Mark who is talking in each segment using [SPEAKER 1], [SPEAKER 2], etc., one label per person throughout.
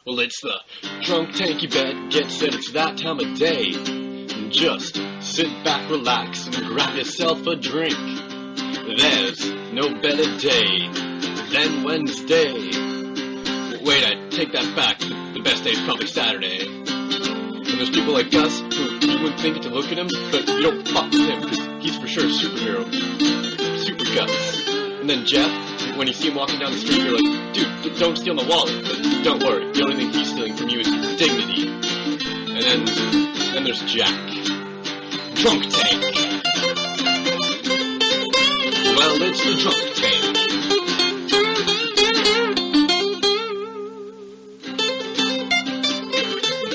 [SPEAKER 1] Well, it's the drunk tank, you bet. Get set, it's that time of day. Just sit back, relax, and grab yourself a drink. There's no better day than Wednesday. Wait, I take that back. The best day is probably Saturday. And there's people like Gus who you wouldn't think it to look at him, but you don't fuck with him because he's for sure a superhero. Super Gus. And then Jeff, when you see him walking down the street, you're like, dude, don't steal my wallet. But don't worry, the only thing he's stealing from you is dignity. And then there's Jack. Drunk tank. Well, it's the drunk tank.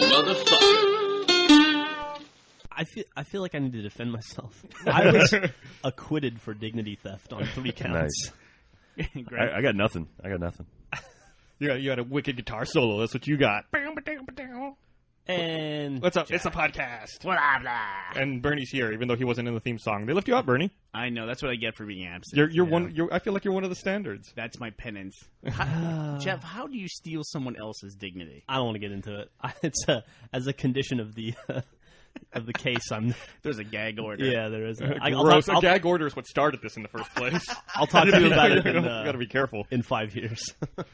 [SPEAKER 1] Motherfucker.
[SPEAKER 2] I feel like I need to defend myself. I was acquitted for dignity theft on 3 counts.
[SPEAKER 3] Nice. I got nothing.
[SPEAKER 4] You got a wicked guitar solo. That's what you got.
[SPEAKER 2] And
[SPEAKER 4] what's up? It's a podcast. Blah, blah. And Bernie's here, even though he wasn't in the theme song. They lift you up, Bernie.
[SPEAKER 5] I know. That's what I get for being absent.
[SPEAKER 4] You're one. I feel like you're one of the standards.
[SPEAKER 5] That's my penance. Jeff, how do you steal someone else's dignity?
[SPEAKER 2] I don't want to get into it. It's as a condition of the case.
[SPEAKER 5] There's a gag order.
[SPEAKER 2] Yeah, there is.
[SPEAKER 4] A gag order is what started this in the first place.
[SPEAKER 2] I'll talk to you about it. You
[SPEAKER 4] got to be careful.
[SPEAKER 2] In 5 years.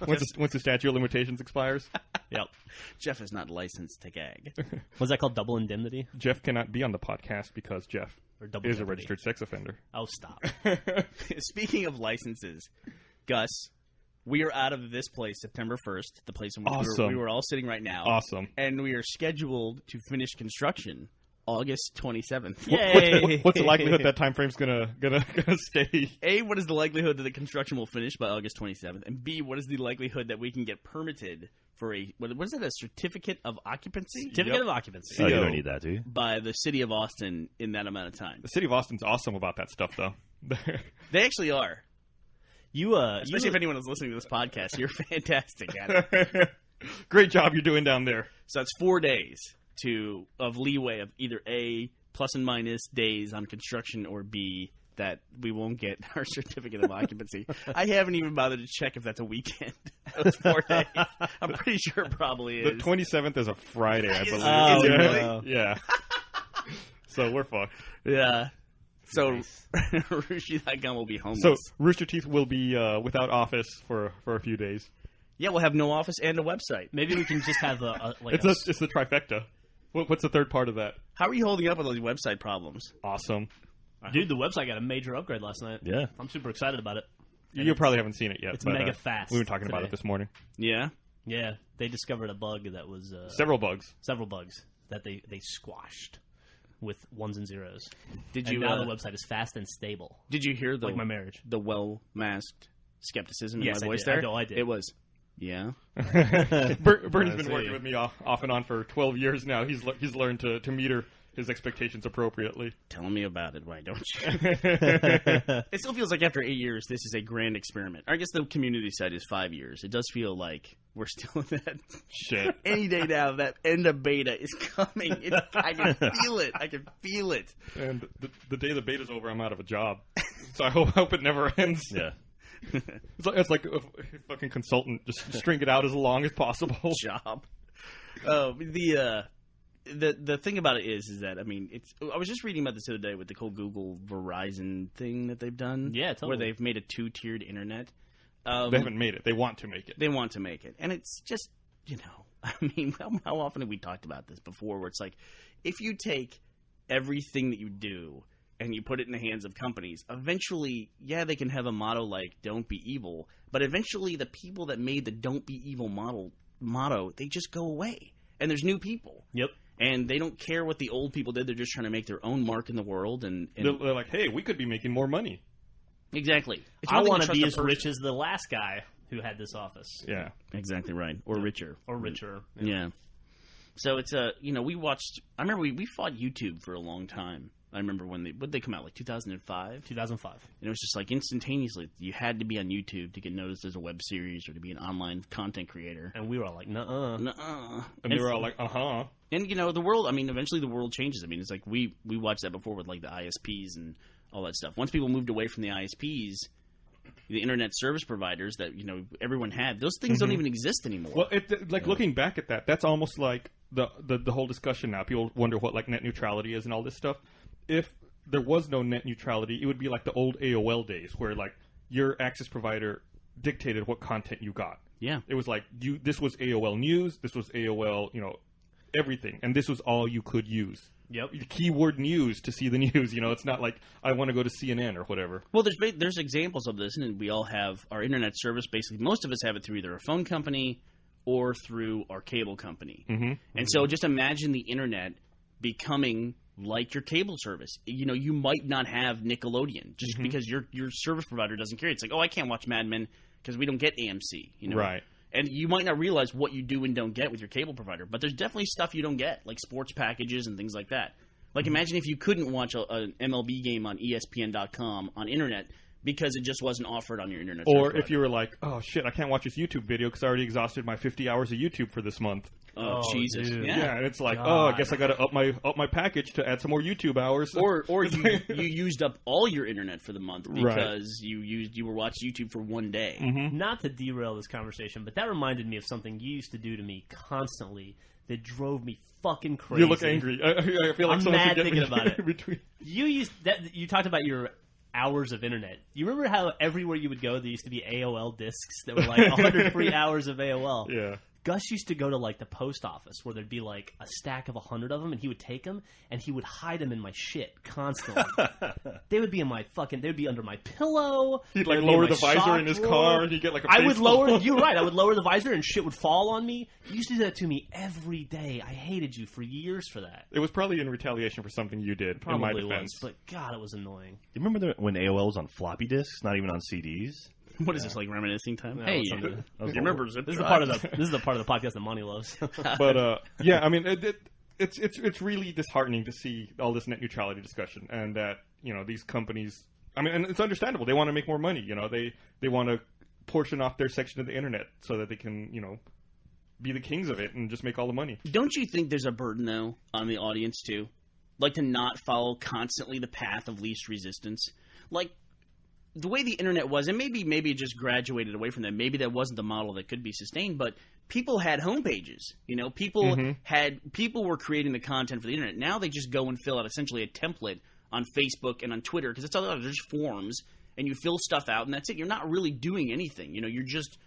[SPEAKER 4] once the statute of limitations expires.
[SPEAKER 2] Yep.
[SPEAKER 5] Jeff is not licensed to gag.
[SPEAKER 2] Was that called double indemnity?
[SPEAKER 4] Jeff cannot be on the podcast because Jeff is a registered sex offender.
[SPEAKER 2] Oh, stop.
[SPEAKER 5] Speaking of licenses, Gus, we are out of this place September 1st, the place in which we were all sitting right now.
[SPEAKER 4] Awesome.
[SPEAKER 5] And we are scheduled to finish construction August 27th.
[SPEAKER 2] Yay!
[SPEAKER 4] What's the likelihood that time frame's gonna stay?
[SPEAKER 5] A, what is the likelihood that the construction will finish by August 27th? And B, what is the likelihood that we can get permitted for what is it, a certificate of occupancy?
[SPEAKER 2] Certificate of occupancy.
[SPEAKER 3] Oh, you don't need that, do you?
[SPEAKER 5] By the city of Austin in that amount of time.
[SPEAKER 4] The city of Austin's awesome about that stuff, though.
[SPEAKER 5] They actually are. Especially
[SPEAKER 2] if
[SPEAKER 5] anyone is listening to this podcast, you're fantastic at it.
[SPEAKER 4] Great job you're doing down there.
[SPEAKER 5] So that's 4 days of leeway of either A, plus and minus days on construction, or B, that we won't get our certificate of occupancy. I haven't even bothered to check if that's a weekend. Those 4 days. I'm pretty sure it probably is.
[SPEAKER 4] The 27th is a Friday, I believe.
[SPEAKER 5] Is it really?
[SPEAKER 4] Yeah. So we're fucked.
[SPEAKER 5] Yeah. So
[SPEAKER 2] nice.
[SPEAKER 5] Rooster.com will be homeless.
[SPEAKER 4] So Rooster Teeth will be without office for a few days.
[SPEAKER 5] Yeah, we'll have no office and a website.
[SPEAKER 2] Maybe we can just have
[SPEAKER 4] it's the trifecta. What's the third part of that?
[SPEAKER 5] How are you holding up with those website problems?
[SPEAKER 4] Awesome.
[SPEAKER 2] Dude, the website got a major upgrade last night.
[SPEAKER 3] Yeah.
[SPEAKER 2] I'm super excited about it.
[SPEAKER 4] You probably haven't seen it yet.
[SPEAKER 2] It's mega fast.
[SPEAKER 4] We were talking about it this morning.
[SPEAKER 5] Yeah?
[SPEAKER 2] Yeah. They discovered a bug that was...
[SPEAKER 4] Several bugs
[SPEAKER 2] that they squashed with ones and zeros.
[SPEAKER 5] Now
[SPEAKER 2] the website is fast and stable.
[SPEAKER 5] Did you hear
[SPEAKER 2] like my marriage?
[SPEAKER 5] The well-masked skepticism
[SPEAKER 2] in
[SPEAKER 5] my voice
[SPEAKER 2] I
[SPEAKER 5] there?
[SPEAKER 2] know, I did.
[SPEAKER 5] It was... Yeah.
[SPEAKER 4] Bernie's been working with me off and on for 12 years now. He's learned to meter his expectations appropriately.
[SPEAKER 5] Tell me about it, why don't you? It still feels like after 8 years, this is a grand experiment. I guess the community side is 5 years. It does feel like we're still in that
[SPEAKER 4] shit.
[SPEAKER 5] Any day now, that end of beta is coming. I can feel it. I can feel it.
[SPEAKER 4] And the day the beta's over, I'm out of a job. So I hope it never ends.
[SPEAKER 3] Yeah.
[SPEAKER 4] It's like a fucking consultant. Just string it out as long as possible.
[SPEAKER 5] Job. The thing about it is that, I mean, I was just reading about this the other day with the whole Google Verizon thing that they've done.
[SPEAKER 2] Yeah, totally.
[SPEAKER 5] Where they've made a 2-tiered internet.
[SPEAKER 4] They haven't made it. They want to make it.
[SPEAKER 5] They want to make it. And it's just, I mean, how often have we talked about this before, where it's like, if you take everything that you do and you put it in the hands of companies, eventually, yeah, they can have a motto like, don't be evil, but eventually the people that made the don't be evil motto, they just go away. And there's new people.
[SPEAKER 2] Yep.
[SPEAKER 5] And they don't care what the old people did. They're just trying to make their own mark in the world. And
[SPEAKER 4] they're like, hey, we could be making more money.
[SPEAKER 5] Exactly.
[SPEAKER 2] I want to be as rich as the last guy who had this office.
[SPEAKER 4] Yeah.
[SPEAKER 5] Exactly right. Or richer.
[SPEAKER 2] Or richer.
[SPEAKER 5] Yeah. So it's we watched, I remember we fought YouTube for a long time. I remember when they come out, like 2005?
[SPEAKER 2] 2005.
[SPEAKER 5] And it was just like instantaneously, you had to be on YouTube to get noticed as a web series or to be an online content creator.
[SPEAKER 2] And we were all like, nuh-uh.
[SPEAKER 5] Nuh-uh.
[SPEAKER 4] And they were all like, uh-huh.
[SPEAKER 5] And, the world, I mean, eventually the world changes. I mean, it's like we watched that before with, like, the ISPs and all that stuff. Once people moved away from the ISPs, the internet service providers that everyone had. Those things don't even exist anymore.
[SPEAKER 4] Well, looking back at that, that's almost like the whole discussion now. People wonder what like net neutrality is and all this stuff. If there was no net neutrality, it would be like the old AOL days where like your access provider dictated what content you got.
[SPEAKER 5] Yeah.
[SPEAKER 4] It was like this was AOL News, this was AOL, everything, and this was all you could use.
[SPEAKER 2] Yep.
[SPEAKER 4] Keyword news to see the news. It's not like I want to go to CNN or whatever.
[SPEAKER 5] Well, there's examples of this, and we all have our internet service. Basically, most of us have it through either a phone company or through our cable company. And so just imagine the internet becoming like your cable service. You might not have Nickelodeon just because your service provider doesn't care. It's like, oh, I can't watch Mad Men because we don't get AMC.
[SPEAKER 4] Right.
[SPEAKER 5] And you might not realize what you do and don't get with your cable provider, but there's definitely stuff you don't get, like sports packages and things like that. Like imagine if you couldn't watch an MLB game on ESPN.com on internet because it just wasn't offered on your internet service
[SPEAKER 4] Or
[SPEAKER 5] provider.
[SPEAKER 4] if you were like, oh shit, I can't watch this YouTube video because I already exhausted my 50 hours of YouTube for this month.
[SPEAKER 5] Oh, Jesus!
[SPEAKER 2] Dude.
[SPEAKER 5] Yeah.
[SPEAKER 4] And it's like, I guess I got to up my package to add some more YouTube hours.
[SPEAKER 5] Or you used up all your internet for the month because you were watching YouTube for one day.
[SPEAKER 2] Not to derail this conversation, but that reminded me of something you used to do to me constantly that drove me fucking crazy.
[SPEAKER 4] You look angry. I feel like
[SPEAKER 2] I'm
[SPEAKER 4] someone
[SPEAKER 2] mad
[SPEAKER 4] should get
[SPEAKER 2] thinking
[SPEAKER 4] me
[SPEAKER 2] about it.
[SPEAKER 4] between.
[SPEAKER 2] You talked about your hours of internet. You remember how everywhere you would go there used to be AOL discs that were like 100 free hours of AOL?
[SPEAKER 4] Yeah.
[SPEAKER 2] Gus used to go to like the post office where there'd be like a stack of 100 of them, and he would take them and he would hide them in my shit constantly. They would be they'd be under my pillow.
[SPEAKER 4] He'd like
[SPEAKER 2] They'd be
[SPEAKER 4] lower
[SPEAKER 2] in
[SPEAKER 4] the
[SPEAKER 2] my
[SPEAKER 4] visor
[SPEAKER 2] sock
[SPEAKER 4] in his
[SPEAKER 2] drawer.
[SPEAKER 4] car and he'd get like a
[SPEAKER 2] I would lower.
[SPEAKER 4] baseball.
[SPEAKER 2] You're right. I would lower the visor and shit would fall on me. You used to do that to me every day. I hated you for years for that.
[SPEAKER 4] It was probably in retaliation for something you did.
[SPEAKER 2] Probably
[SPEAKER 4] in my defense.
[SPEAKER 2] was, but God, it was annoying.
[SPEAKER 3] You remember when AOL was on floppy disks, not even on CDs?
[SPEAKER 5] What is this, like reminiscing time?
[SPEAKER 2] No,
[SPEAKER 5] Hey,
[SPEAKER 2] it's under-
[SPEAKER 5] do you remember Zip
[SPEAKER 2] This is the
[SPEAKER 5] Drive?
[SPEAKER 2] part of the podcast that Monty loves.
[SPEAKER 4] But yeah, I mean, it's really disheartening to see all this net neutrality discussion, and that these companies. I mean, and it's understandable. They want to make more money. They want to portion off their section of the internet so that they can be the kings of it and just make all the money.
[SPEAKER 5] Don't you think there's a burden, though, on the audience, too? Like, to not follow constantly the path of least resistance? Like, the way the internet was, and maybe it just graduated away from that. Maybe that wasn't the model that could be sustained, but people had homepages. People were creating the content for the internet. Now they just go and fill out essentially a template on Facebook and on Twitter, because it's all they're just forms, and you fill stuff out, and that's it. You're not really doing anything. You're just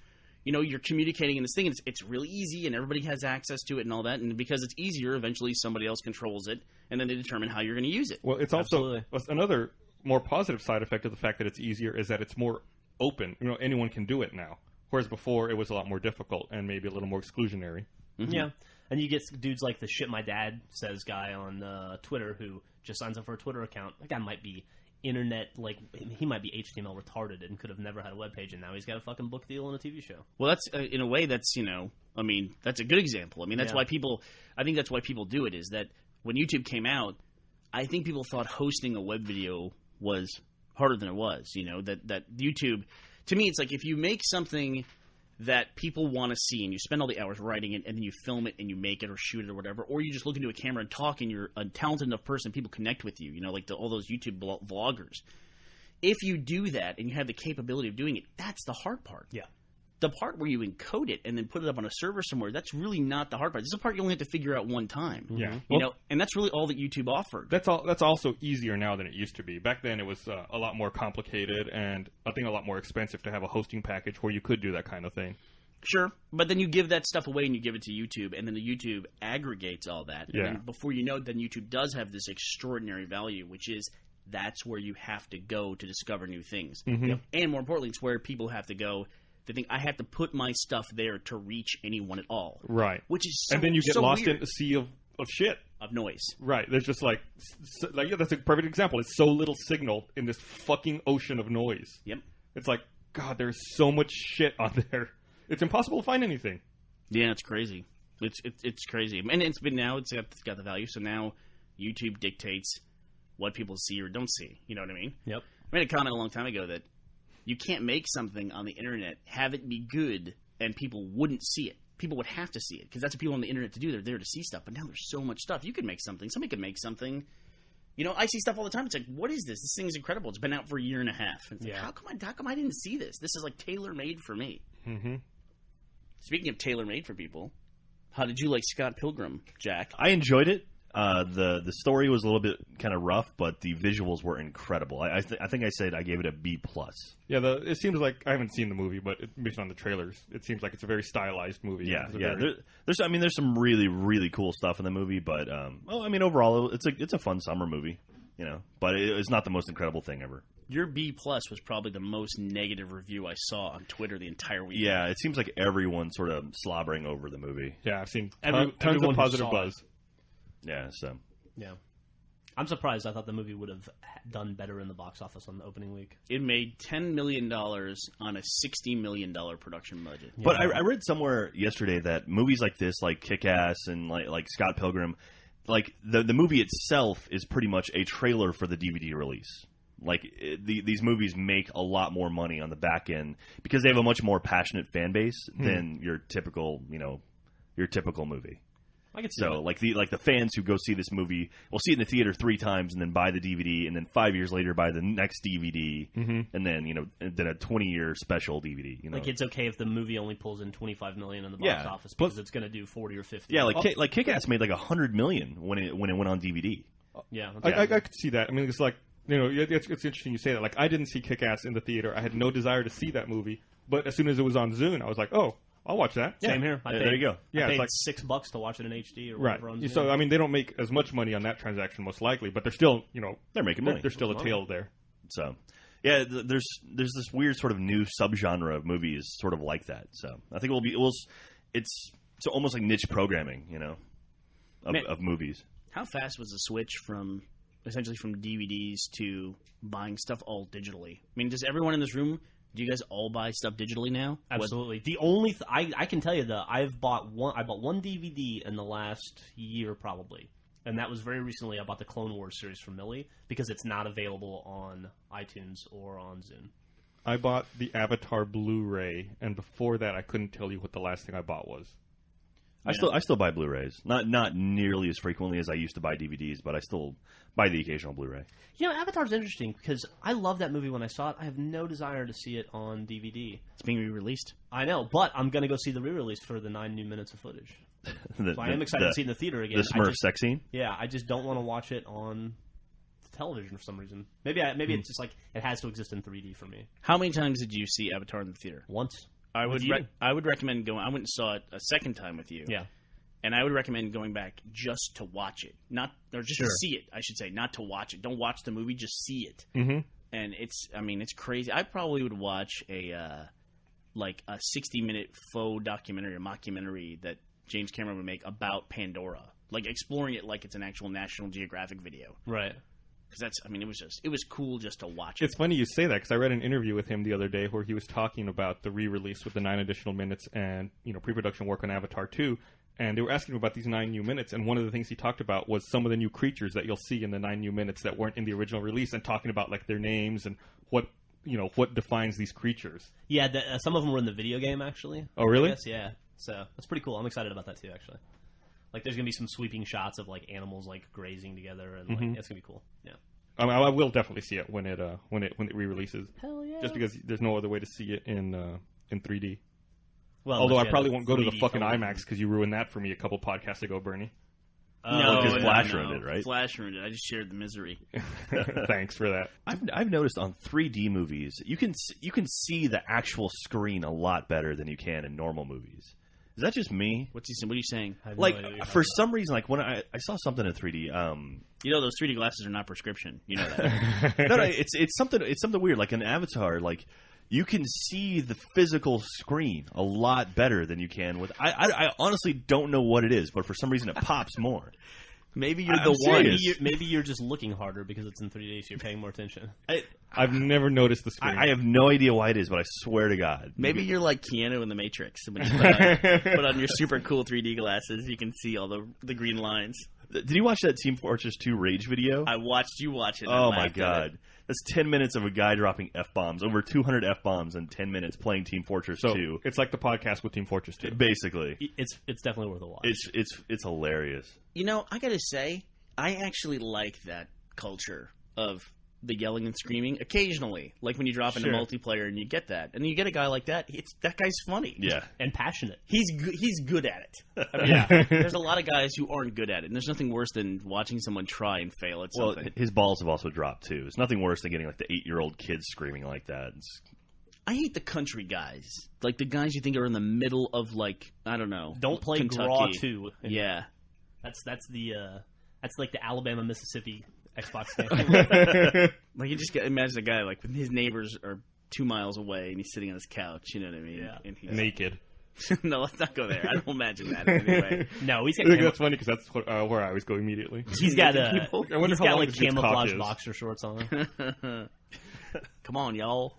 [SPEAKER 5] you're communicating in this thing, and it's really easy, and everybody has access to it and all that, and because it's easier, eventually somebody else controls it, and then they determine how you're going to use it.
[SPEAKER 4] Well, it's also another more positive side effect of the fact that it's easier is that it's more open. Anyone can do it now. Whereas before, it was a lot more difficult and maybe a little more exclusionary.
[SPEAKER 2] Yeah. And you get dudes like the shit my dad says guy on Twitter who just signs up for a Twitter account. That guy might be internet, like, he might be HTML retarded and could have never had a web page, and now he's got a fucking book deal and a TV show.
[SPEAKER 5] Well, that's, in a way, that's, that's a good example. I mean, that's why people do it, is that when YouTube came out, I think people thought hosting a web video was harder than it was. That YouTube, to me, it's like if you make something that people want to see and you spend all the hours writing it and then you film it and you make it or shoot it or whatever, or you just look into a camera and talk and you're a talented enough person, people connect with you, like all those YouTube vloggers. If you do that and you have the capability of doing it, that's the hard part.
[SPEAKER 2] Yeah.
[SPEAKER 5] The part where you encode it and then put it up on a server somewhere, that's really not the hard part. This is the part you only have to figure out one time.
[SPEAKER 4] Yeah.
[SPEAKER 5] And that's really all that YouTube offered.
[SPEAKER 4] That's also easier now than it used to be. Back then, it was a lot more complicated and I think a lot more expensive to have a hosting package where you could do that kind of thing.
[SPEAKER 5] Sure, but then you give that stuff away and you give it to YouTube, and then the YouTube aggregates all that.
[SPEAKER 4] Yeah.
[SPEAKER 5] And then before you know it, then YouTube does have this extraordinary value, which is that's where you have to go to discover new things.
[SPEAKER 4] Mm-hmm.
[SPEAKER 5] And more importantly, it's where people have to go. They think, I have to put my stuff there to reach anyone at all.
[SPEAKER 4] Right.
[SPEAKER 5] Which is so,
[SPEAKER 4] and then you get
[SPEAKER 5] so
[SPEAKER 4] lost
[SPEAKER 5] weird.
[SPEAKER 4] in a sea of shit.
[SPEAKER 5] Of noise.
[SPEAKER 4] Right. There's just that's a perfect example. It's so little signal in this fucking ocean of noise.
[SPEAKER 5] Yep.
[SPEAKER 4] It's like, God, there's so much shit on there. It's impossible to find anything.
[SPEAKER 5] Yeah, it's crazy. It's crazy. And it's got the value, so now YouTube dictates what people see or don't see. You know what I mean?
[SPEAKER 2] Yep.
[SPEAKER 5] I made a comment a long time ago that you can't make something on the internet, have it be good, and people wouldn't see it. People would have to see it, because that's what people on the internet to do. They're there to see stuff. But now there's so much stuff. You could make something. Somebody could make something You know, I see stuff all the time. It's like, what is this? This thing is incredible. It's been out for a year and a half. It's like,
[SPEAKER 2] Yeah.
[SPEAKER 5] how come I didn't see this? This is like tailor made for me.
[SPEAKER 4] Mm-hmm.
[SPEAKER 5] Speaking of tailor made for people, how did you like Scott Pilgrim, Jack?
[SPEAKER 3] I enjoyed it. The story was a little bit kind of rough, but the visuals were incredible. I think I said I gave it a B+.
[SPEAKER 4] Yeah, it seems like I haven't seen the movie, but based on the trailers, it seems like it's a very stylized movie.
[SPEAKER 3] Yeah,
[SPEAKER 4] It's a
[SPEAKER 3] yeah.
[SPEAKER 4] very-
[SPEAKER 3] There's some really, really cool stuff in the movie, but overall, it's a fun summer movie, you know. But it's not the most incredible thing ever.
[SPEAKER 5] Your B+ was probably the most negative review I saw on Twitter the entire week.
[SPEAKER 3] Yeah, it seems like everyone's sort of slobbering over the movie.
[SPEAKER 4] Yeah, I've seen
[SPEAKER 2] Everyone
[SPEAKER 4] tons
[SPEAKER 2] who
[SPEAKER 4] of positive
[SPEAKER 2] saw it.
[SPEAKER 4] buzz.
[SPEAKER 3] Yeah, so
[SPEAKER 2] Yeah. I'm surprised. I thought the movie would have done better in the box office on the opening week.
[SPEAKER 5] It made $10 million on a $60 million production budget.
[SPEAKER 3] But I read somewhere yesterday that movies like this, like Kick-Ass and like Scott Pilgrim, like the movie itself is pretty much a trailer for the DVD release. Like these movies make a lot more money on the back end because they have a much more passionate fan base than your typical movie.
[SPEAKER 2] I could see
[SPEAKER 3] So like the fans who go see this movie will see it in the theater 3 times and then buy the DVD and then 5 years later buy the next DVD and then then a 20-year special DVD. You know,
[SPEAKER 2] Like, it's okay if the movie only pulls in $25 million in the box
[SPEAKER 3] Yeah.
[SPEAKER 2] office because it's going to do 40 or 50.
[SPEAKER 3] yeah, like Kick-Ass made like $100 million when it went on DVD.
[SPEAKER 2] Yeah.
[SPEAKER 4] I could see that. I mean, it's like, you know, it's interesting you say that. Like, I didn't see Kick-Ass in the theater. I had no desire to see that movie. But as soon as it was on Zune, I was like, oh, I'll watch that.
[SPEAKER 2] Same here.
[SPEAKER 3] There you go.
[SPEAKER 4] Yeah,
[SPEAKER 2] I paid
[SPEAKER 4] it's like
[SPEAKER 2] $6 to watch it in HD or
[SPEAKER 4] right.
[SPEAKER 2] whatever. On
[SPEAKER 4] So
[SPEAKER 2] Zoom.
[SPEAKER 4] I mean, they don't make as much money on that transaction, most likely, but they're still, you know,
[SPEAKER 3] They're making money.
[SPEAKER 4] There's still a tail there.
[SPEAKER 3] So, yeah, there's this weird sort of new subgenre of movies, sort of like that. So, I think it's almost like niche programming, you know, of movies.
[SPEAKER 5] How fast was the switch from essentially from DVDs to buying stuff all digitally? I mean, does everyone in this room, do you guys all buy stuff digitally now?
[SPEAKER 2] Absolutely. The only I can tell you that I bought one DVD in the last year probably, and that was very recently. I bought the Clone Wars series from Millie because it's not available on iTunes or on Zune.
[SPEAKER 4] I bought the Avatar Blu-ray, and before that, I couldn't tell you what the last thing I bought was.
[SPEAKER 3] I still buy Blu-rays, not nearly as frequently as I used to buy DVDs, but I still buy the occasional Blu-ray.
[SPEAKER 2] You know, Avatar's interesting because I love that movie when I saw it. I have no desire to see it on DVD.
[SPEAKER 5] It's being re-released.
[SPEAKER 2] I know, but I'm going to go see the re-release for the 9 new minutes of footage. So I am excited to see it in the theater again.
[SPEAKER 3] The Smurf sex scene?
[SPEAKER 2] Yeah, I just don't want to watch it on television for some reason. Maybe it's just like it has to exist in 3D for me.
[SPEAKER 5] How many times did you see Avatar in the theater?
[SPEAKER 2] Once.
[SPEAKER 5] I would
[SPEAKER 2] With you?
[SPEAKER 5] I would recommend going. I went and saw it a second time with you.
[SPEAKER 2] Yeah.
[SPEAKER 5] And I would recommend going back just to watch it, to
[SPEAKER 2] Sure.
[SPEAKER 5] see it. I should say, not to watch it. Don't watch the movie, just see it.
[SPEAKER 4] Mm-hmm.
[SPEAKER 5] And it's crazy. I probably would watch a 60-minute faux documentary or mockumentary that James Cameron would make about Pandora, like exploring it like it's an actual National Geographic video.
[SPEAKER 2] Right.
[SPEAKER 5] Because it was cool just to watch it.
[SPEAKER 4] It's funny you say that because I read an interview with him the other day where he was talking about the re-release with the 9 additional minutes and, you know, pre-production work on Avatar 2. And they were asking him about these 9 new minutes, and one of the things he talked about was some of the new creatures that you'll see in the 9 new minutes that weren't in the original release, and talking about like their names and what defines these creatures.
[SPEAKER 2] Yeah, some of them were in the video game actually.
[SPEAKER 4] Oh, really?
[SPEAKER 2] Yes, yeah. So that's pretty cool. I'm excited about that too, actually. Like, there's gonna be some sweeping shots of like animals like grazing together, and like it's gonna be cool. Yeah.
[SPEAKER 4] I will definitely see it when it re-releases.
[SPEAKER 2] Hell yeah.
[SPEAKER 4] Just because there's no other way to see it in 3D.
[SPEAKER 2] Well,
[SPEAKER 4] Although I
[SPEAKER 2] unless you
[SPEAKER 4] probably
[SPEAKER 2] have
[SPEAKER 4] won't go to the
[SPEAKER 2] 3D
[SPEAKER 4] fucking
[SPEAKER 2] television.
[SPEAKER 4] IMAX because you ruined that for me a couple podcasts ago, Bernie.
[SPEAKER 3] because Flash ruined it, right?
[SPEAKER 5] Flash ruined it. I just shared the misery.
[SPEAKER 4] Thanks for that.
[SPEAKER 3] I've noticed on 3D movies, you can see the actual screen a lot better than you can in normal movies. Is that just me?
[SPEAKER 5] What are you saying?
[SPEAKER 2] I have no
[SPEAKER 3] Like,
[SPEAKER 2] idea what you're
[SPEAKER 3] for
[SPEAKER 2] talking
[SPEAKER 3] some reason, like when I saw something in 3D,
[SPEAKER 5] You know those 3D glasses are not prescription. You know that.
[SPEAKER 3] no, it's something weird. Like in Avatar, like you can see the physical screen a lot better than you can with. I honestly don't know what it is, but for some reason it pops more.
[SPEAKER 5] Maybe you're
[SPEAKER 3] I'm
[SPEAKER 5] the one.
[SPEAKER 3] serious.
[SPEAKER 2] Maybe you're just looking harder because it's in 3D, so you're paying more attention.
[SPEAKER 4] I've never noticed the screen.
[SPEAKER 3] I have no idea why it is, but I swear to God.
[SPEAKER 5] Maybe you're like Keanu in The Matrix. When you put on your super cool 3D glasses, you can see all the green lines.
[SPEAKER 3] Did you watch that Team Fortress 2 Rage video?
[SPEAKER 5] I watched you watch it. And I
[SPEAKER 3] Oh my
[SPEAKER 5] laughed at
[SPEAKER 3] God.
[SPEAKER 5] it.
[SPEAKER 3] That's 10 minutes of a guy dropping F-bombs. Over 200 F-bombs in 10 minutes playing Team Fortress
[SPEAKER 4] so
[SPEAKER 3] 2.
[SPEAKER 4] it's like the podcast with Team Fortress 2.
[SPEAKER 3] Basically.
[SPEAKER 2] It's definitely worth a watch.
[SPEAKER 3] It's hilarious.
[SPEAKER 5] You know, I gotta say, I actually like that culture of the yelling and screaming occasionally, like when you drop into multiplayer and you get that, and you get a guy like that. That guy's funny,
[SPEAKER 2] and passionate.
[SPEAKER 5] He's good at it. I mean, there's a lot of guys who aren't good at it, and there's nothing worse than watching someone try and fail at something.
[SPEAKER 3] Well, his balls have also dropped too. It's nothing worse than getting like the 8-year-old kids screaming like that.
[SPEAKER 5] I hate the country guys, like the guys you think are in the middle of like I don't know.
[SPEAKER 2] Don't play
[SPEAKER 5] Kentucky.
[SPEAKER 2] Graw 2.
[SPEAKER 5] Yeah,
[SPEAKER 2] that's like the Alabama Mississippi Xbox game.
[SPEAKER 5] Like you just imagine a guy like when his neighbors are 2 miles away and he's sitting on his couch. You know what I mean?
[SPEAKER 2] Yeah.
[SPEAKER 5] And he's
[SPEAKER 4] Naked.
[SPEAKER 5] No, let's not go there. I don't imagine that anyway.
[SPEAKER 2] No, he's
[SPEAKER 4] I
[SPEAKER 2] got
[SPEAKER 4] think that's funny because that's where I always go immediately.
[SPEAKER 2] he's got
[SPEAKER 4] I wonder
[SPEAKER 2] he's
[SPEAKER 4] how
[SPEAKER 2] got
[SPEAKER 4] long
[SPEAKER 2] like
[SPEAKER 4] this kid's cock
[SPEAKER 2] camouflage
[SPEAKER 4] is.
[SPEAKER 2] boxer shorts on.
[SPEAKER 5] Come on, y'all.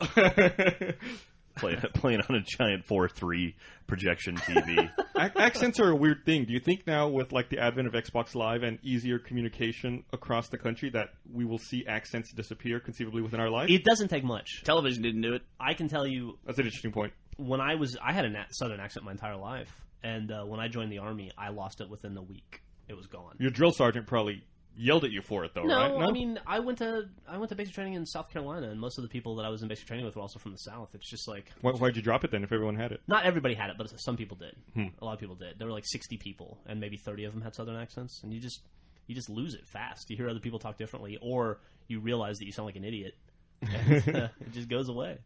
[SPEAKER 3] Playing on a giant 4:3 projection TV.
[SPEAKER 4] Accents are a weird thing. Do you think now with like the advent of Xbox Live and easier communication across the country that we will see accents disappear conceivably within our life?
[SPEAKER 2] It doesn't take much.
[SPEAKER 5] Television didn't do it.
[SPEAKER 2] I can tell you,
[SPEAKER 4] That's an interesting point.
[SPEAKER 2] when I had a southern accent my entire life, and when I joined the Army, I lost it within a week. It was gone.
[SPEAKER 4] Your drill sergeant probably yelled at you for it, though,
[SPEAKER 2] No,
[SPEAKER 4] right?
[SPEAKER 2] I mean, I went to basic training in South Carolina, and most of the people that I was in basic training with were also from the South. It's just like
[SPEAKER 4] Why'd you drop it then if everyone had it?
[SPEAKER 2] not everybody had it, but some people did. A lot of people did. There were like 60 people, and maybe 30 of them had southern accents, and you just lose it fast. You hear other people talk differently, or you realize that you sound like an idiot, and it just goes away.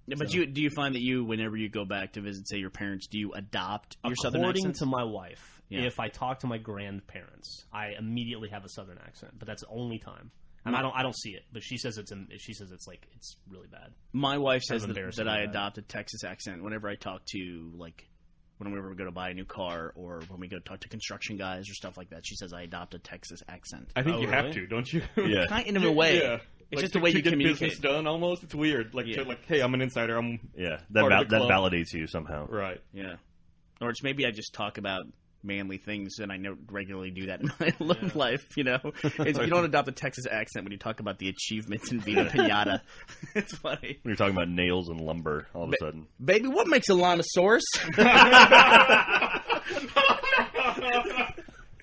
[SPEAKER 5] Yeah, but do you find that whenever you go back to visit, say, your parents, do you adopt your southern accent?
[SPEAKER 2] According to my wife, if I talk to my grandparents, I immediately have a southern accent, but that's the only time. And I don't see it, but she says it's really bad.
[SPEAKER 5] My wife says
[SPEAKER 2] Kind of
[SPEAKER 5] that
[SPEAKER 2] embarrassing
[SPEAKER 5] I
[SPEAKER 2] bad.
[SPEAKER 5] adopt a Texas accent whenever I talk to, like, whenever we go to buy a new car or when we go talk to construction guys or stuff like that. She says I adopt a Texas accent.
[SPEAKER 4] I think
[SPEAKER 2] Oh,
[SPEAKER 4] you have
[SPEAKER 2] really?
[SPEAKER 4] to, don't you?
[SPEAKER 3] Yeah.
[SPEAKER 5] Kind of in a way.
[SPEAKER 4] Yeah.
[SPEAKER 5] It's
[SPEAKER 4] Like,
[SPEAKER 5] just the way
[SPEAKER 4] to
[SPEAKER 5] you
[SPEAKER 4] get
[SPEAKER 5] communicate.
[SPEAKER 4] business done, almost. It's weird. Like, hey, I'm an insider. I'm
[SPEAKER 3] Yeah,
[SPEAKER 4] Part of the
[SPEAKER 3] that
[SPEAKER 4] club.
[SPEAKER 3] validates you somehow.
[SPEAKER 4] right.
[SPEAKER 5] Yeah. Or it's maybe I just talk about manly things and I regularly do that in my life, you know? You don't adopt a Texas accent when you talk about the achievements in being a pinata. It's funny.
[SPEAKER 3] When you're talking about nails and lumber, all of a sudden.
[SPEAKER 5] Baby, what makes a Lanosaurus?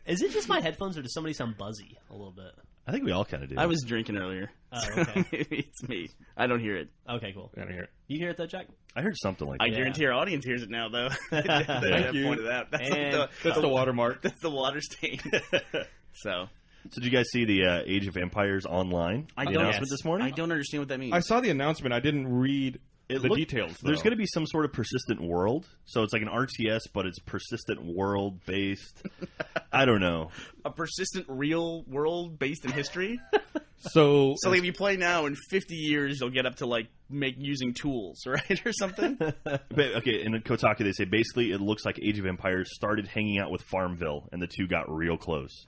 [SPEAKER 2] Is it just my headphones, or does somebody sound buzzy a little bit?
[SPEAKER 3] I think we all kind of do.
[SPEAKER 5] I was drinking earlier.
[SPEAKER 2] Oh,
[SPEAKER 5] so
[SPEAKER 2] okay.
[SPEAKER 5] maybe it's me. I don't hear it.
[SPEAKER 2] Okay, cool.
[SPEAKER 4] I don't hear it.
[SPEAKER 2] You hear it though, Jack?
[SPEAKER 3] I heard something like
[SPEAKER 5] I
[SPEAKER 3] that.
[SPEAKER 5] guarantee our audience hears it now, though.
[SPEAKER 4] Thank you.
[SPEAKER 5] Pointed out.
[SPEAKER 2] And
[SPEAKER 4] That's the watermark.
[SPEAKER 5] That's the water stain. So
[SPEAKER 3] So did you guys see the Age of Empires online announcement this morning?
[SPEAKER 5] I don't understand what that means.
[SPEAKER 4] I saw the announcement. I didn't read the details, though.
[SPEAKER 3] There's going to be some sort of persistent world. So it's like an RTS, but it's persistent world based. I don't know.
[SPEAKER 5] A persistent real world based in history.
[SPEAKER 4] So
[SPEAKER 5] So if you play now, in 50 years, you'll get up to like using tools, right, or something.
[SPEAKER 3] But, okay, in Kotaku they say basically it looks like Age of Empires started hanging out with Farmville, and the two got real close.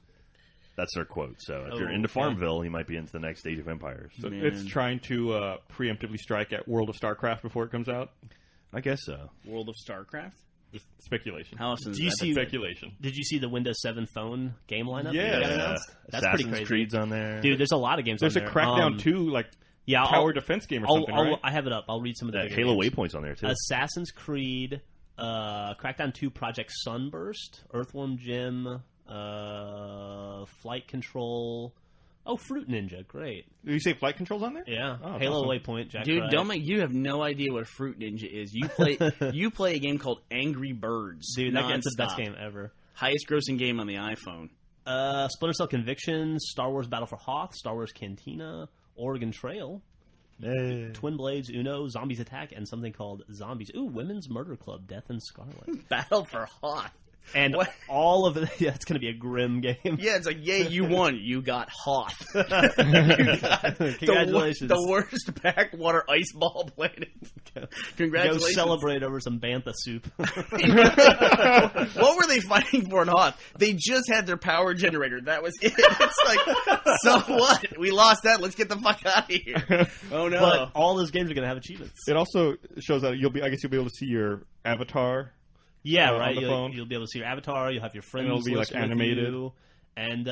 [SPEAKER 3] That's their quote. So if you're into Farmville, you might be into the next Age of Empires.
[SPEAKER 4] So it's trying to preemptively strike at World of StarCraft before it comes out?
[SPEAKER 3] I guess so.
[SPEAKER 5] World of StarCraft.
[SPEAKER 4] Just speculation.
[SPEAKER 5] How often?
[SPEAKER 2] Do you see?
[SPEAKER 4] Speculation.
[SPEAKER 2] Did you see the Windows 7 phone game lineup?
[SPEAKER 4] Yeah.
[SPEAKER 2] that got announced? That's pretty
[SPEAKER 3] Assassin's
[SPEAKER 2] crazy.
[SPEAKER 3] Creed's on there.
[SPEAKER 2] Dude, there's a lot of games
[SPEAKER 4] There's
[SPEAKER 2] on
[SPEAKER 4] a
[SPEAKER 2] there.
[SPEAKER 4] Crackdown 2, like,
[SPEAKER 2] yeah,
[SPEAKER 4] tower defense game or something, right?
[SPEAKER 2] I have it up. I'll read some of the
[SPEAKER 3] That
[SPEAKER 2] bigger
[SPEAKER 3] Halo
[SPEAKER 2] games.
[SPEAKER 3] Waypoint's on there too.
[SPEAKER 2] Assassin's Creed, Crackdown 2, Project Sunburst, Earthworm Jim, Flight Control. Oh, Fruit Ninja, great.
[SPEAKER 4] Did you say Flight Control's on there?
[SPEAKER 2] Yeah,
[SPEAKER 4] Oh,
[SPEAKER 2] Halo
[SPEAKER 4] awesome.
[SPEAKER 2] Waypoint, Jack.
[SPEAKER 5] Dude,
[SPEAKER 2] Wright.
[SPEAKER 5] you have no idea what Fruit Ninja is. You play a game called Angry Birds.
[SPEAKER 2] Dude, that's the best
[SPEAKER 5] nonstop.
[SPEAKER 2] game ever.
[SPEAKER 5] Highest grossing game on the iPhone.
[SPEAKER 2] Splinter Cell Convictions, Star Wars Battle for Hoth, Star Wars Cantina, Oregon Trail,
[SPEAKER 3] Hey.
[SPEAKER 2] Twin Blades, Uno, Zombies Attack, and something called Zombies. Ooh, Women's Murder Club, Death and Scarlet.
[SPEAKER 5] Battle for Hoth.
[SPEAKER 2] And
[SPEAKER 5] What?
[SPEAKER 2] all of it, yeah, it's going to be a grim game.
[SPEAKER 5] Yeah, it's like, yay, you won. You got Hoth.
[SPEAKER 2] Congratulations.
[SPEAKER 5] The worst backwater ice ball planet. Congratulations.
[SPEAKER 2] Go celebrate over some Bantha soup.
[SPEAKER 5] What were they fighting for in Hoth? They just had their power generator. That was it. It's like, so what? We lost that. Let's get the fuck out of here. Oh, no.
[SPEAKER 2] But all those games are going to have achievements.
[SPEAKER 4] It also shows that I guess you'll be able to see your avatar.
[SPEAKER 2] Yeah,
[SPEAKER 4] on
[SPEAKER 2] right.
[SPEAKER 4] the phone.
[SPEAKER 2] You'll be able to see your avatar. You'll have your friends.
[SPEAKER 4] And it'll be, like,
[SPEAKER 2] listed with
[SPEAKER 4] animated.
[SPEAKER 2] you. And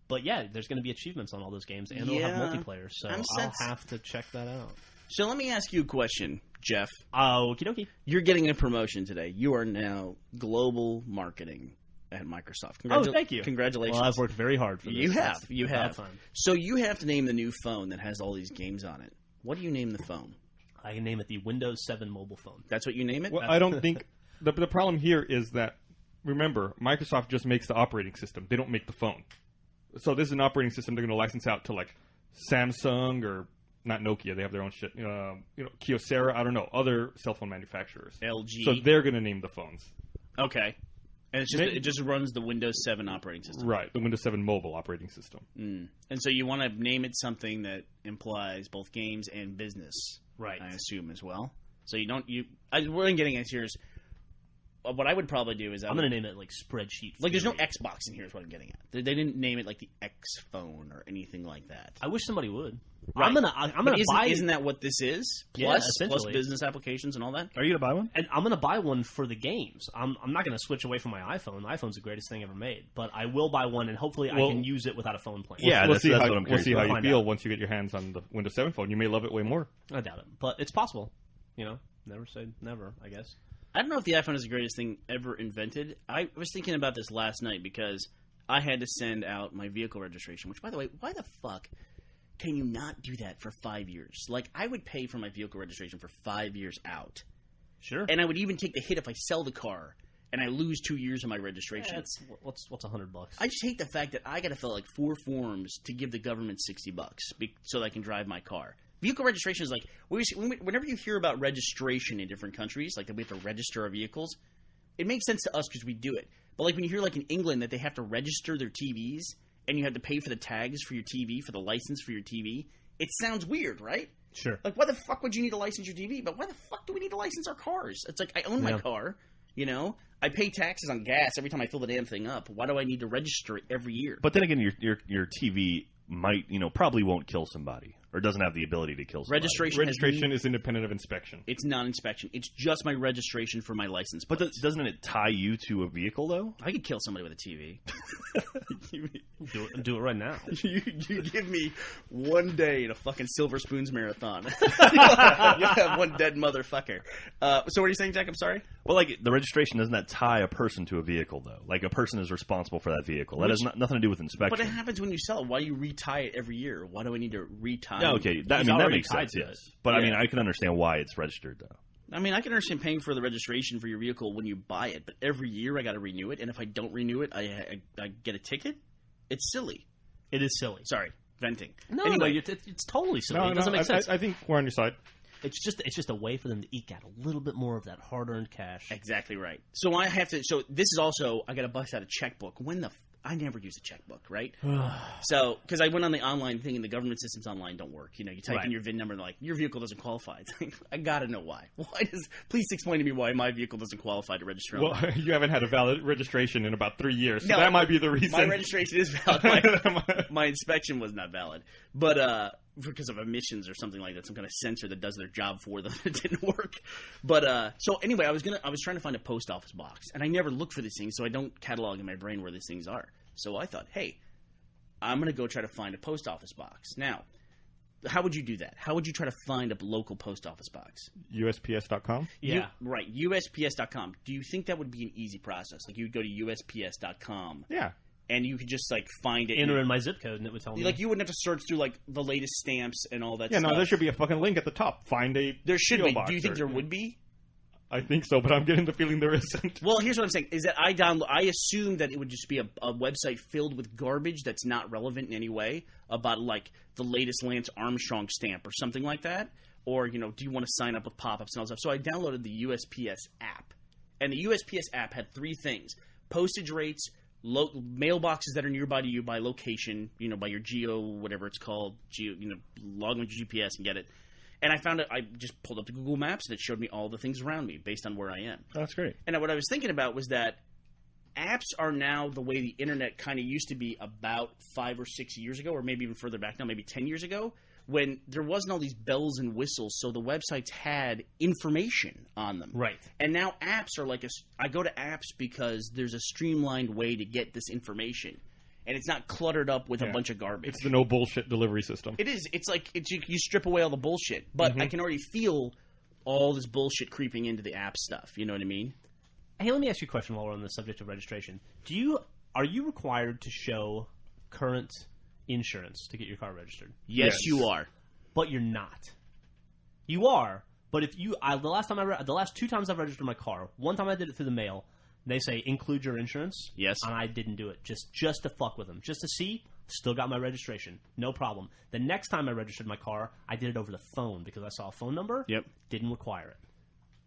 [SPEAKER 2] but yeah, there's going to be achievements on all those games, and they'll have
[SPEAKER 5] Yeah.
[SPEAKER 2] multiplayer. So
[SPEAKER 5] I'm
[SPEAKER 2] I'll have to check that out.
[SPEAKER 5] So let me ask you a question, Jeff.
[SPEAKER 2] Okie dokie.
[SPEAKER 5] You're getting a promotion today. You are now global marketing. at Microsoft.
[SPEAKER 2] Thank you.
[SPEAKER 5] Congratulations.
[SPEAKER 2] Well, I've worked very hard for this.
[SPEAKER 5] You have. You
[SPEAKER 2] About
[SPEAKER 5] have.
[SPEAKER 2] time.
[SPEAKER 5] So you have to name the new phone that has all these games on it. What do you name the phone?
[SPEAKER 2] I can name it the Windows 7 mobile phone.
[SPEAKER 5] That's what you name it?
[SPEAKER 4] Well, I don't think the problem here is that, remember, Microsoft just makes the operating system. They don't make the phone. So this is an operating system they're going to license out to like Samsung or not Nokia. They have their own shit. Kyocera. I don't know. Other cell phone manufacturers.
[SPEAKER 5] LG.
[SPEAKER 4] So they're going to name the phones.
[SPEAKER 5] Okay. And it just runs the Windows 7 operating system.
[SPEAKER 4] Right. The Windows 7 mobile operating system.
[SPEAKER 5] And so you want to name it something that implies both games and business.
[SPEAKER 2] Right.
[SPEAKER 5] I assume as well. So you don't we're getting at here is what I would probably do is
[SPEAKER 2] I'm going to name it like Spreadsheet.
[SPEAKER 5] Like there's no Xbox in here is what I'm getting at. They didn't name it like the X phone or anything like that.
[SPEAKER 2] I wish somebody would.
[SPEAKER 5] Right.
[SPEAKER 2] I'm gonna buy.
[SPEAKER 5] Isn't that what this is?
[SPEAKER 2] Yeah,
[SPEAKER 5] Plus
[SPEAKER 2] essentially.
[SPEAKER 5] business applications and all that.
[SPEAKER 3] Are you gonna buy one?
[SPEAKER 2] And I'm gonna buy one for the games. I'm not gonna switch away from my iPhone. The iPhone's the greatest thing ever made. But I will buy one, and hopefully I can use it without a phone plan.
[SPEAKER 3] Yeah,
[SPEAKER 4] we'll
[SPEAKER 3] that's
[SPEAKER 4] see
[SPEAKER 3] what
[SPEAKER 4] how,
[SPEAKER 3] I'm
[SPEAKER 4] we'll
[SPEAKER 3] curious
[SPEAKER 4] see how
[SPEAKER 3] about.
[SPEAKER 4] you
[SPEAKER 2] Find
[SPEAKER 4] feel
[SPEAKER 2] out.
[SPEAKER 4] once you get your hands on the Windows 7 phone. You may love it way more.
[SPEAKER 2] I doubt it, but it's possible. Never say never. I guess.
[SPEAKER 5] I don't know if the iPhone is the greatest thing ever invented. I was thinking about this last night because I had to send out my vehicle registration. Which, by the way, why the fuck can you not do that for 5 years? Like, I would pay for my vehicle registration for 5 years out.
[SPEAKER 2] Sure.
[SPEAKER 5] And I would even take the hit if I sell the car and I lose 2 years of my registration.
[SPEAKER 2] Yeah, what's $100?
[SPEAKER 5] I just hate the fact that I got to fill like 4 forms to give the government $60 so that I can drive my car. Vehicle registration is like, whenever you hear about registration in different countries, like that we have to register our vehicles, it makes sense to us because we do it. But like when you hear like in England that they have to register their TVs and you have to pay for the tags for your TV, for the license for your TV, it sounds weird, right?
[SPEAKER 2] Sure.
[SPEAKER 5] Like, why the fuck would you need to license your TV? But why the fuck do we need to license our cars? It's like, I own my car, I pay taxes on gas every time I fill the damn thing up. Why do I need to register it every year?
[SPEAKER 3] But then again, your TV might, probably won't kill somebody or doesn't have the ability to kill somebody.
[SPEAKER 4] Registration is independent of inspection.
[SPEAKER 5] It's non-inspection. It's just my registration for my license plate.
[SPEAKER 3] But doesn't it tie you to a vehicle, though?
[SPEAKER 5] I could kill somebody with a TV.
[SPEAKER 2] Do it right now.
[SPEAKER 5] You give me 1 day in a fucking Silver Spoons marathon. You have one dead motherfucker. So what are you saying, Jack? I'm sorry?
[SPEAKER 3] Well, like, the registration, doesn't that tie a person to a vehicle, though? Like, a person is responsible for that vehicle. That has nothing to do with inspection.
[SPEAKER 5] But it happens when you sell it. Why do you retie it every year? Why do I need to retie
[SPEAKER 3] Yeah, okay. That makes sense, yes. But, I mean, I can understand why it's registered, though.
[SPEAKER 5] I mean, I can understand paying for the registration for your vehicle when you buy it, but every year I got to renew it, and if I don't renew it, I get a ticket? It's silly.
[SPEAKER 2] It is silly.
[SPEAKER 5] Sorry, venting.
[SPEAKER 2] No,
[SPEAKER 5] anyway,
[SPEAKER 2] it's totally silly.
[SPEAKER 4] No,
[SPEAKER 2] It doesn't make sense.
[SPEAKER 4] I think we're on your side.
[SPEAKER 2] It's just a way for them to eke out a little bit more of that hard-earned cash.
[SPEAKER 5] Exactly right. So I have to. So this is also I got to bust out a checkbook. I never use a checkbook, right? So because I went on the online thing and the government systems online don't work. You type in your VIN number and they're like, your vehicle doesn't qualify. It's like, I got to know why. Please explain to me why my vehicle doesn't qualify to register online.
[SPEAKER 4] Well, you haven't had a valid registration in about 3 years, so that might be the reason.
[SPEAKER 5] My registration is valid. My inspection was not valid, but because of emissions or something like that, some kind of sensor that does their job for them, it didn't work. But so anyway, I was trying to find a post office box, and I never look for these things, so I don't catalog in my brain where these things are. So I thought, hey, I'm going to go try to find a post office box. Now, how would you do that? How would you try to find a local post office box?
[SPEAKER 4] USPS.com?
[SPEAKER 2] Yeah.
[SPEAKER 5] Right, USPS.com. Do you think that would be an easy process? Like you would go to USPS.com.
[SPEAKER 4] Yeah.
[SPEAKER 5] And you could just like find it.
[SPEAKER 2] Enter in my zip code, and it would tell me.
[SPEAKER 5] Like you wouldn't have to search through like the latest stamps and all that.
[SPEAKER 4] Yeah,
[SPEAKER 5] stuff.
[SPEAKER 4] no, there should be a fucking link at the top. Find a.
[SPEAKER 5] There should
[SPEAKER 4] PO
[SPEAKER 5] be.
[SPEAKER 4] box
[SPEAKER 5] Do you think there would be?
[SPEAKER 4] I think so, but I'm getting the feeling there isn't.
[SPEAKER 5] Well, here's what I'm saying: is that I assume that it would just be a website filled with garbage that's not relevant in any way about like the latest Lance Armstrong stamp or something like that, or do you want to sign up with pop-ups and all that stuff? So I downloaded the USPS app, and the USPS app had 3 things: postage rates, mailboxes that are nearby to you by location, by your geo, whatever it's called, log in with your GPS and get it. And I found it. I just pulled up the Google Maps and it showed me all the things around me based on where I am.
[SPEAKER 3] Oh, that's great.
[SPEAKER 5] And what I was thinking about was that apps are now the way the internet kind of used to be about 5 or 6 years ago, or maybe even further back now, maybe 10 years ago, when there wasn't all these bells and whistles, so the websites had information on them.
[SPEAKER 2] Right.
[SPEAKER 5] And now apps are like I go to apps because there's a streamlined way to get this information. And it's not cluttered up with a bunch of garbage.
[SPEAKER 4] It's the no bullshit delivery system.
[SPEAKER 5] It is. It's like you strip away all the bullshit. But I can already feel all this bullshit creeping into the app stuff. You know what I mean?
[SPEAKER 2] Hey, let me ask you a question while we're on the subject of registration. Are you required to show current insurance to get your car registered?
[SPEAKER 5] Yes, you are.
[SPEAKER 2] But you're not. You are, but if you the last 2 times I've registered my car, one time I did it through the mail. They say include your insurance.
[SPEAKER 5] Yes.
[SPEAKER 2] And I didn't do it just to fuck with them, just to see. Still got my registration, no problem. The next time I registered my car, I did it over the phone because I saw a phone number.
[SPEAKER 5] Yep.
[SPEAKER 2] Didn't require it.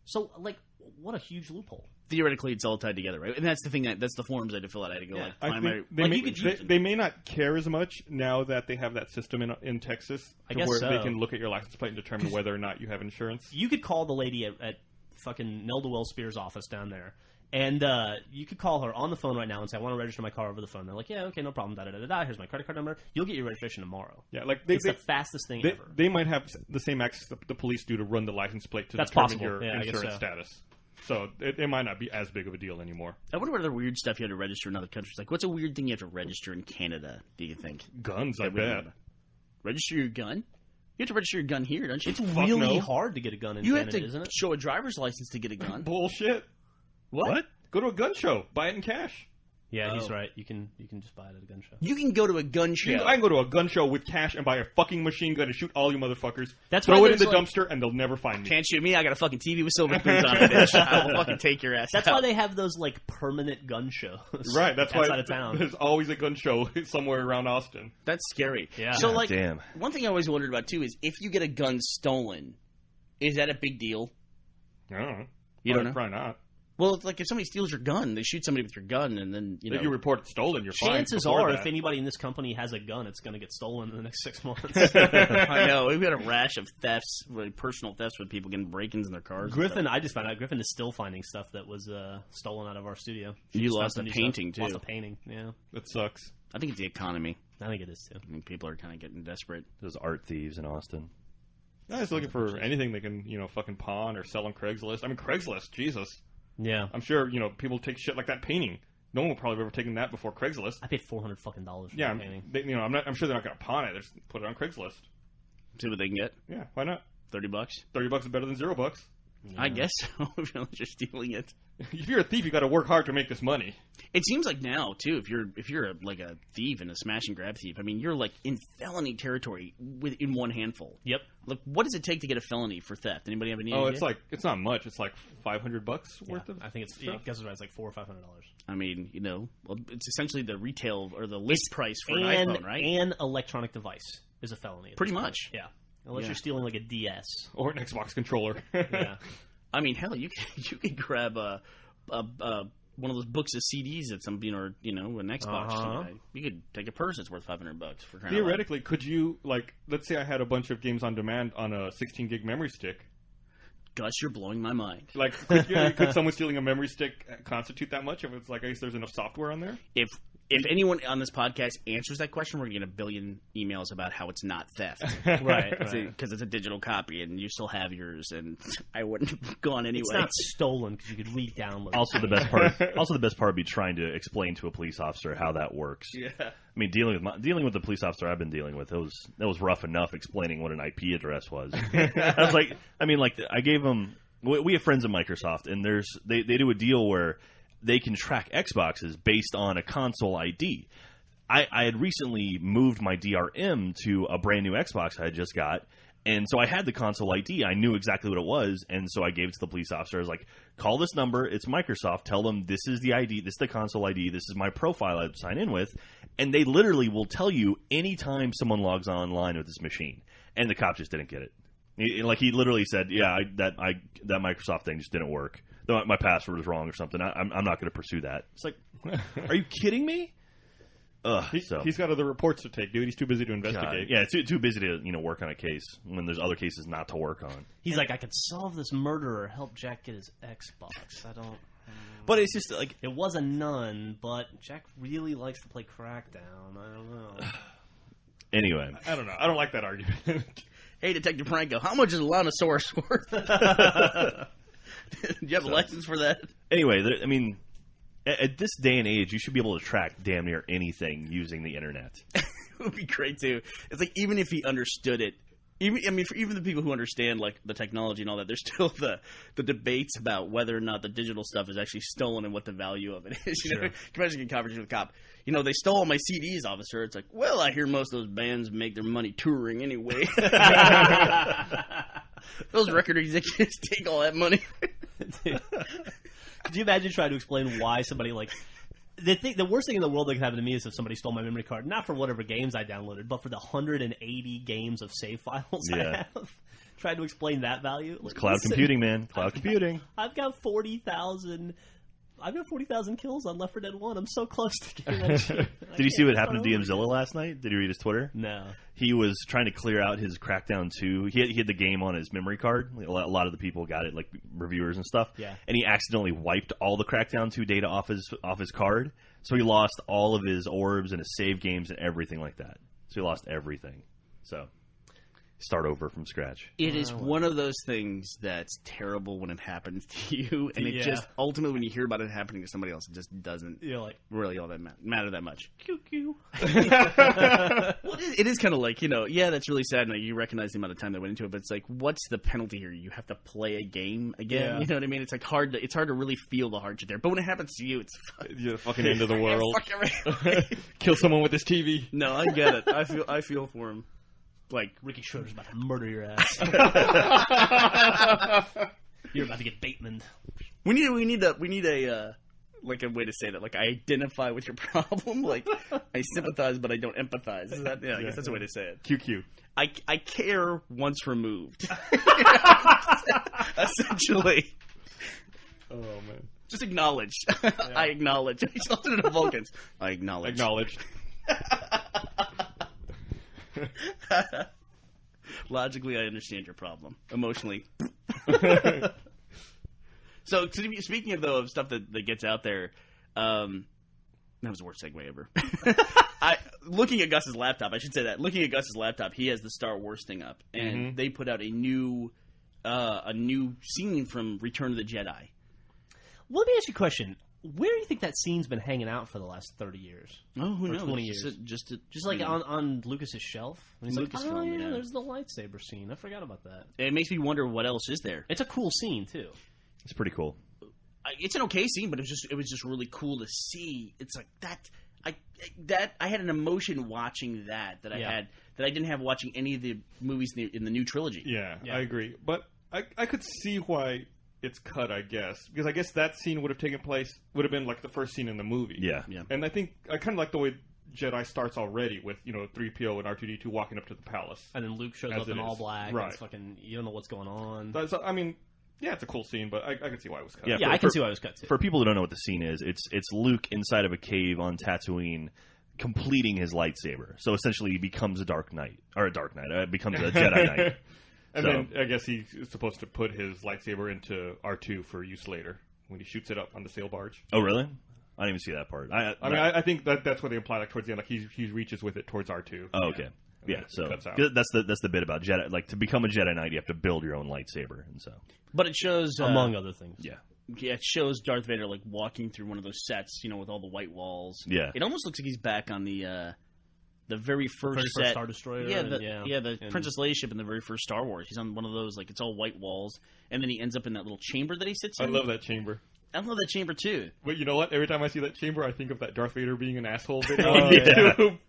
[SPEAKER 2] So, like, what a huge loophole.
[SPEAKER 5] Theoretically, it's all tied together, right? And that's the thing that's the forms I had to fill out. I had to go
[SPEAKER 2] Yeah.
[SPEAKER 5] find my.
[SPEAKER 4] They may not care as much now that they have that system in Texas,
[SPEAKER 2] I guess
[SPEAKER 4] where
[SPEAKER 2] so.
[SPEAKER 4] they can look at your license plate and determine whether or not you have insurance.
[SPEAKER 2] You could call the lady at fucking Nelda Will Spears' office down there, and you could call her on the phone right now and say, I want to register my car over the phone. They're like, yeah, okay, no problem, da-da-da-da, here's my credit card number. You'll get your registration tomorrow.
[SPEAKER 4] Yeah, like
[SPEAKER 2] it's the fastest thing ever.
[SPEAKER 4] They might have the same access the police do to run the license plate to
[SPEAKER 2] That's
[SPEAKER 4] determine
[SPEAKER 2] possible.
[SPEAKER 4] your
[SPEAKER 2] Yeah, I guess
[SPEAKER 4] insurance
[SPEAKER 2] so.
[SPEAKER 4] status. So it might not be as big of a deal anymore.
[SPEAKER 5] I wonder what other weird stuff you had to register in other countries. Like, what's a weird thing you have to register in Canada, do you think?
[SPEAKER 4] Guns, I
[SPEAKER 5] That we don't
[SPEAKER 4] bet.
[SPEAKER 5] know? Register your gun? You have to register your gun here, don't you?
[SPEAKER 2] It's really
[SPEAKER 4] no.
[SPEAKER 2] hard to get a gun in
[SPEAKER 5] You
[SPEAKER 2] Canada,
[SPEAKER 5] have to
[SPEAKER 2] isn't it?
[SPEAKER 5] show a driver's license to get a gun.
[SPEAKER 4] Bullshit.
[SPEAKER 5] What?
[SPEAKER 4] Go to a gun show. Buy it in cash.
[SPEAKER 2] Yeah, he's
[SPEAKER 5] Oh.
[SPEAKER 2] right. You can just buy it at a gun show.
[SPEAKER 5] You can go to a gun show.
[SPEAKER 4] I can go to a gun show with cash and buy a fucking machine gun and shoot all you motherfuckers.
[SPEAKER 2] That's
[SPEAKER 4] Throw
[SPEAKER 2] why
[SPEAKER 4] it in the
[SPEAKER 2] there's, like-
[SPEAKER 4] dumpster and they'll never find me.
[SPEAKER 5] Can't shoot me. I got a fucking TV with silver spoons on it, bitch. I will fucking take your ass
[SPEAKER 2] That's
[SPEAKER 5] out.
[SPEAKER 2] why they have those like permanent gun shows.
[SPEAKER 4] Right, that's why
[SPEAKER 2] outside of town.
[SPEAKER 4] there's always a gun show somewhere around Austin.
[SPEAKER 5] That's scary.
[SPEAKER 2] Yeah.
[SPEAKER 5] So, like,
[SPEAKER 3] Damn.
[SPEAKER 5] one thing I always wondered about, too, is if you get a gun stolen, is that a big deal?
[SPEAKER 4] I don't know.
[SPEAKER 5] You don't know?
[SPEAKER 4] Probably not.
[SPEAKER 5] Well, it's like if somebody steals your gun, they shoot somebody with your gun, and then, you know.
[SPEAKER 4] If you report it stolen, you're fine.
[SPEAKER 2] Chances
[SPEAKER 4] before
[SPEAKER 2] are,
[SPEAKER 4] that.
[SPEAKER 2] if anybody in this company has a gun, it's going to get stolen in the next 6 months.
[SPEAKER 5] I know. We've got a rash of thefts, really personal thefts with people getting break-ins in their cars.
[SPEAKER 2] Griffin, I just found out Griffin is still finding stuff that was stolen out of our studio. She
[SPEAKER 5] You
[SPEAKER 2] just found
[SPEAKER 5] lost
[SPEAKER 2] some
[SPEAKER 5] a
[SPEAKER 2] new
[SPEAKER 5] painting,
[SPEAKER 2] stuff. Lost
[SPEAKER 5] too.
[SPEAKER 2] a painting, yeah.
[SPEAKER 4] That sucks.
[SPEAKER 5] I think it's the economy.
[SPEAKER 2] I think it is, too.
[SPEAKER 5] I mean, people are kind of getting desperate.
[SPEAKER 3] Those art thieves in Austin.
[SPEAKER 4] I was looking for anything they can, fucking pawn or sell on Craigslist. I mean, Craigslist, Jesus.
[SPEAKER 2] Yeah.
[SPEAKER 4] I'm sure, people take shit like that painting. No one will probably have ever taken that before Craigslist.
[SPEAKER 2] I paid $400 fucking for
[SPEAKER 4] Yeah,
[SPEAKER 2] that painting.
[SPEAKER 4] I'm sure they're not going to pawn it. They're just put it on Craigslist.
[SPEAKER 5] See what they can get.
[SPEAKER 4] Yeah, why not?
[SPEAKER 5] $30.
[SPEAKER 4] $30 is better than $0.
[SPEAKER 5] I guess so. If you're just stealing it.
[SPEAKER 4] If you're a thief, you got to work hard to make this money.
[SPEAKER 5] It seems like now too. If you're a thief and a smash and grab thief, I mean, you're like in felony territory in one handful.
[SPEAKER 2] Yep.
[SPEAKER 5] Like, what does it take to get a felony for theft? Anybody have any
[SPEAKER 4] Oh,
[SPEAKER 5] idea?
[SPEAKER 4] it's not much. It's like $500 worth of.
[SPEAKER 2] I think it's,
[SPEAKER 4] stuff.
[SPEAKER 2] I guess it's right, it's like $400 or $500.
[SPEAKER 5] I mean, well, it's essentially the retail or the list price for an
[SPEAKER 2] And
[SPEAKER 5] iPhone, right?
[SPEAKER 2] an electronic device is a felony. at
[SPEAKER 5] Pretty
[SPEAKER 2] this point.
[SPEAKER 5] much.
[SPEAKER 2] Yeah. Unless
[SPEAKER 5] Yeah.
[SPEAKER 2] you're stealing like a DS.
[SPEAKER 4] Or an Xbox controller.
[SPEAKER 2] Yeah.
[SPEAKER 5] I mean, hell, you could grab one of those books of CDs at some, an Xbox. Or something. You could take a purse that's worth $500 for crying out loud.
[SPEAKER 4] Theoretically, could you, let's say I had a bunch of games on demand on a 16 gig memory stick.
[SPEAKER 5] Gus, you're blowing my mind.
[SPEAKER 4] Like, could someone stealing a memory stick constitute that much? If it's like, I guess there's enough software on there?
[SPEAKER 5] If anyone on this podcast answers that question, we're going to get a billion emails about how it's not theft.
[SPEAKER 2] Right.
[SPEAKER 5] Because it's a digital copy and you still have yours, and I wouldn't have gone anyway.
[SPEAKER 2] It's not stolen because you could re-download.
[SPEAKER 3] Also, the best part would be trying to explain to a police officer how that works.
[SPEAKER 5] Yeah.
[SPEAKER 3] I mean, dealing with the police officer I've been dealing with, that was rough enough explaining what an IP address was. I was like, I gave them. We have friends at Microsoft, and they do a deal where they can track Xboxes based on a console ID. I had recently moved my DRM to a brand new Xbox I had just got, and so I had the console ID. I knew exactly what it was, and so I gave it to the police officer. I was like, call this number. It's Microsoft. Tell them this is the ID. This is the console ID. This is my profile I'd sign in with. And they literally will tell you anytime someone logs online with this machine. And the cop just didn't get it. He literally said, yeah, that Microsoft thing just didn't work. My password was wrong or something. I'm not going to pursue that. It's like, are you kidding me?
[SPEAKER 4] He's got other reports to take, dude. He's too busy to investigate.
[SPEAKER 3] God. Yeah, too busy to work on a case when there's other cases not to work on.
[SPEAKER 2] He's like, I could solve this murder or help Jack get his Xbox. I don't.
[SPEAKER 3] But it's just like
[SPEAKER 2] It was a nun, but Jack really likes to play Crackdown. I don't know.
[SPEAKER 3] Anyway,
[SPEAKER 4] I don't know. I don't like that argument.
[SPEAKER 5] Hey, Detective Franco, how much is a Lanosaurus worth? Do you have a license for that?
[SPEAKER 3] anyway, at this day and age, you should be able to track damn near anything using the internet.
[SPEAKER 5] It would be great, too. It's like, even if he understood it, For even the people who understand like the technology and all that, there's still the debates about whether or not the digital stuff is actually stolen and what the value of it is. You know, can you imagine getting a conversation with a cop? You know, they stole all my CDs, officer. It's like, well, I hear most of those bands make their money touring anyway. Those record executives take all that money.
[SPEAKER 2] Could you imagine trying to explain why somebody like the worst thing in the world that could happen to me is if somebody stole my memory card, not for whatever games I downloaded, but for the 180 games of save files I have. Trying to explain that value.
[SPEAKER 3] It's cloud computing, man. Cloud computing.
[SPEAKER 2] I've got 40,000 kills on Left 4 Dead 1. I'm so close to getting that shit.
[SPEAKER 3] Did you see what happened to DMZilla last night? Did you read his Twitter?
[SPEAKER 2] No.
[SPEAKER 3] He was trying to clear out his Crackdown 2. He had the game on his memory card. A lot of the people got it, like reviewers and stuff.
[SPEAKER 2] Yeah.
[SPEAKER 3] And he accidentally wiped all the Crackdown 2 data off his card. So he lost all of his orbs and his save games and everything like that. So he lost everything. So start over from scratch.
[SPEAKER 5] It is one of those things that's terrible when it happens to you, and it just ultimately when you hear about it happening to somebody else, it just doesn't really all that matter that much. Well, it is kind of like, you know, that's really sad, and you recognize the amount of time that went into it, but it's like, what's the penalty here? You have to play a game again.
[SPEAKER 2] Yeah.
[SPEAKER 5] You know what I mean? It's like hard to really feel the hardship there. But when it happens to you, it's
[SPEAKER 4] the fucking end of the world.
[SPEAKER 5] Right.
[SPEAKER 4] Kill someone with this TV.
[SPEAKER 5] No, I get it. I feel for him.
[SPEAKER 2] Like, Ricky Schroeder's about to murder your ass. You're about to get Batemaned.
[SPEAKER 5] We need a like a way to say that. Like, I identify with your problem. Like, I sympathize, but I don't empathize. Is that, I guess that's a way to say it.
[SPEAKER 4] QQ.
[SPEAKER 5] I care once removed. Essentially.
[SPEAKER 4] Oh, man.
[SPEAKER 5] Just acknowledge. Yeah. I acknowledge. He's nothing to the Vulcans. I acknowledge.
[SPEAKER 4] Acknowledge.
[SPEAKER 5] Logically, I understand your problem. Emotionally. So, speaking of stuff that gets out there, that was the worst segue ever. Looking at Gus's laptop, I should say that. Looking at Gus's laptop, he has the Star Wars thing up, and they put out a new scene from Return of the Jedi.
[SPEAKER 2] Well, let me ask you a question. Where do you think that scene's been hanging out for the last 30 years?
[SPEAKER 5] Oh, who knows?
[SPEAKER 2] 20 years.
[SPEAKER 5] Just
[SPEAKER 2] like on Lucas's shelf. And he's
[SPEAKER 5] Lucasfilm,
[SPEAKER 2] yeah, there's the lightsaber scene. I forgot about that.
[SPEAKER 5] It makes me wonder what else is there.
[SPEAKER 2] It's a cool scene, too.
[SPEAKER 3] It's pretty cool.
[SPEAKER 5] It's an okay scene, but it was just really cool to see. It's like that. I had an emotion watching that I didn't have watching any of the movies in the new trilogy.
[SPEAKER 4] Yeah, I agree. But I could see why it's cut, I guess, because I guess that scene would have been like the first scene in the movie.
[SPEAKER 3] Yeah.
[SPEAKER 4] And I think I kind of like the way Jedi starts already with 3PO and R2-D2 walking up to the palace,
[SPEAKER 2] and then Luke shows up in all black.
[SPEAKER 4] Right.
[SPEAKER 2] And it's fucking, you don't know what's going on.
[SPEAKER 4] So, I mean, yeah, it's a cool scene, but I can see why it was cut.
[SPEAKER 2] Yeah, I can see why it was cut too.
[SPEAKER 3] For people who don't know what the scene is, it's Luke inside of a cave on Tatooine, completing his lightsaber. So essentially, he becomes a Dark Knight, becomes a Jedi Knight.
[SPEAKER 4] And then I guess he's supposed to put his lightsaber into R2 for use later when he shoots it up on the sail barge.
[SPEAKER 3] Oh, really? I didn't even see that part.
[SPEAKER 4] I think that's what they imply. Like towards the end, like he reaches with it towards R2.
[SPEAKER 3] Oh, okay. Yeah, so
[SPEAKER 4] that's
[SPEAKER 3] the bit about Jedi. Like, to become a Jedi Knight, you have to build your own lightsaber, and so.
[SPEAKER 5] But it shows
[SPEAKER 2] among other things.
[SPEAKER 3] Yeah.
[SPEAKER 5] Yeah, it shows Darth Vader like walking through one of those sets, with all the white walls.
[SPEAKER 3] Yeah.
[SPEAKER 5] It almost looks like he's back on the very first set.
[SPEAKER 2] Star Destroyer.
[SPEAKER 5] The Princess Leia ship in the very first Star Wars. He's on one of those, like, it's all white walls, and then he ends up in that little chamber that he sits in.
[SPEAKER 4] I love that chamber.
[SPEAKER 5] I love that chamber too.
[SPEAKER 4] But you know what? Every time I see that chamber, I think of that Darth Vader being an asshole video
[SPEAKER 3] on YouTube.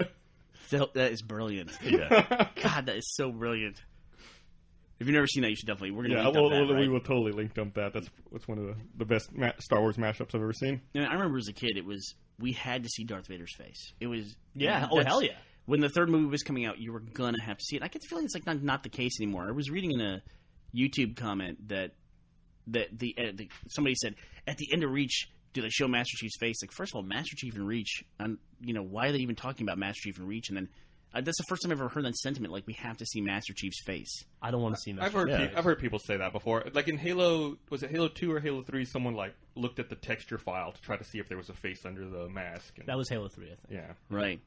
[SPEAKER 5] That is brilliant.
[SPEAKER 3] Yeah.
[SPEAKER 5] God, that is so brilliant. If you've never seen that, you should definitely. We're gonna link
[SPEAKER 4] that,
[SPEAKER 5] right?
[SPEAKER 4] We will totally link dump that. That's one of the best Star Wars mashups I've ever seen.
[SPEAKER 5] And I remember as a kid, we had to see Darth Vader's face. It was
[SPEAKER 2] hell yeah.
[SPEAKER 5] When the third movie was coming out, you were gonna have to see it. I get the feeling it's like not the case anymore. I was reading in a YouTube comment that somebody said at the end of Reach, do they show Master Chief's face? Like, first of all, Master Chief and Reach, why are they even talking about Master Chief and Reach? And then that's the first time I've ever heard that sentiment. Like, we have to see Master Chief's face.
[SPEAKER 2] I don't want to see Master Chief.
[SPEAKER 4] I've heard people say that before. Like in Halo, was it Halo 2 or Halo 3? Someone like looked at the texture file to try to see if there was a face under the mask.
[SPEAKER 2] That was Halo 3, I think.
[SPEAKER 4] Yeah,
[SPEAKER 5] right.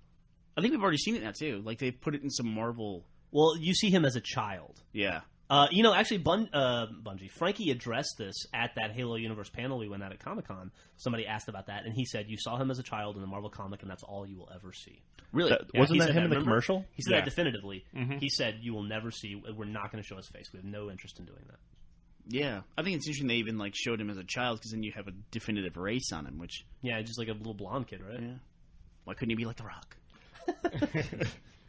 [SPEAKER 5] I think we've already seen it now too. Like, they've put it in some Marvel.
[SPEAKER 2] Well, you see him as a child.
[SPEAKER 5] Yeah.
[SPEAKER 2] Actually, Bungie, Frankie addressed this at that Halo Universe panel we went at Comic-Con. Somebody asked about that, and he said, you saw him as a child in the Marvel comic, and that's all you will ever see.
[SPEAKER 5] Really?
[SPEAKER 3] Wasn't
[SPEAKER 2] He
[SPEAKER 3] that
[SPEAKER 2] said
[SPEAKER 3] him in the
[SPEAKER 2] remember?
[SPEAKER 3] commercial?
[SPEAKER 2] He said
[SPEAKER 4] Yeah.
[SPEAKER 2] that definitively.
[SPEAKER 4] Mhm.
[SPEAKER 2] He said, you will never see, we're not going to show his face. We have no interest in doing that.
[SPEAKER 5] Yeah. I think it's interesting they even showed him as a child because then you have a definitive race on him, which...
[SPEAKER 2] Yeah, just like a little blonde kid, right?
[SPEAKER 5] Yeah. Why couldn't he be like The Rock?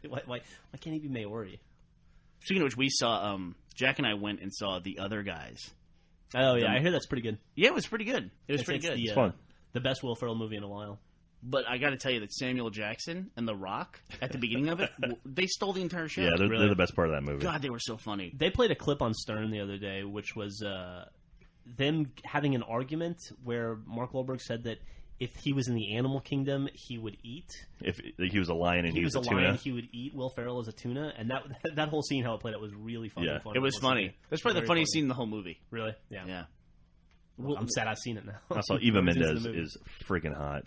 [SPEAKER 2] Why can't he be Maori?
[SPEAKER 5] Speaking of which, we saw... Jack and I went and saw The Other Guys.
[SPEAKER 2] Oh, yeah, I hear that's pretty good.
[SPEAKER 5] Yeah, it was pretty good. It was pretty good.
[SPEAKER 2] The,
[SPEAKER 3] fun.
[SPEAKER 2] The best Will Ferrell movie in a while.
[SPEAKER 5] But I got to tell you that Samuel Jackson and The Rock, at the beginning of it, they stole the entire show.
[SPEAKER 3] Yeah, they're the best part of that movie.
[SPEAKER 5] God, they were so funny.
[SPEAKER 2] They played a clip on Stern the other day, which was them having an argument where Mark Wahlberg said that if he was in the animal kingdom, he would eat.
[SPEAKER 3] If he was a lion and he was a tuna.
[SPEAKER 2] lion, he would eat Will Ferrell as a tuna. And that whole scene, how it played out, was really funny.
[SPEAKER 3] Yeah.
[SPEAKER 2] Fun
[SPEAKER 5] It was
[SPEAKER 2] to listen
[SPEAKER 5] funny.
[SPEAKER 2] to.
[SPEAKER 5] That's probably the
[SPEAKER 2] Very
[SPEAKER 5] funniest
[SPEAKER 2] funny.
[SPEAKER 5] scene in the whole movie.
[SPEAKER 2] Really? Yeah.
[SPEAKER 5] Yeah.
[SPEAKER 2] Well, I'm sad I've seen it now.
[SPEAKER 3] Also, Eva
[SPEAKER 2] It's into
[SPEAKER 3] Mendes
[SPEAKER 2] the movie.
[SPEAKER 3] is freaking hot.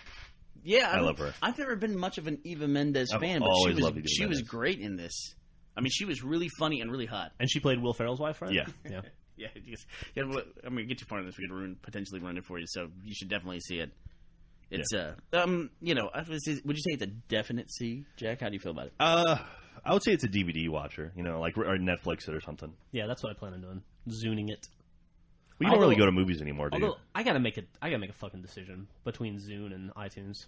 [SPEAKER 5] Yeah,
[SPEAKER 3] I love her.
[SPEAKER 5] I've never been much of an Eva Mendes
[SPEAKER 3] I've
[SPEAKER 5] fan, but
[SPEAKER 3] always loved Eva
[SPEAKER 5] she was
[SPEAKER 3] Mendes.
[SPEAKER 5] great in this. I mean, she was really funny and really hot.
[SPEAKER 2] And she played Will Ferrell's wife, right?
[SPEAKER 3] Yeah.
[SPEAKER 2] Yeah.
[SPEAKER 5] Yeah, I'm gonna get too far in this. We could potentially ruin it for you, so you should definitely see it. It's would you say it's a definite C, Jack? How do you feel about it?
[SPEAKER 3] I would say it's a DVD watcher, or Netflix it or something.
[SPEAKER 2] Yeah, that's what I plan on doing. Zooning it.
[SPEAKER 3] Well, you don't really go to movies anymore, do you?
[SPEAKER 2] Although I gotta make a fucking decision between Zune and iTunes.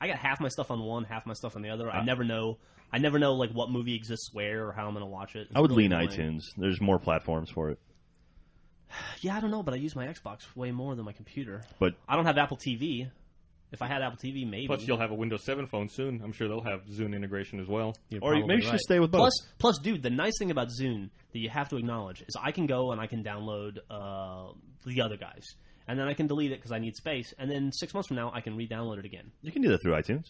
[SPEAKER 2] I got half my stuff on one, half my stuff on the other. I never know like what movie exists where or how I'm gonna watch it. It's
[SPEAKER 3] I would
[SPEAKER 2] really
[SPEAKER 3] lean
[SPEAKER 2] annoying.
[SPEAKER 3] iTunes. There's more platforms for it.
[SPEAKER 2] Yeah, I don't know, but I use my Xbox way more than my computer.
[SPEAKER 3] But
[SPEAKER 2] I don't have Apple TV. If I had Apple TV, maybe.
[SPEAKER 4] Plus, you'll have a Windows 7 phone soon. I'm sure they'll have Zune integration as well.
[SPEAKER 2] You're
[SPEAKER 3] or maybe
[SPEAKER 2] probably
[SPEAKER 3] you should
[SPEAKER 2] right.
[SPEAKER 3] stay with both.
[SPEAKER 2] Plus, dude, the nice thing about Zune that you have to acknowledge is I can go and I can download the other guys, and then I can delete it because I need space, and then 6 months from now I can re-download it again.
[SPEAKER 3] You can do that through iTunes.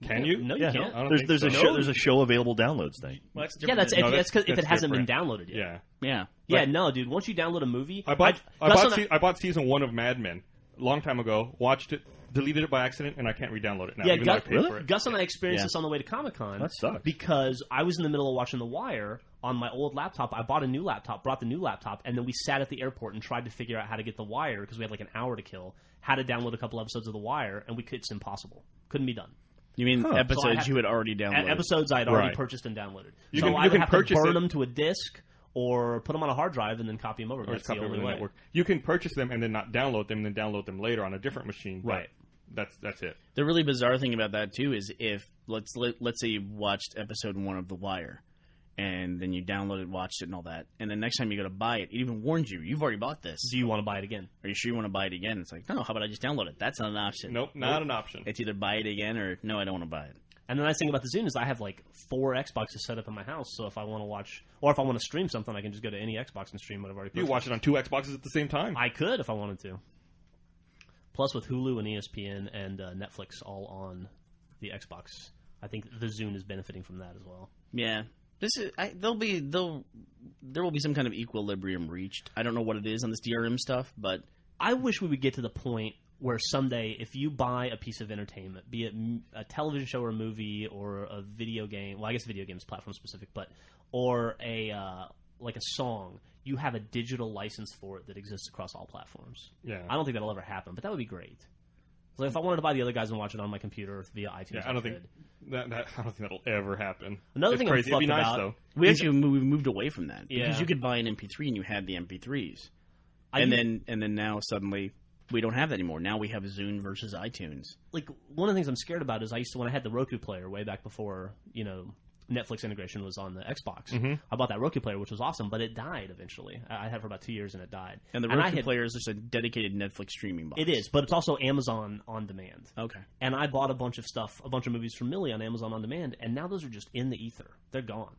[SPEAKER 4] Can you?
[SPEAKER 2] No, you can't.
[SPEAKER 4] I don't
[SPEAKER 3] There's
[SPEAKER 4] think
[SPEAKER 3] a
[SPEAKER 4] so.
[SPEAKER 3] show. There's a show available downloads thing.
[SPEAKER 5] Well, that's
[SPEAKER 2] Yeah, that's
[SPEAKER 4] No,
[SPEAKER 2] if it
[SPEAKER 4] that's
[SPEAKER 2] hasn't been
[SPEAKER 4] different.
[SPEAKER 2] downloaded yet.
[SPEAKER 4] Yeah.
[SPEAKER 5] Yeah.
[SPEAKER 2] No, dude. Once you download a movie,
[SPEAKER 4] I bought
[SPEAKER 2] Gus and
[SPEAKER 4] I bought season 1 of Mad Men a long time ago. Watched it, deleted it by accident, and I can't re-download it now.
[SPEAKER 2] Yeah,
[SPEAKER 4] even though I
[SPEAKER 2] Gus,
[SPEAKER 4] paid for it.
[SPEAKER 2] Gus and I experienced
[SPEAKER 5] Yeah.
[SPEAKER 2] this on the way to Comic-Con.
[SPEAKER 3] That sucks.
[SPEAKER 2] Because I was in the middle of watching The Wire on my old laptop. I bought a new laptop, brought the new laptop, and then we sat at the airport and tried to figure out how to get The Wire because we had like an hour to kill. How to download a couple episodes of The Wire, and it's impossible. Couldn't be done.
[SPEAKER 5] You mean
[SPEAKER 2] So I
[SPEAKER 5] episodes
[SPEAKER 2] have
[SPEAKER 5] you had already downloaded?
[SPEAKER 2] Episodes I had already
[SPEAKER 4] Right.
[SPEAKER 2] purchased and downloaded.
[SPEAKER 4] You
[SPEAKER 2] So
[SPEAKER 4] can-
[SPEAKER 2] I
[SPEAKER 4] you
[SPEAKER 2] would
[SPEAKER 4] can
[SPEAKER 2] have to
[SPEAKER 4] purchase
[SPEAKER 2] burn
[SPEAKER 4] it-
[SPEAKER 2] them to a disc or put them on a hard drive and then copy them over.
[SPEAKER 4] Or
[SPEAKER 2] That's
[SPEAKER 4] just copy
[SPEAKER 2] the
[SPEAKER 4] over
[SPEAKER 2] only
[SPEAKER 4] the
[SPEAKER 2] way.
[SPEAKER 4] network. You can purchase them and then not download them, and then download them later on a different machine. but
[SPEAKER 2] Right.
[SPEAKER 4] That's it.
[SPEAKER 5] The really bizarre thing about that too is if let's say you watched episode 1 of The Wire, and then you downloaded, watched it, and all that, and then next time you go to buy it, it even warns you, you've already bought this.
[SPEAKER 2] Do you want to buy it again?
[SPEAKER 5] Are you sure you want to buy it again? It's like, no, how about I just download it? That's not an option.
[SPEAKER 4] Nope, not an option.
[SPEAKER 5] It's either buy it again or no, I don't want to buy it.
[SPEAKER 2] And the nice thing about the Zune is I have like 4 Xboxes set up in my house, so if I want to watch or if I want to stream something, I can just go to any Xbox and stream what I've already
[SPEAKER 4] You
[SPEAKER 2] purchased.
[SPEAKER 4] watch it on 2 Xboxes at the same time.
[SPEAKER 2] I could if I wanted to. Plus, with Hulu and ESPN and Netflix all on the Xbox, I think the Zune is benefiting from that as well.
[SPEAKER 5] Yeah, this is there will be some kind of equilibrium reached. I don't know what it is on this DRM stuff, but
[SPEAKER 2] I wish we would get to the point where someday, if you buy a piece of entertainment, be it a television show or a movie or a video game, well, I guess video game is platform specific, or like a song, you have a digital license for it that exists across all platforms.
[SPEAKER 4] Yeah.
[SPEAKER 2] I don't think that'll ever happen, but that would be great. So if I wanted to buy The Other Guys and watch it on my computer via iTunes,
[SPEAKER 4] Yeah, I don't think that'll ever happen.
[SPEAKER 2] Another
[SPEAKER 4] It's
[SPEAKER 2] thing I'm
[SPEAKER 4] crazy. It'd be
[SPEAKER 2] fucked
[SPEAKER 4] nice
[SPEAKER 2] about-
[SPEAKER 4] though.
[SPEAKER 5] we actually moved away from that
[SPEAKER 2] Yeah.
[SPEAKER 5] because you could buy an MP3 and you had the MP3s,
[SPEAKER 2] I
[SPEAKER 5] and
[SPEAKER 2] use-
[SPEAKER 5] then now suddenly we don't have that anymore. Now we have Zune versus iTunes.
[SPEAKER 2] like one of the things I'm scared about is when I had the Roku player way back before Netflix integration was on the Xbox.
[SPEAKER 4] Mm-hmm.
[SPEAKER 2] I bought that Roku player, which was awesome, but it died eventually. I had it for about 2 years and it died.
[SPEAKER 5] And the
[SPEAKER 2] I
[SPEAKER 5] Roku
[SPEAKER 2] had-
[SPEAKER 5] player is just a dedicated Netflix streaming box.
[SPEAKER 2] It is, but it's also Amazon on demand.
[SPEAKER 5] Okay.
[SPEAKER 2] And I bought a bunch of movies from Millie on Amazon on demand, and now those are just in the ether. They're gone.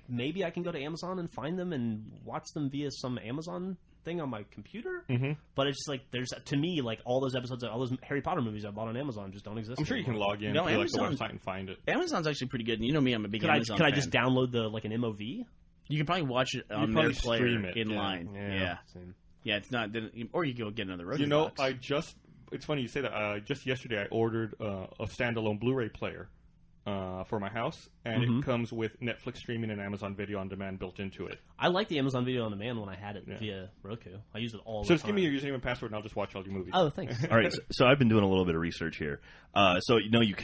[SPEAKER 2] Maybe I can go to Amazon and find them and watch them via some Amazon thing on my computer.
[SPEAKER 4] Mm-hmm.
[SPEAKER 2] But it's just like to me all those episodes, all those Harry Potter movies I bought on Amazon just don't exist.
[SPEAKER 4] I'm sure you can
[SPEAKER 2] anymore.
[SPEAKER 4] log in
[SPEAKER 5] No,
[SPEAKER 4] to like the
[SPEAKER 5] Amazon-
[SPEAKER 4] website and find it.
[SPEAKER 5] Amazon's actually pretty good, and you know me, I'm a big
[SPEAKER 2] Could I
[SPEAKER 5] Amazon
[SPEAKER 2] just
[SPEAKER 5] fan.
[SPEAKER 2] download an MOV?
[SPEAKER 5] You can probably watch it on
[SPEAKER 4] probably
[SPEAKER 5] their player
[SPEAKER 4] stream it,
[SPEAKER 5] in
[SPEAKER 4] yeah.
[SPEAKER 5] line. Yeah.
[SPEAKER 2] Same.
[SPEAKER 5] Yeah, it's not. Or you go get another Roku
[SPEAKER 4] You know,
[SPEAKER 5] box.
[SPEAKER 4] it's funny you say that. Just yesterday I ordered a standalone Blu-ray player for my house, and it comes with Netflix streaming and Amazon Video on Demand built into it.
[SPEAKER 2] I like the Amazon Video on Demand when I had it via Roku. I use it all the
[SPEAKER 4] So
[SPEAKER 2] time.
[SPEAKER 4] just give me your username and password, and I'll just watch all your movies.
[SPEAKER 2] Oh, thanks.
[SPEAKER 3] All right, so I've been doing a little bit of research here. So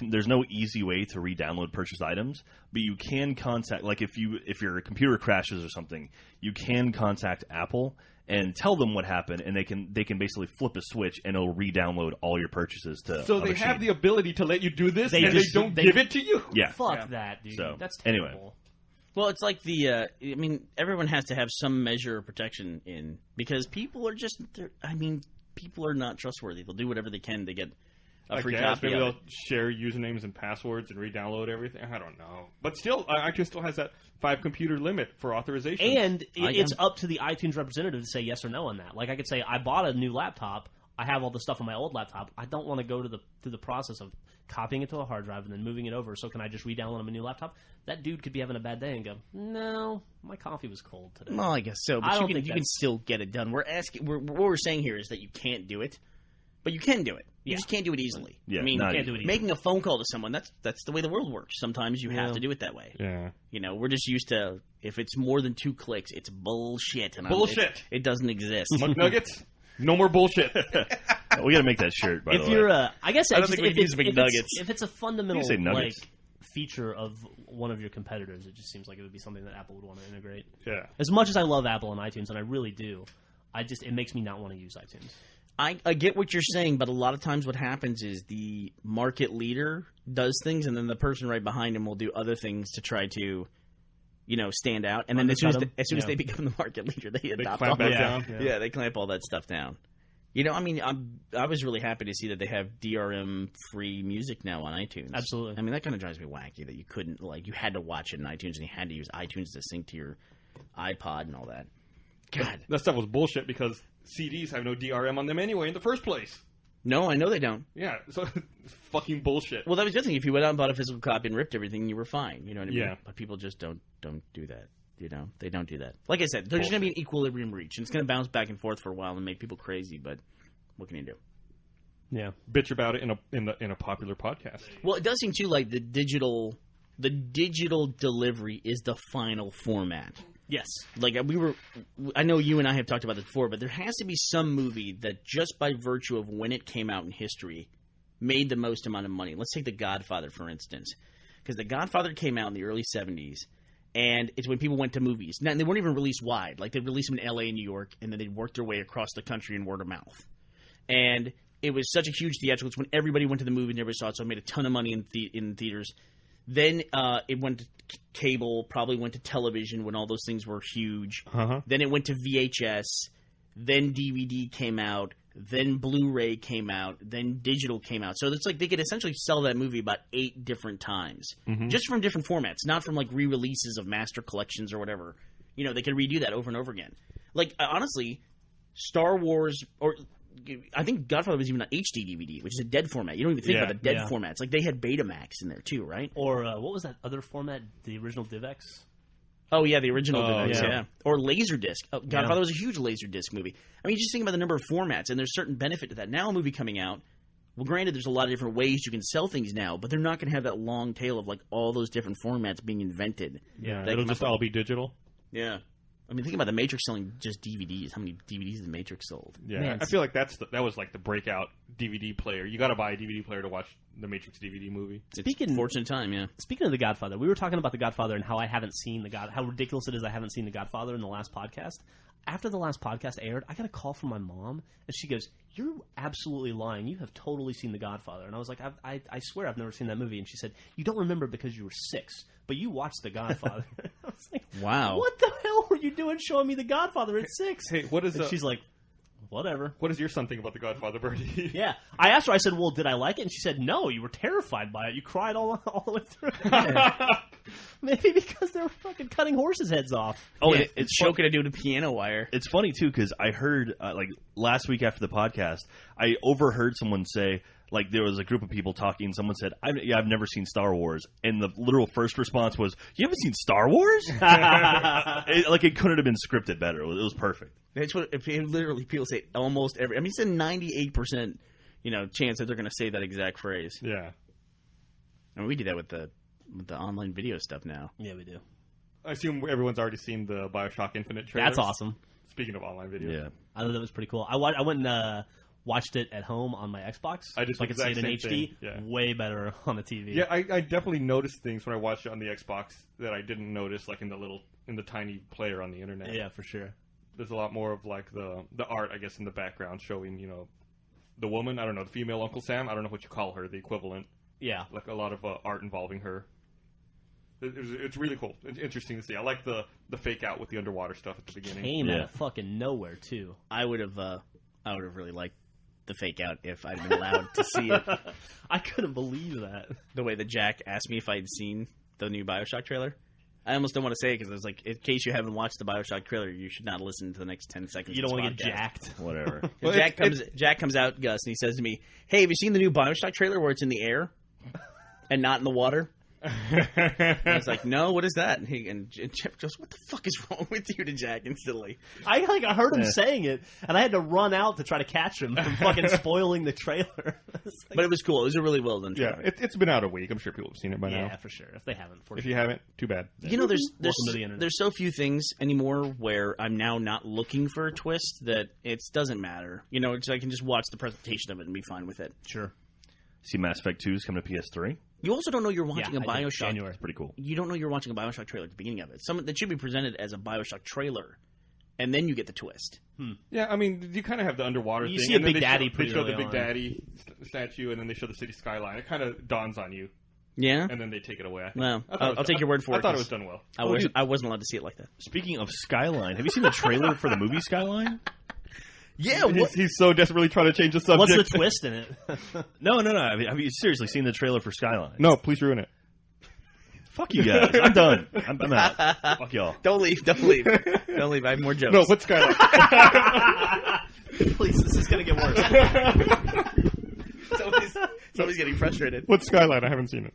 [SPEAKER 3] there's no easy way to re-download purchased items, but you can contact, like if your computer crashes or something, you can contact Apple and tell them what happened, and they can basically flip a switch and it'll re-download all your purchases to.
[SPEAKER 4] So
[SPEAKER 3] a
[SPEAKER 4] they
[SPEAKER 3] machine.
[SPEAKER 4] have the ability to let you do this,
[SPEAKER 2] They
[SPEAKER 4] and
[SPEAKER 2] just-
[SPEAKER 4] they don't
[SPEAKER 2] they-
[SPEAKER 4] give it to you.
[SPEAKER 3] Yeah.
[SPEAKER 2] Fuck that, dude.
[SPEAKER 3] So,
[SPEAKER 2] That's
[SPEAKER 3] anyway.
[SPEAKER 2] terrible.
[SPEAKER 5] Well, it's like the. I mean, everyone has to have some measure of protection in because people are just. People are not trustworthy. They'll do whatever they can to get a free copy
[SPEAKER 4] maybe
[SPEAKER 5] of
[SPEAKER 4] they'll
[SPEAKER 5] it.
[SPEAKER 4] share usernames and passwords and re-download everything. I don't know, but still, iTunes still has that 5 computer limit for authorization.
[SPEAKER 2] And it's up to the iTunes representative to say yes or no on that. Like I could say, I bought a new laptop. I have all the stuff on my old laptop. I don't want to go through the process of copying it to a hard drive and then moving it over. So can I just re-download on a new laptop? That dude could be having a bad day and go, no, my coffee was cold today.
[SPEAKER 5] Well, I guess so, but
[SPEAKER 2] I don't
[SPEAKER 5] you
[SPEAKER 2] think
[SPEAKER 5] can
[SPEAKER 2] that's-
[SPEAKER 5] still get it done. What we're saying here is that you can't do it, but you can do it. You
[SPEAKER 2] Yeah.
[SPEAKER 5] just can't do it easily.
[SPEAKER 3] Yeah,
[SPEAKER 5] I mean,
[SPEAKER 3] not
[SPEAKER 2] can't do it easily.
[SPEAKER 5] making a phone call to someone, that's the way the world works. Sometimes you have
[SPEAKER 2] Yeah.
[SPEAKER 5] to do it that way.
[SPEAKER 4] yeah,
[SPEAKER 5] You know, we're just used to, if it's more than 2 clicks, it's bullshit. And
[SPEAKER 4] Bullshit.
[SPEAKER 5] It doesn't exist.
[SPEAKER 4] McNuggets, no more bullshit.
[SPEAKER 3] We got to make that shirt. By the
[SPEAKER 2] If
[SPEAKER 3] way,
[SPEAKER 2] you're I guess
[SPEAKER 5] I don't
[SPEAKER 2] just-
[SPEAKER 5] think we
[SPEAKER 2] if
[SPEAKER 5] can use
[SPEAKER 2] it's- if
[SPEAKER 5] McNuggets.
[SPEAKER 2] it's- If it's a fundamental
[SPEAKER 3] You say
[SPEAKER 2] like
[SPEAKER 3] nuggets.
[SPEAKER 2] feature of one of your competitors, it just seems like it would be something that Apple would want to integrate.
[SPEAKER 4] Yeah,
[SPEAKER 2] As much as I love Apple and iTunes, and I really do, it makes me not want to use iTunes.
[SPEAKER 5] I get what you're saying, but a lot of times what happens is the market leader does things, and then the person right behind him will do other things to try to, stand out. And then as soon as
[SPEAKER 2] Undercut 'em.
[SPEAKER 5] they become the market leader, they adopt
[SPEAKER 4] clamp
[SPEAKER 5] all
[SPEAKER 4] back
[SPEAKER 5] that.
[SPEAKER 4] down.
[SPEAKER 5] Yeah, they clamp all that stuff down. I was really happy to see that they have DRM-free music now on iTunes.
[SPEAKER 2] Absolutely.
[SPEAKER 5] I mean, that kind of drives me wacky that you couldn't, you had to watch it in iTunes and you had to use iTunes to sync to your iPod and all that. God.
[SPEAKER 4] that stuff was bullshit because CDs have no DRM on them anyway in the first place.
[SPEAKER 5] No, I know they don't.
[SPEAKER 4] Yeah, so it's fucking bullshit.
[SPEAKER 5] Well, that was the other thing. If you went out and bought a physical copy and ripped everything, you were fine. You know what I mean?
[SPEAKER 4] Yeah.
[SPEAKER 5] But people just don't do that. They don't do that. Like I said, there's going to be an equilibrium reach, and it's going to bounce back and forth for a while and make people crazy. But what can you do?
[SPEAKER 2] Yeah.
[SPEAKER 4] Bitch about it in a popular podcast.
[SPEAKER 5] Well, it does seem too like the digital delivery is the final format.
[SPEAKER 2] Yes.
[SPEAKER 5] Like I know you and I have talked about this before, but there has to be some movie that just by virtue of when it came out in history made the most amount of money. Let's take The Godfather, for instance, because The Godfather came out in the early 70s, and it's when people went to movies. Now, they weren't even released wide. Like, they'd release them in L.A. and New York, and then they'd work their way across the country in word of mouth. And it was such a huge theatrical. It's when everybody went to the movie and everybody saw it, so it made a ton of money in theaters. Then it went to cable, probably went to television when all those things were huge.
[SPEAKER 4] Uh-huh.
[SPEAKER 5] Then it went to VHS. Then DVD came out. Then Blu-ray came out. Then digital came out. So it's like they could essentially sell that movie about 8 different times. Just from different formats, not from like re-releases of master collections or whatever. They could redo that over and over again. Like, honestly, Star Wars, or I think Godfather was even an HD DVD, which is a dead format. You don't even think about the dead formats. Like, they had Betamax in there too, right?
[SPEAKER 2] Or what was that other format? The original DivX?
[SPEAKER 5] Oh, yeah, the original DivX,
[SPEAKER 2] yeah.
[SPEAKER 5] yeah. Or Laserdisc. Oh, Godfather was a huge Laserdisc movie. I mean, just think about the number of formats, and there's certain benefit to that. Now a movie coming out, well, granted, there's a lot of different ways you can sell things now, but they're not going to have that long tail of, like, all those different formats being invented.
[SPEAKER 4] Yeah,
[SPEAKER 5] That
[SPEAKER 4] it'll
[SPEAKER 5] come
[SPEAKER 4] just
[SPEAKER 5] up-
[SPEAKER 4] all be digital.
[SPEAKER 5] Yeah. I mean, think about the Matrix selling just DVDs. How many DVDs the Matrix sold?
[SPEAKER 4] Yeah,
[SPEAKER 2] Man,
[SPEAKER 4] I feel like that was like the breakout DVD player. You got to buy a DVD player to watch the Matrix DVD movie.
[SPEAKER 5] It's fortunate time, yeah.
[SPEAKER 2] Speaking of The Godfather, we were talking about The Godfather and how I haven't seen how ridiculous it is I haven't seen The Godfather in the last podcast. After the last podcast aired, I got a call from my mom, and she goes, "You're absolutely lying. You have totally seen The Godfather." And I was like, I swear I've never seen that movie. And she said, "You don't remember because you were 6, but you watched The Godfather." I was like,
[SPEAKER 5] Wow.
[SPEAKER 2] what the hell were you doing showing me The Godfather at 6?
[SPEAKER 4] Hey, what is
[SPEAKER 2] And she's like, whatever.
[SPEAKER 4] what is your son think about the Godfather, Bertie?
[SPEAKER 2] Yeah. I asked her, I said, well, did I like it? And she said, no, you were terrified by it. You cried all the way through. Maybe because they were fucking cutting horses' heads off.
[SPEAKER 5] Oh,
[SPEAKER 3] Yeah,
[SPEAKER 5] it's choking to do the piano wire.
[SPEAKER 3] It's funny too because I heard like last week after the podcast, I overheard someone say like there was a group of people talking. And someone said, "I've never seen Star Wars," and the literal first response was, "You haven't seen Star Wars?" It couldn't have been scripted better. It was perfect.
[SPEAKER 5] That's what literally people say almost every. I mean, it's a 98%, chance that they're going to say that exact phrase.
[SPEAKER 4] Yeah.
[SPEAKER 5] I mean, we do that with the the online video stuff now.
[SPEAKER 2] Yeah, we do.
[SPEAKER 4] I assume everyone's already seen the Bioshock Infinite trailer.
[SPEAKER 2] That's awesome.
[SPEAKER 4] Speaking of online video.
[SPEAKER 3] Yeah.
[SPEAKER 2] I thought that was pretty cool. I went and watched it at home on my Xbox.
[SPEAKER 4] I did
[SPEAKER 2] so I could
[SPEAKER 4] the
[SPEAKER 2] see it in
[SPEAKER 4] exact same
[SPEAKER 2] HD.
[SPEAKER 4] thing, yeah.
[SPEAKER 2] Way better on the TV.
[SPEAKER 4] Yeah, I definitely noticed things when I watched it on the Xbox that I didn't notice, like in the tiny player on the internet.
[SPEAKER 2] Yeah, for sure.
[SPEAKER 4] There's a lot more of like the art, I guess, in the background showing, the woman. I don't know, the female Uncle Sam. I don't know what you call her, the equivalent.
[SPEAKER 2] Yeah.
[SPEAKER 4] Like a lot of art involving her. It's really cool. It's interesting to see. I like the fake out with the underwater stuff at the beginning.
[SPEAKER 2] Came out of fucking nowhere too.
[SPEAKER 5] I would have really liked the fake out if I'd been allowed to see it.
[SPEAKER 2] I couldn't believe that.
[SPEAKER 5] The way that Jack asked me if I'd seen the new Bioshock trailer. I almost don't want to say it because I was like, in case you haven't watched the Bioshock trailer, you should not listen to the next 10 seconds.
[SPEAKER 2] You don't
[SPEAKER 5] want to
[SPEAKER 2] get jacked.
[SPEAKER 3] Whatever.
[SPEAKER 5] Well, Jack comes out, Gus, and he says to me, "Hey, have you seen the new Bioshock trailer where it's in the air and not in the water?" I was like, "No, what is that?" And Jeff goes, "What the fuck is wrong with you?" to Jack instantly.
[SPEAKER 2] I heard him saying it, and I had to run out to try to catch him from fucking spoiling the trailer.
[SPEAKER 5] But it was cool. It was a really well done trailer.
[SPEAKER 4] Yeah, it's been out a week. I'm sure people have seen it by now.
[SPEAKER 2] Yeah, for sure. If they haven't,
[SPEAKER 4] If you haven't, too bad.
[SPEAKER 5] You know, there's
[SPEAKER 2] Welcome to the internet.
[SPEAKER 5] there's so few things anymore where I'm now not looking for a twist that it doesn't matter. You know, I can just watch the presentation of it and be fine with it.
[SPEAKER 2] Sure.
[SPEAKER 3] See, Mass Effect 2 is coming to PS3.
[SPEAKER 5] You also don't know you're watching a Bioshock.
[SPEAKER 2] January.
[SPEAKER 3] It's pretty cool.
[SPEAKER 5] You don't know you're watching a Bioshock trailer at the beginning of it. Something that should be presented as a Bioshock trailer, and then you get the twist.
[SPEAKER 4] Yeah, I mean, you kind of have the underwater
[SPEAKER 2] You
[SPEAKER 4] thing.
[SPEAKER 2] see a
[SPEAKER 4] and then
[SPEAKER 2] Big
[SPEAKER 4] they
[SPEAKER 2] Daddy
[SPEAKER 4] They
[SPEAKER 2] pretty
[SPEAKER 4] show the
[SPEAKER 2] early
[SPEAKER 4] Big
[SPEAKER 2] on.
[SPEAKER 4] Daddy statue, and then they show the city skyline. It kind of dawns on you,
[SPEAKER 5] Yeah.
[SPEAKER 4] and then they take it away. I think.
[SPEAKER 5] Well,
[SPEAKER 4] I thought it was-
[SPEAKER 5] I'll take your word for
[SPEAKER 4] I
[SPEAKER 5] it,
[SPEAKER 4] thought it
[SPEAKER 5] 'cause
[SPEAKER 4] was done well.
[SPEAKER 5] I wasn't allowed to see it like that.
[SPEAKER 3] Speaking of Skyline, have you seen the trailer for the movie Skyline?
[SPEAKER 5] Yeah.
[SPEAKER 4] He's so desperately trying to change the subject.
[SPEAKER 2] What's the twist in it?
[SPEAKER 3] No. I mean, have you seriously seen the trailer for Skyline?
[SPEAKER 4] No, please ruin it.
[SPEAKER 3] Fuck you guys. I'm done. I'm out. Fuck y'all.
[SPEAKER 5] Don't leave. Don't leave. Don't leave. I have more jokes.
[SPEAKER 4] No, what's Skyline?
[SPEAKER 2] Please, this is gonna get worse.
[SPEAKER 5] Somebody's getting frustrated.
[SPEAKER 4] What's Skyline? I haven't seen it.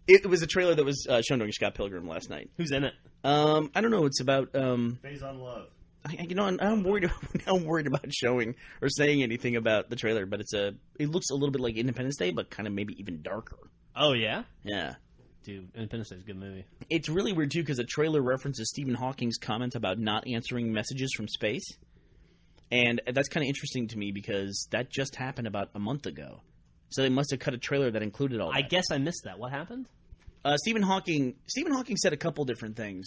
[SPEAKER 5] It was a trailer that was shown during Scott Pilgrim last night.
[SPEAKER 2] Who's in it?
[SPEAKER 5] I don't know. It's about.
[SPEAKER 3] Phase on Love.
[SPEAKER 5] I'm worried. I'm worried about showing or saying anything about the trailer, but it looks a little bit like Independence Day, but kind of maybe even darker.
[SPEAKER 2] Oh yeah,
[SPEAKER 5] Yeah.
[SPEAKER 2] dude, Independence Day is a good movie.
[SPEAKER 5] It's really weird too because the trailer references Stephen Hawking's comment about not answering messages from space, and that's kind of interesting to me because that just happened about a month ago. So they must have cut a trailer that included all that.
[SPEAKER 2] I guess I missed that. What happened?
[SPEAKER 5] Stephen Hawking said a couple different things.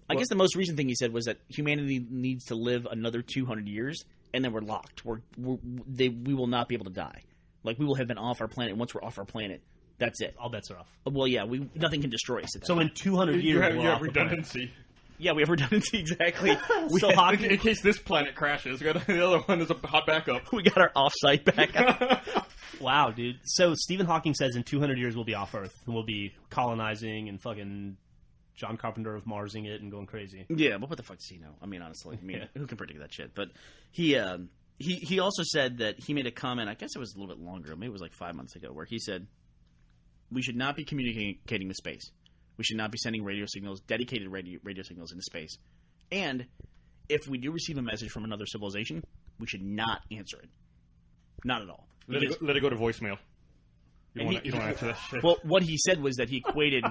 [SPEAKER 5] I guess the most recent thing he said was that humanity needs to live another 200 years, and then we're locked. We will not be able to die. Like, we will have been off our planet. Once we're off our planet, that's it.
[SPEAKER 2] All bets are off.
[SPEAKER 5] Well, yeah, nothing can destroy us. At that
[SPEAKER 2] So
[SPEAKER 5] point.
[SPEAKER 2] in 200 years,
[SPEAKER 4] You
[SPEAKER 2] we're
[SPEAKER 4] have
[SPEAKER 2] off the planet.
[SPEAKER 4] redundancy.
[SPEAKER 5] Yeah, we have redundancy, exactly.
[SPEAKER 2] So Hawking,
[SPEAKER 4] In case this planet crashes, we got the other one is a hot backup.
[SPEAKER 5] We got our off-site backup.
[SPEAKER 2] wow, dude. So Stephen Hawking says in 200 years we'll be off Earth and we'll be colonizing and fucking John Carpenter of Marsing it and going crazy.
[SPEAKER 5] Yeah, but what the fuck does he know? I mean, honestly, who can predict that shit? But he also said that he made a comment. I guess it was a little bit longer. Maybe it was like 5 months ago, where he said we should not be communicating with space. We should not be sending radio signals, dedicated radio signals into space. And if we do receive a message from another civilization, we should not answer it. Not at all.
[SPEAKER 4] Let it go to voicemail. You don't want to answer that shit.
[SPEAKER 5] Well, what he said was that he equated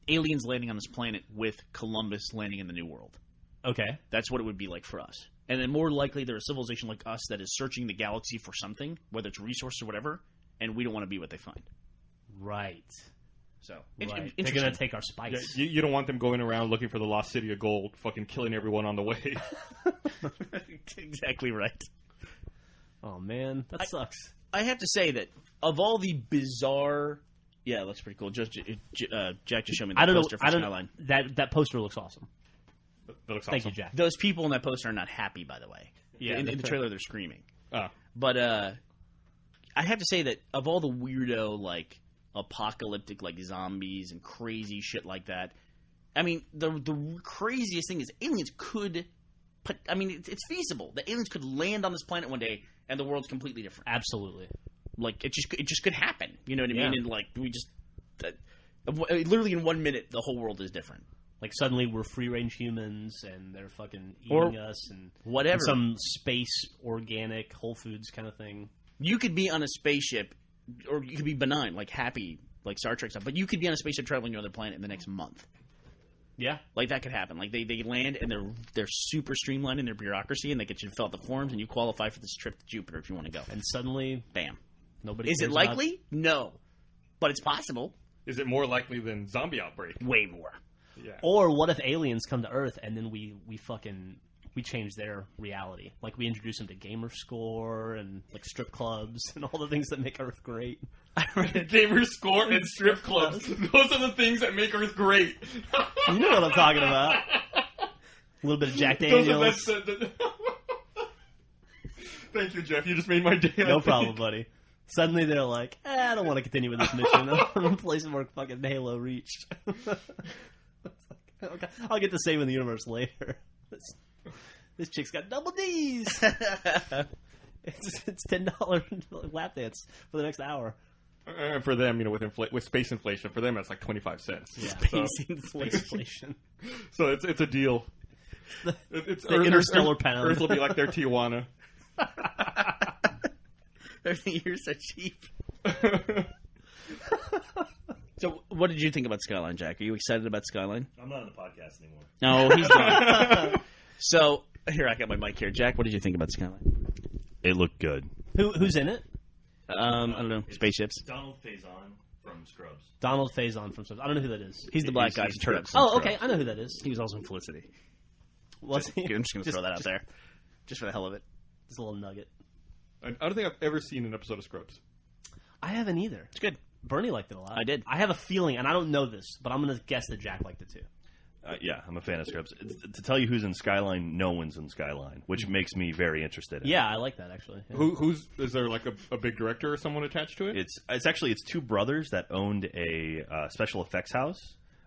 [SPEAKER 5] aliens landing on this planet with Columbus landing in the New World.
[SPEAKER 2] Okay.
[SPEAKER 5] That's what it would be like for us. And then more likely they're a civilization like us that is searching the galaxy for something, whether it's resources or whatever, and we don't want to be what they find.
[SPEAKER 2] Right.
[SPEAKER 5] So,
[SPEAKER 2] Right. They're going to take our spice.
[SPEAKER 4] Yeah, you don't want them going around looking for the lost city of gold, fucking killing everyone on the way.
[SPEAKER 5] exactly right.
[SPEAKER 2] Oh, man. That sucks.
[SPEAKER 5] I have to say that of all the bizarre... Yeah, it looks pretty cool. Jack just showed me the poster for Skyline.
[SPEAKER 2] That poster looks awesome.
[SPEAKER 4] That looks
[SPEAKER 2] Thank
[SPEAKER 4] awesome.
[SPEAKER 2] you, Jack.
[SPEAKER 5] Those people in that poster are not happy, by the way.
[SPEAKER 2] Yeah,
[SPEAKER 5] in the trailer, they're screaming.
[SPEAKER 4] Ah.
[SPEAKER 5] But I have to say that of all the weirdo, like, apocalyptic, like, zombies and crazy shit like that, I mean, the craziest thing is aliens could... I mean, it's feasible. The aliens could land on this planet one day, and the world's completely different.
[SPEAKER 2] Absolutely.
[SPEAKER 5] Like, it just could happen. You know what I mean?
[SPEAKER 2] Yeah.
[SPEAKER 5] And, like, literally in 1 minute, the whole world is different.
[SPEAKER 2] Like, suddenly we're free-range humans, and they're fucking eating us, and
[SPEAKER 5] whatever.
[SPEAKER 2] Some space, organic, Whole Foods kind of thing.
[SPEAKER 5] You could be on a spaceship, or you could be benign, like happy, like Star Trek stuff. But you could be on a spaceship traveling to another planet in the next month.
[SPEAKER 2] Yeah.
[SPEAKER 5] Like, that could happen. Like, they land, and they're super streamlined in their bureaucracy, and they get you to fill out the forms, and you qualify for this trip to Jupiter if you want to go.
[SPEAKER 2] And suddenly,
[SPEAKER 5] bam.
[SPEAKER 2] Nobody
[SPEAKER 5] Is it likely? No. But it's possible.
[SPEAKER 4] Is it more likely than zombie outbreak?
[SPEAKER 5] Way more.
[SPEAKER 4] Yeah.
[SPEAKER 2] Or what if aliens come to Earth and then we change their reality? Like, we introduce them to gamer score and like strip clubs and all the things that make Earth great.
[SPEAKER 4] Gamer score and strip clubs. Those are the things that make Earth great.
[SPEAKER 2] You know what I'm talking about. A little bit of Jack Daniels.
[SPEAKER 4] Thank you, Jeff. You just made my day.
[SPEAKER 2] No problem, buddy. Suddenly they're like, I don't want to continue with this mission. I'm going to play some more fucking Halo Reach. Okay, I'll get to save in the universe later. This chick's got double D's. It's $10 lap dance for the next hour.
[SPEAKER 4] For them, with space inflation, for them that's like 25 cents.
[SPEAKER 2] Yeah.
[SPEAKER 5] Space inflation.
[SPEAKER 4] So it's a deal.
[SPEAKER 2] It's the interstellar pound.
[SPEAKER 4] Earth will be like their Tijuana.
[SPEAKER 5] Everything here is so cheap. So, what did you think about Skyline, Jack? Are you excited about Skyline?
[SPEAKER 3] I'm not on the podcast anymore.
[SPEAKER 5] No, he's gone. So, here, I got my mic here. Jack, what did you think about Skyline?
[SPEAKER 3] It looked good.
[SPEAKER 2] Who's in it?
[SPEAKER 5] I don't know. Spaceships.
[SPEAKER 3] Donald Faison from Scrubs.
[SPEAKER 2] Donald Faison from Scrubs. I don't know who that is.
[SPEAKER 5] He's the black guy
[SPEAKER 3] He's
[SPEAKER 5] from
[SPEAKER 3] Turks.
[SPEAKER 5] Turks.
[SPEAKER 2] Oh, okay. I know who that is.
[SPEAKER 5] He was also in Felicity.
[SPEAKER 2] Was he?
[SPEAKER 5] I'm just going to throw that out there. Just for the hell of it.
[SPEAKER 2] Just a little nugget.
[SPEAKER 4] I don't think I've ever seen an episode of Scrubs.
[SPEAKER 2] I haven't either.
[SPEAKER 5] It's good.
[SPEAKER 2] Bernie liked it a lot.
[SPEAKER 5] I did.
[SPEAKER 2] I have a feeling, and I don't know this, but I'm going to guess that Jack liked it too.
[SPEAKER 3] Yeah, I'm a fan of Scrubs. To tell you who's in Skyline, no one's in Skyline, which makes me very interested in it.
[SPEAKER 2] Yeah, I like that actually. Yeah.
[SPEAKER 4] Is there like a big director or someone attached to it?
[SPEAKER 3] It's two brothers that owned a special effects house.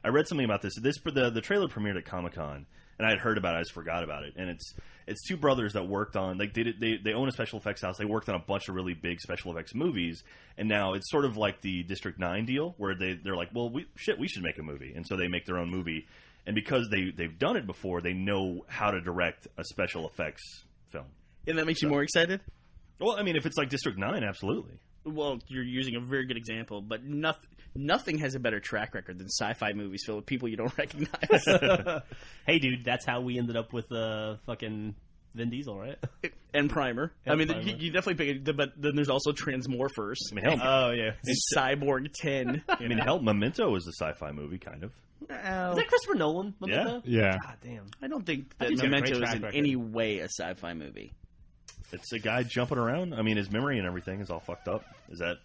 [SPEAKER 3] I read something about this. The trailer premiered at Comic-Con, and I had heard about it. I just forgot about it. And it's two brothers that worked on they own a special effects house. They worked on a bunch of really big special effects movies, and now it's sort of like the District 9 deal where they're like, well, we should make a movie, and so they make their own movie. And because they've done it before, they know how to direct a special effects film.
[SPEAKER 5] And that makes you more excited?
[SPEAKER 3] Well, I mean, if it's like District 9, absolutely.
[SPEAKER 5] Well, you're using a very good example, but nothing has a better track record than sci-fi movies filled with people you don't recognize.
[SPEAKER 2] Hey, dude, that's how we ended up with fucking Vin Diesel, right?
[SPEAKER 5] And Primer.
[SPEAKER 2] And
[SPEAKER 5] I mean,
[SPEAKER 2] Primer.
[SPEAKER 5] you definitely pick it, but then there's also Transmorphers.
[SPEAKER 3] I mean, hell,
[SPEAKER 2] Oh, yeah.
[SPEAKER 5] Cyborg 10.
[SPEAKER 3] I mean, hell, Memento is a sci-fi movie, kind of.
[SPEAKER 2] Is that Christopher Nolan? Memento?
[SPEAKER 4] Yeah.
[SPEAKER 2] God damn.
[SPEAKER 5] I don't think
[SPEAKER 2] I
[SPEAKER 5] that
[SPEAKER 2] think he's got a great
[SPEAKER 5] Memento is
[SPEAKER 2] track
[SPEAKER 5] in
[SPEAKER 2] record.
[SPEAKER 5] any way a sci-fi movie.
[SPEAKER 3] It's a guy jumping around. I mean, his memory and everything is all fucked up. That's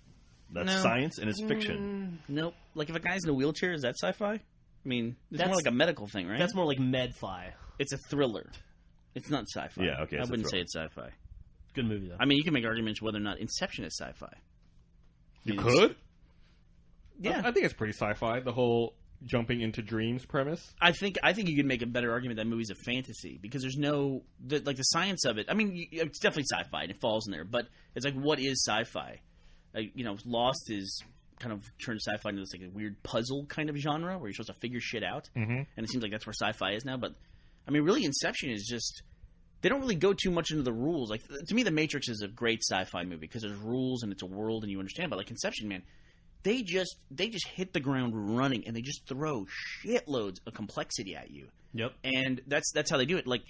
[SPEAKER 5] No.
[SPEAKER 3] science and it's fiction.
[SPEAKER 5] Nope. Like, if a guy's in a wheelchair, is that sci-fi? I mean, it's
[SPEAKER 2] That's-
[SPEAKER 5] more like a medical thing, right?
[SPEAKER 2] That's more like Medfi.
[SPEAKER 5] It's a thriller. It's not sci-fi.
[SPEAKER 3] Yeah, okay,
[SPEAKER 5] I
[SPEAKER 3] it's a
[SPEAKER 5] wouldn't say
[SPEAKER 3] thriller.
[SPEAKER 5] it's sci-fi.
[SPEAKER 2] Good movie, though.
[SPEAKER 5] I mean, you can make arguments whether or not Inception is sci-fi.
[SPEAKER 4] You
[SPEAKER 5] I mean,
[SPEAKER 4] could?
[SPEAKER 5] Yeah.
[SPEAKER 4] I think it's pretty sci-fi, the whole jumping into dreams premise.
[SPEAKER 5] I think you could make a better argument that movie's a fantasy because there's no the science of it. I mean, it's definitely sci-fi and it falls in there, but it's like, what is sci-fi? Lost is kind of turned sci-fi into this like a weird puzzle kind of genre where you're supposed to figure shit out, and it seems like that's where sci-fi is now. But I mean, really, Inception is just they don't really go too much into the rules. Like, to me, The Matrix is a great sci-fi movie because there's rules and it's a world and you understand. But like Inception, man. They just hit the ground running and they just throw shitloads of complexity at you.
[SPEAKER 2] Yep.
[SPEAKER 5] And that's how they do it. Like,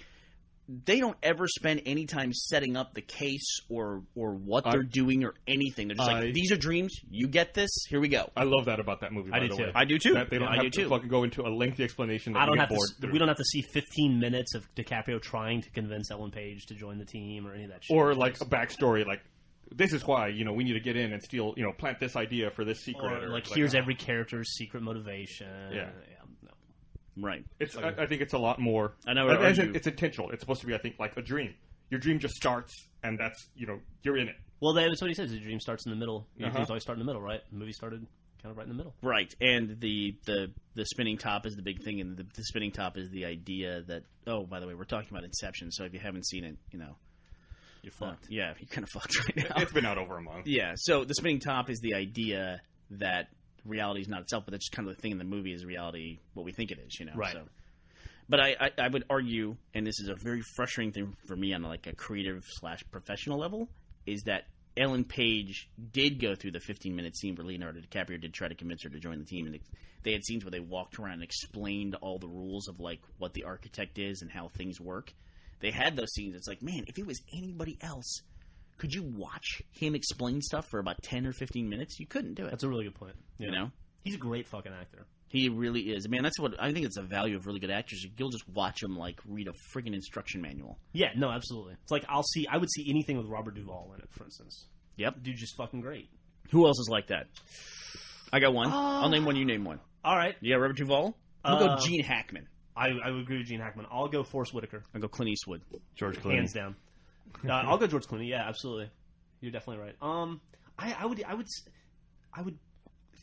[SPEAKER 5] they don't ever spend any time setting up the case or what they're doing or anything. They're just like, these are dreams. You get this. Here we go.
[SPEAKER 4] I love that about that movie, by the way.
[SPEAKER 5] I do too.
[SPEAKER 4] That they don't
[SPEAKER 5] I
[SPEAKER 4] have
[SPEAKER 5] do
[SPEAKER 4] to
[SPEAKER 5] too.
[SPEAKER 4] fucking go into a lengthy explanation that
[SPEAKER 2] I don't
[SPEAKER 4] you
[SPEAKER 2] have
[SPEAKER 4] get
[SPEAKER 2] to.
[SPEAKER 4] bored through.
[SPEAKER 2] We don't have to see 15 minutes of DiCaprio trying to convince Ellen Page to join the team or any of that shit.
[SPEAKER 4] Or like a backstory, like, this is why, we need to get in and steal, plant this idea for this secret.
[SPEAKER 2] Or like here's every character's secret motivation.
[SPEAKER 4] Yeah.
[SPEAKER 2] No.
[SPEAKER 5] Right.
[SPEAKER 4] I think it's a lot more.
[SPEAKER 5] I know what I
[SPEAKER 4] as in,
[SPEAKER 5] argue.
[SPEAKER 4] it's intentional. It's supposed to be, I think, like a dream. Your dream just starts, and that's, you're in it.
[SPEAKER 2] Well, that's what he says. The dream starts in the middle. Your
[SPEAKER 4] Uh-huh.
[SPEAKER 2] dreams always start in the middle, right? The movie started kind of right in the middle.
[SPEAKER 5] Right. And the spinning top is the big thing. And the spinning top is the idea that, oh, by the way, we're talking about Inception. So if you haven't seen it,
[SPEAKER 2] You're fucked.
[SPEAKER 5] yeah, you're kind of fucked right now.
[SPEAKER 4] It's been out over a month.
[SPEAKER 5] Yeah, so the spinning top is the idea that reality is not itself, but that's just kind of the thing in the movie is reality, what we think it is,
[SPEAKER 2] Right.
[SPEAKER 5] So. But I would argue, and this is a very frustrating thing for me on like a creative / professional level, is that Ellen Page did go through the 15-minute scene where Leonardo DiCaprio did try to convince her to join the team, and they had scenes where they walked around and explained all the rules of like what the architect is and how things work. They had those scenes. It's like, man, if it was anybody else, could you watch him explain stuff for about 10 or 15 minutes? You couldn't do it.
[SPEAKER 2] That's a really good point.
[SPEAKER 5] You know?
[SPEAKER 2] He's a great fucking actor.
[SPEAKER 5] He really is. Man, that's what I think. It's a value of really good actors. You'll just watch them like read a friggin' instruction manual.
[SPEAKER 2] Yeah, no, absolutely. It's like I would see anything with Robert Duvall in it, for instance.
[SPEAKER 5] Yep.
[SPEAKER 2] Dude's just fucking great.
[SPEAKER 5] Who else is like that? I got one. I'll name one. You name one.
[SPEAKER 2] All right.
[SPEAKER 5] You got Robert Duvall? I'm gonna go Gene Hackman.
[SPEAKER 2] I would agree with Gene Hackman. I'll go Forrest Whitaker.
[SPEAKER 5] I'll go Clint Eastwood.
[SPEAKER 3] George Clooney.
[SPEAKER 2] Hands down. I'll go George Clooney. Yeah, absolutely. You're definitely right. I would.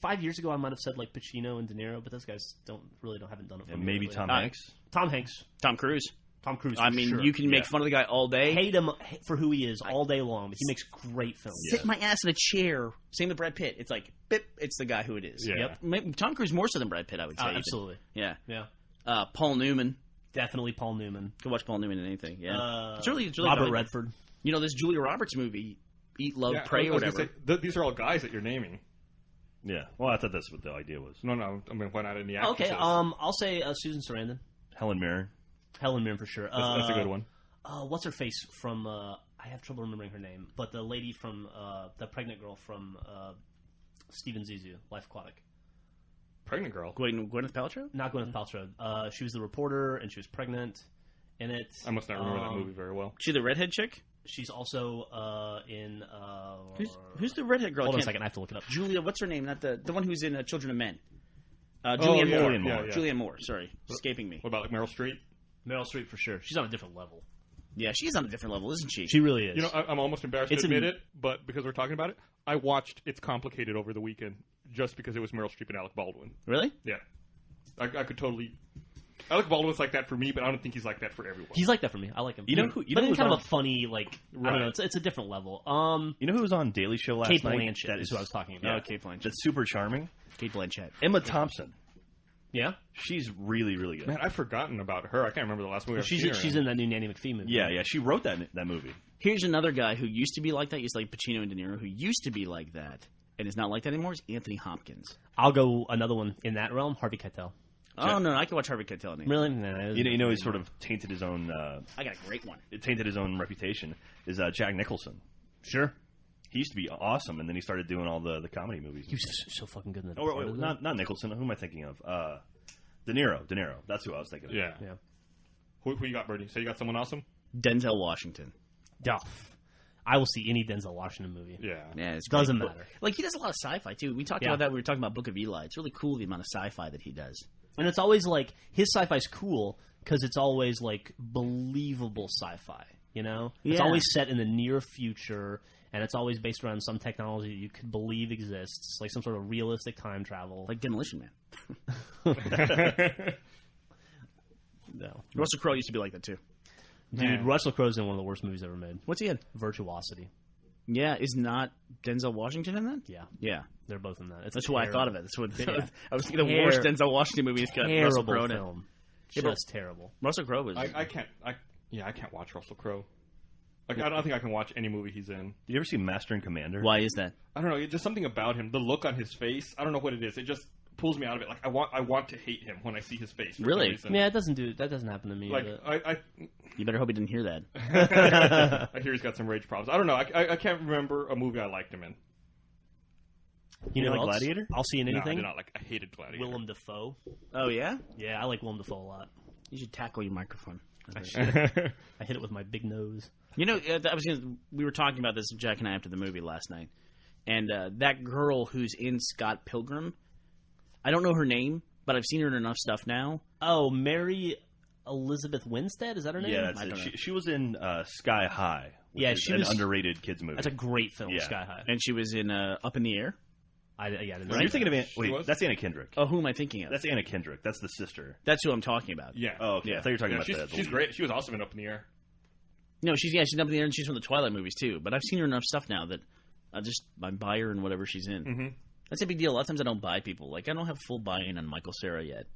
[SPEAKER 2] 5 years ago, I might have said like Pacino and De Niro, but those guys haven't done it for
[SPEAKER 3] And
[SPEAKER 2] me.
[SPEAKER 3] maybe
[SPEAKER 2] lately.
[SPEAKER 3] Tom Hanks.
[SPEAKER 2] Tom Hanks.
[SPEAKER 5] Tom Cruise.
[SPEAKER 2] Tom Cruise.
[SPEAKER 5] I
[SPEAKER 2] for
[SPEAKER 5] mean,
[SPEAKER 2] sure.
[SPEAKER 5] you can make
[SPEAKER 3] Yeah.
[SPEAKER 5] fun of the guy all day.
[SPEAKER 2] hate him for who he is all day long, but he makes great films.
[SPEAKER 5] Sit my ass in a chair. Same with Brad Pitt. It's like, bip, it's the guy who it is.
[SPEAKER 4] Yeah.
[SPEAKER 2] Yep.
[SPEAKER 5] Maybe Tom Cruise more so than Brad Pitt, I would say. even.
[SPEAKER 2] Absolutely.
[SPEAKER 5] Yeah.
[SPEAKER 2] Yeah.
[SPEAKER 5] Paul Newman.
[SPEAKER 2] Definitely Paul Newman.
[SPEAKER 5] Go watch Paul Newman in anything. Yeah. It's really
[SPEAKER 2] Robert
[SPEAKER 5] good.
[SPEAKER 2] Redford.
[SPEAKER 5] You know, this Julia Roberts movie, Eat, Love,
[SPEAKER 4] Yeah,
[SPEAKER 5] Pray,
[SPEAKER 4] I
[SPEAKER 5] or
[SPEAKER 4] was gonna
[SPEAKER 5] whatever.
[SPEAKER 4] say, these are all guys that you're naming.
[SPEAKER 3] Yeah. Well, I thought that's what the idea was.
[SPEAKER 4] No, I mean, why not any
[SPEAKER 2] Okay.
[SPEAKER 4] actresses?
[SPEAKER 2] I'll say Susan Sarandon.
[SPEAKER 3] Helen Mirren.
[SPEAKER 2] Helen Mirren for sure.
[SPEAKER 4] That's a good one.
[SPEAKER 2] What's her face from? I have trouble remembering her name, but the lady from the pregnant girl from Steven Zissou, Life Aquatic.
[SPEAKER 4] Pregnant girl.
[SPEAKER 5] Gwyneth Paltrow?
[SPEAKER 2] Not Gwyneth Paltrow. She was the reporter, and she was pregnant. And
[SPEAKER 4] I must not remember that movie very well.
[SPEAKER 5] She the redhead chick?
[SPEAKER 2] She's also in.
[SPEAKER 5] Who's the redhead girl?
[SPEAKER 2] Hold on a
[SPEAKER 5] Can't-
[SPEAKER 2] second, I have to look it up.
[SPEAKER 5] Julia, what's her name? Not the one who's in Children of Men.
[SPEAKER 4] Oh,
[SPEAKER 5] Julianne
[SPEAKER 4] yeah,
[SPEAKER 5] Moore.
[SPEAKER 4] yeah, yeah.
[SPEAKER 5] Julianne Moore. Sorry, escaping me.
[SPEAKER 4] What about like Meryl Streep?
[SPEAKER 2] Meryl Streep for sure. She's on a different level.
[SPEAKER 5] Yeah, she's on a different level, isn't she?
[SPEAKER 2] She really is.
[SPEAKER 4] You know, I'm almost embarrassed
[SPEAKER 2] It's
[SPEAKER 4] to admit it, but because we're talking about it, I watched It's Complicated over the weekend just because it was Meryl Streep and Alec Baldwin.
[SPEAKER 5] Really?
[SPEAKER 4] Yeah. I could totally... Alec Baldwin's like that for me, but I don't think he's like that for everyone.
[SPEAKER 2] He's like that for me. I like him.
[SPEAKER 3] You know who- you
[SPEAKER 2] but
[SPEAKER 3] know
[SPEAKER 2] in
[SPEAKER 3] who's
[SPEAKER 2] kind
[SPEAKER 3] on-
[SPEAKER 2] of a funny, like I
[SPEAKER 4] Right.
[SPEAKER 2] don't know. It's a different level.
[SPEAKER 3] You know who was on Daily Show last
[SPEAKER 2] Kate
[SPEAKER 3] night?
[SPEAKER 2] Blanchett
[SPEAKER 3] That
[SPEAKER 2] is who I was talking
[SPEAKER 5] Oh,
[SPEAKER 2] about.
[SPEAKER 5] Kate Blanchett.
[SPEAKER 3] That's super charming.
[SPEAKER 5] Kate Blanchett.
[SPEAKER 3] Emma Thompson.
[SPEAKER 2] Yeah,
[SPEAKER 3] She's really, really good.
[SPEAKER 4] Man, I've forgotten about her. I can't remember the last movie I've
[SPEAKER 2] she's
[SPEAKER 4] seen her
[SPEAKER 2] she's in that new Nanny McPhee movie.
[SPEAKER 3] Yeah, she wrote that movie.
[SPEAKER 5] Here's another guy who used to be like that. He's like Pacino and De Niro, who used to be like that and is not like that anymore. Is Anthony Hopkins.
[SPEAKER 2] I'll go another one in that realm. Harvey Keitel.
[SPEAKER 5] Oh no, I can watch Harvey Keitel.
[SPEAKER 2] Really? Nah,
[SPEAKER 3] You know, he sort of tainted his own.
[SPEAKER 5] I got a great one.
[SPEAKER 3] It tainted his own reputation. Is Jack Nicholson?
[SPEAKER 2] Sure.
[SPEAKER 3] He used to be awesome, and then he started doing all the comedy movies.
[SPEAKER 2] He was so fucking good in that.
[SPEAKER 3] Or not Nicholson. Who am I thinking of? De Niro. That's who I was thinking of.
[SPEAKER 4] Yeah.
[SPEAKER 2] Yeah.
[SPEAKER 4] Who you got, Bernie? So you got someone awesome?
[SPEAKER 5] Denzel Washington.
[SPEAKER 2] Duff. I will see any Denzel Washington movie.
[SPEAKER 4] Yeah.
[SPEAKER 5] Yeah, it's
[SPEAKER 2] Doesn't
[SPEAKER 5] great.
[SPEAKER 2] matter.
[SPEAKER 5] Like he does a lot of sci-fi too. We talked
[SPEAKER 2] Yeah.
[SPEAKER 5] about that. We were talking about Book of Eli. It's really cool the amount of sci-fi that he does.
[SPEAKER 2] And it's always like his sci-fi's cool because it's always like believable sci-fi. You know, it's
[SPEAKER 5] Yeah.
[SPEAKER 2] always set in the near future, and it's always based around some technology that you could believe exists, like some sort of realistic time travel.
[SPEAKER 5] Like Demolition Man.
[SPEAKER 2] No,
[SPEAKER 5] Russell Crowe used to be like that too.
[SPEAKER 2] dude, Russell Crowe's in one of the worst movies ever made.
[SPEAKER 5] What's he in?
[SPEAKER 2] Virtuosity.
[SPEAKER 5] Yeah, is not Denzel Washington in that?
[SPEAKER 2] Yeah,
[SPEAKER 5] Yeah,
[SPEAKER 2] they're both in that. It's
[SPEAKER 5] that's
[SPEAKER 2] a
[SPEAKER 5] why I
[SPEAKER 2] terrible-
[SPEAKER 5] thought of it. That's what
[SPEAKER 2] Yeah.
[SPEAKER 5] I was thinking. The worst Denzel Washington movie. It's got Russell
[SPEAKER 2] Terrible
[SPEAKER 5] Crowe in it.
[SPEAKER 2] film.
[SPEAKER 5] Yeah, but-
[SPEAKER 2] Just terrible.
[SPEAKER 5] Russell Crowe was.
[SPEAKER 4] I can't watch Russell Crowe. Like, I don't think I can watch any movie he's in.
[SPEAKER 3] Did you ever see Master and Commander?
[SPEAKER 5] Why is that?
[SPEAKER 4] I don't know. It's just something about him. The look on his face. I don't know what it is. It just pulls me out of it. Like I want to hate him when I see his face. For
[SPEAKER 5] Really?
[SPEAKER 4] some reason.
[SPEAKER 2] Yeah, that doesn't happen to me.
[SPEAKER 4] Like
[SPEAKER 2] but-
[SPEAKER 5] You better hope he didn't hear that.
[SPEAKER 4] I hear he's got some rage problems. I don't know. I can't remember a movie I liked him in.
[SPEAKER 2] you know,
[SPEAKER 3] like
[SPEAKER 2] else?
[SPEAKER 3] Gladiator?
[SPEAKER 2] I'll see in
[SPEAKER 4] No, I
[SPEAKER 2] anything.
[SPEAKER 4] did not like. I hated Gladiator.
[SPEAKER 2] Willem Dafoe.
[SPEAKER 5] Oh yeah,
[SPEAKER 2] Yeah, I like Willem Dafoe a lot.
[SPEAKER 5] you should tackle your microphone.
[SPEAKER 2] I hit it with my big nose.
[SPEAKER 5] You know, we were talking about this, Jack and I, after the movie last night, and that girl who's in Scott Pilgrim. I don't know her name, but I've seen her in enough stuff now.
[SPEAKER 2] Oh, Mary Elizabeth Winstead? Is that her name?
[SPEAKER 3] Yeah, that's
[SPEAKER 5] I
[SPEAKER 3] it.
[SPEAKER 5] don't know.
[SPEAKER 3] She was in Sky High. Which
[SPEAKER 2] Yeah,
[SPEAKER 3] is
[SPEAKER 2] she
[SPEAKER 3] an
[SPEAKER 2] was-
[SPEAKER 3] underrated kids movie.
[SPEAKER 2] That's a great film,
[SPEAKER 3] Yeah.
[SPEAKER 2] Sky High.
[SPEAKER 5] And she was in Up in the Air.
[SPEAKER 2] I didn't
[SPEAKER 3] You're
[SPEAKER 2] see
[SPEAKER 3] thinking
[SPEAKER 2] that.
[SPEAKER 3] of
[SPEAKER 4] was?
[SPEAKER 3] that's Anna Kendrick.
[SPEAKER 5] Oh, who am I thinking of?
[SPEAKER 3] That's Anna Kendrick. That's the sister.
[SPEAKER 5] That's who I'm talking about.
[SPEAKER 4] Yeah.
[SPEAKER 3] Oh, okay.
[SPEAKER 5] Yeah.
[SPEAKER 3] I thought you were talking
[SPEAKER 4] Yeah,
[SPEAKER 3] about the
[SPEAKER 4] she's
[SPEAKER 3] lead.
[SPEAKER 4] great. She was awesome in Up in the Air.
[SPEAKER 5] No, she's Up in the Air, and she's from the Twilight movies too. But I've seen her in enough stuff now that I buy her in whatever she's in.
[SPEAKER 4] Mm-hmm.
[SPEAKER 5] That's a big deal. A lot of times I don't buy people. Like I don't have full buy-in on Michael Cera yet.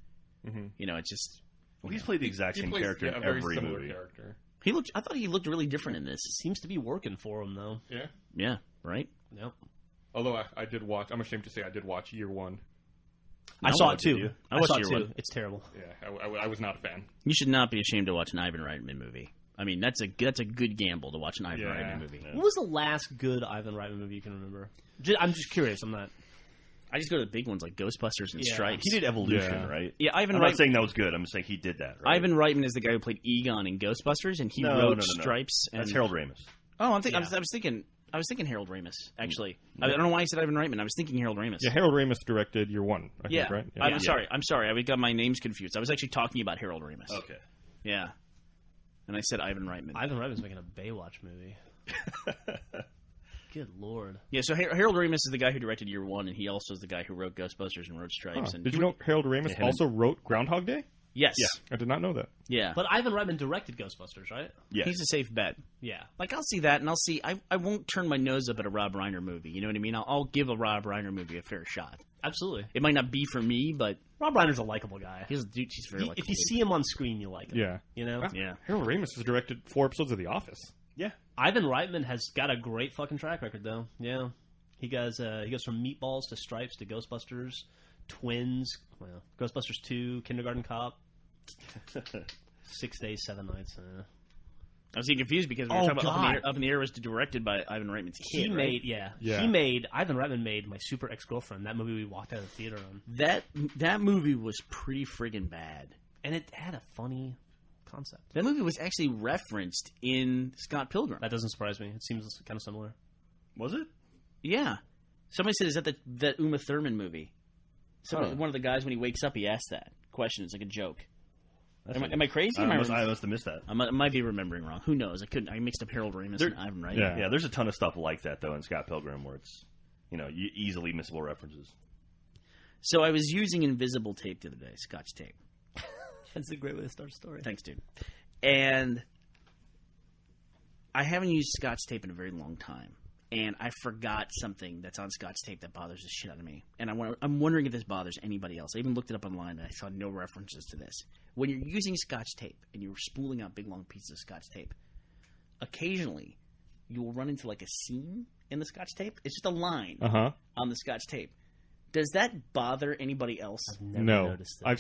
[SPEAKER 4] Mm-hmm.
[SPEAKER 5] You know, it's just
[SPEAKER 3] Well, he's played the exact same character in
[SPEAKER 4] a very
[SPEAKER 3] every
[SPEAKER 4] similar
[SPEAKER 3] movie.
[SPEAKER 4] character.
[SPEAKER 5] I thought he looked really different in this.
[SPEAKER 2] Seems to be working for him, though.
[SPEAKER 4] Yeah.
[SPEAKER 5] Yeah. right?
[SPEAKER 2] Yep.
[SPEAKER 4] Although I did watch, I'm ashamed to say I did watch Year One.
[SPEAKER 2] I saw it
[SPEAKER 3] did
[SPEAKER 2] too.
[SPEAKER 3] you?
[SPEAKER 5] I watched
[SPEAKER 2] saw it
[SPEAKER 5] Year
[SPEAKER 2] too.
[SPEAKER 5] One.
[SPEAKER 2] It's terrible.
[SPEAKER 4] Yeah, I was not a fan.
[SPEAKER 5] You should not be ashamed to watch an Ivan Reitman movie. I mean, that's a good gamble to watch an Ivan
[SPEAKER 4] Yeah.
[SPEAKER 5] Reitman movie.
[SPEAKER 2] What was the last good Ivan Reitman movie you can remember? I'm just curious. I'm not.
[SPEAKER 5] I just go to the big ones like Ghostbusters and
[SPEAKER 2] Yeah.
[SPEAKER 5] Stripes.
[SPEAKER 3] He did Evolution,
[SPEAKER 4] Yeah.
[SPEAKER 3] right?
[SPEAKER 5] Yeah, Ivan
[SPEAKER 3] I'm not
[SPEAKER 5] Reitman.
[SPEAKER 3] saying that was good. I'm saying he did that. Right?
[SPEAKER 5] Ivan Reitman is the guy who played Egon in Ghostbusters, and he wrote Stripes. And
[SPEAKER 3] That's Harold Ramis.
[SPEAKER 5] Oh, I was thinking Harold Ramis. Actually, I don't know why I said Ivan Reitman. I was thinking Harold Ramis.
[SPEAKER 4] Yeah, Harold Ramis directed Year One. I
[SPEAKER 5] Yeah.
[SPEAKER 4] think, right? Yeah.
[SPEAKER 5] I'm sorry. I got my names confused. I was actually talking about Harold Ramis.
[SPEAKER 3] Okay.
[SPEAKER 5] Yeah. And I said Ivan Reitman.
[SPEAKER 2] Ivan Reitman's making a Baywatch movie. Good lord.
[SPEAKER 5] Yeah, so Harold Ramis is the guy who directed Year One, and he also is the guy who wrote Ghostbusters and wrote Stripes.
[SPEAKER 4] Huh.
[SPEAKER 5] And
[SPEAKER 4] Did you know Harold Ramis also wrote Groundhog Day?
[SPEAKER 5] Yes.
[SPEAKER 4] I did not know that.
[SPEAKER 5] Yeah.
[SPEAKER 2] But Ivan Reitman directed Ghostbusters, right?
[SPEAKER 3] Yes.
[SPEAKER 5] He's a safe bet.
[SPEAKER 2] Yeah.
[SPEAKER 5] Like, I'll see that, and I'll see... I won't turn my nose up at a Rob Reiner movie. You know what I mean? I'll give a Rob Reiner movie a fair shot.
[SPEAKER 2] Absolutely.
[SPEAKER 5] It might not be for me, but
[SPEAKER 2] Rob Reiner's a likable guy.
[SPEAKER 5] he's very likable.
[SPEAKER 2] If you see him on screen, you like him.
[SPEAKER 4] Yeah.
[SPEAKER 2] You know?
[SPEAKER 5] Yeah.
[SPEAKER 4] Harold Ramis has directed 4 episodes of The Office.
[SPEAKER 3] Yeah.
[SPEAKER 2] Ivan Reitman has got a great fucking track record, though. Yeah. He goes from Meatballs to Stripes to Ghostbusters, Twins, well, Ghostbusters 2, Kindergarten Cop, 6 Days, 7 Nights.
[SPEAKER 5] I was getting confused because we were talking about Up in the Air was directed by Ivan Reitman's kid,
[SPEAKER 2] He
[SPEAKER 5] right?
[SPEAKER 2] made Ivan Reitman made My Super Ex-Girlfriend, that movie we walked out of the theater on.
[SPEAKER 5] That movie was pretty friggin' bad.
[SPEAKER 2] And it had a funny concept.
[SPEAKER 5] That movie was actually referenced in Scott Pilgrim.
[SPEAKER 2] That doesn't surprise me. It seems kind of similar.
[SPEAKER 3] Was it?
[SPEAKER 5] Yeah. Somebody said, is that that Uma Thurman movie? One of the guys, when he wakes up, he asks that question. It's like a joke. Am I crazy?
[SPEAKER 3] I must have missed that.
[SPEAKER 5] I might be remembering wrong. Who knows? I mixed up Harold Ramis and Ivan Reitman.
[SPEAKER 3] Yeah, there's a ton of stuff like that, though, in Scott Pilgrim where it's, easily missable references.
[SPEAKER 5] So I was using invisible tape the other day, Scotch tape.
[SPEAKER 2] That's a great way to start a story.
[SPEAKER 5] Thanks, dude. And I haven't used Scotch tape in a very long time. And I forgot something that's on Scotch tape that bothers the shit out of me. And I'm wondering if this bothers anybody else. I even looked it up online and I saw no references to this. When you're using Scotch tape and you're spooling out big long pieces of Scotch tape, occasionally you will run into like a seam in the Scotch tape. It's just a line on the Scotch tape. Does that bother anybody else?
[SPEAKER 2] I've never
[SPEAKER 4] No,
[SPEAKER 2] noticed it.
[SPEAKER 4] I've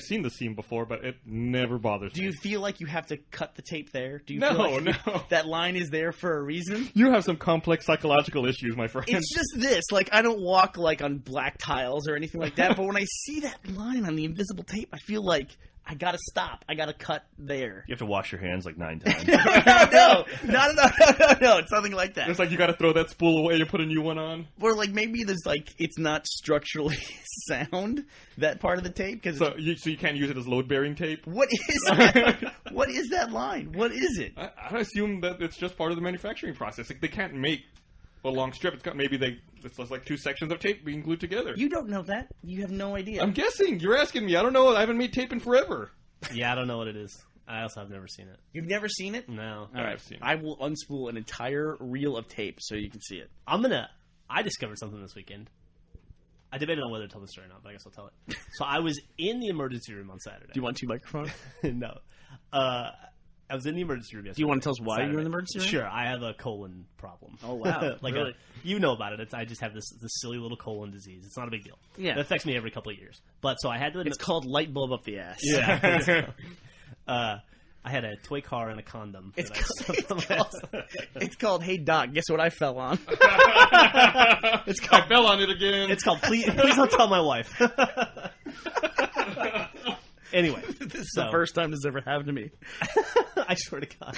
[SPEAKER 4] seen the scene before, but it never bothers me.
[SPEAKER 5] Do you feel like you have to cut the tape there? Do you
[SPEAKER 4] No,
[SPEAKER 5] feel like
[SPEAKER 4] no.
[SPEAKER 5] that line is there for a reason?
[SPEAKER 4] You have some complex psychological issues, my friend.
[SPEAKER 5] It's just this. Like, I don't walk, like, on black tiles or anything like that, but when I see that line on the invisible tape, I feel like I gotta stop. I gotta cut there.
[SPEAKER 3] You have to wash your hands like 9 times.
[SPEAKER 5] No. It's something like that.
[SPEAKER 4] It's like you got to throw that spool away and put a new one on.
[SPEAKER 5] Or, like, maybe there's, like, it's not structurally sound, that part of the tape. Cause
[SPEAKER 4] So you can't use it as load-bearing tape?
[SPEAKER 5] what is that? What is that line? What is it?
[SPEAKER 4] I assume that it's just part of the manufacturing process. Like, they can't make a long strip. It's just like 2 sections of tape being glued together.
[SPEAKER 5] You don't know that. You have no idea.
[SPEAKER 4] I'm guessing. You're asking me. I don't know. I haven't made tape in forever.
[SPEAKER 2] Yeah, I don't know what it is. I also have never seen it.
[SPEAKER 5] You've never seen it?
[SPEAKER 2] No.
[SPEAKER 5] All right.
[SPEAKER 4] I've seen it.
[SPEAKER 5] I will unspool an entire reel of tape so you can see it.
[SPEAKER 2] I discovered something this weekend. I debated on whether to tell this story or not, but I guess I'll tell it. So I was in the emergency room on Saturday.
[SPEAKER 5] Do you want 2 microphones?
[SPEAKER 2] No. I was in the emergency room yesterday.
[SPEAKER 5] Do you want to tell us why
[SPEAKER 2] Saturday.
[SPEAKER 5] you're in the emergency room?
[SPEAKER 2] Sure. I have a colon problem.
[SPEAKER 5] Oh, wow.
[SPEAKER 2] Like
[SPEAKER 5] Really?
[SPEAKER 2] you know about it. I just have this silly little colon disease. It's not a big deal.
[SPEAKER 5] Yeah.
[SPEAKER 2] It affects me every couple of years. But so I had to admit,
[SPEAKER 5] It's called light bulb up the ass.
[SPEAKER 2] Yeah. I had a toy car and a condom.
[SPEAKER 5] It's called Hey Doc, guess what I fell on?
[SPEAKER 4] I fell on it again.
[SPEAKER 2] It's called Please Don't Tell My Wife. Anyway,
[SPEAKER 5] This is the first time this ever happened to me.
[SPEAKER 2] I swear to God.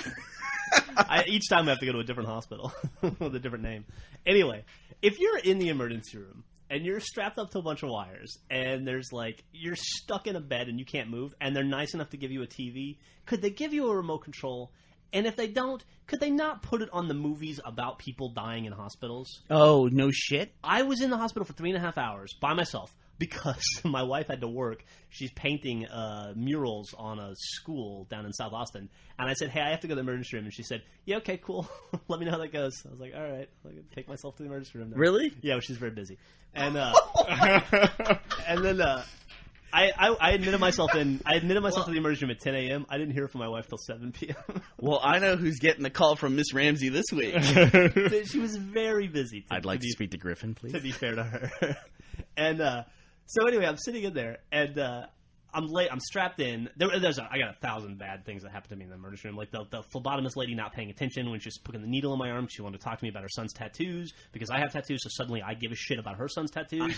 [SPEAKER 2] Each time I have to go to a different hospital with a different name. Anyway, if you're in the emergency room and you're strapped up to a bunch of wires and there's like, you're stuck in a bed and you can't move and they're nice enough to give you a TV, could they give you a remote control? And if they don't, could they not put it on the movies about people dying in hospitals?
[SPEAKER 5] Oh, no shit?
[SPEAKER 2] I was in the hospital for 3.5 hours by myself because my wife had to work. She's painting murals on a school down in South Austin. And I said, hey, I have to go to the emergency room. And she said, yeah, okay, cool. Let me know how that goes. I was like, all right. I'll take myself to the emergency room now.
[SPEAKER 5] Really?
[SPEAKER 2] Yeah, well, she's very busy. And and then I admitted myself to the emergency room at 10 a.m. I didn't hear from my wife till 7 p.m.
[SPEAKER 5] Well, I know who's getting the call from Miss Ramsey this week.
[SPEAKER 2] She was very busy.
[SPEAKER 5] I'd like to speak to Griffin, please.
[SPEAKER 2] To be fair to her. And so anyway, I'm sitting in there, and I'm late. I'm strapped in. I got 1,000 bad things that happened to me in the emergency room. Like the phlebotomist lady not paying attention when she was putting the needle in my arm. She wanted to talk to me about her son's tattoos because I have tattoos. So suddenly I give a shit about her son's tattoos.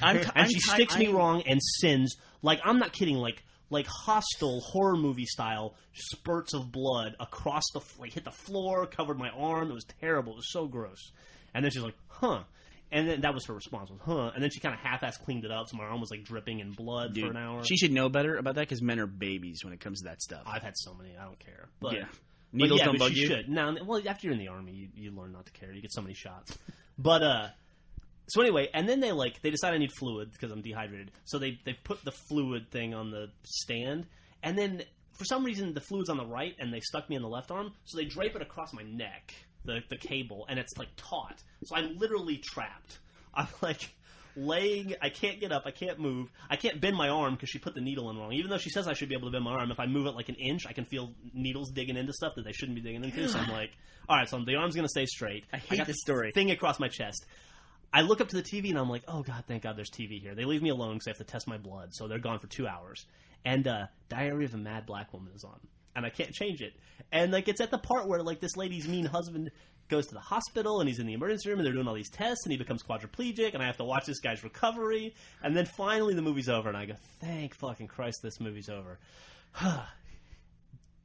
[SPEAKER 2] She sticks me wrong and sends, like, I'm not kidding, like Hostel horror movie style spurts of blood across hit the floor, covered my arm. It was terrible. It was so gross. And then she's like, huh. And then that was her response, was, huh. And then she kind of half-ass cleaned it up, so my arm was, like, dripping in blood for an hour.
[SPEAKER 5] She should know better about that because men are babies when it comes to that stuff.
[SPEAKER 2] I've had so many. I don't care. But,
[SPEAKER 5] yeah. Needles don't bug you?
[SPEAKER 2] Should. No, well, after you're in the Army, you learn not to care. You get so many shots. But, so anyway, and then they decide I need fluid because I'm dehydrated. So they put the fluid thing on the stand, and then for some reason the fluid's on the right, and they stuck me in the left arm, so they drape it across my neck. The cable, and it's like taut. So I'm literally trapped. I'm like laying, I can't get up, I can't move, I can't bend my arm because she put the needle in wrong. Even though she says I should be able to bend my arm, if I move it like an inch, I can feel needles digging into stuff that they shouldn't be digging into. So I'm like, alright, so the arm's going to stay straight.
[SPEAKER 5] I got
[SPEAKER 2] this
[SPEAKER 5] story.
[SPEAKER 2] Thing across my chest. I look up to the TV and I'm like, oh god, thank god there's TV here. They leave me alone because I have to test my blood, so they're gone for 2 hours. And Diary of a Mad Black Woman is on. And I can't change it. And like it's at the part where like this lady's mean husband goes to the hospital and he's in the emergency room and they're doing all these tests and he becomes quadriplegic and I have to watch this guy's recovery. And then finally the movie's over and I go, thank fucking Christ this movie's over.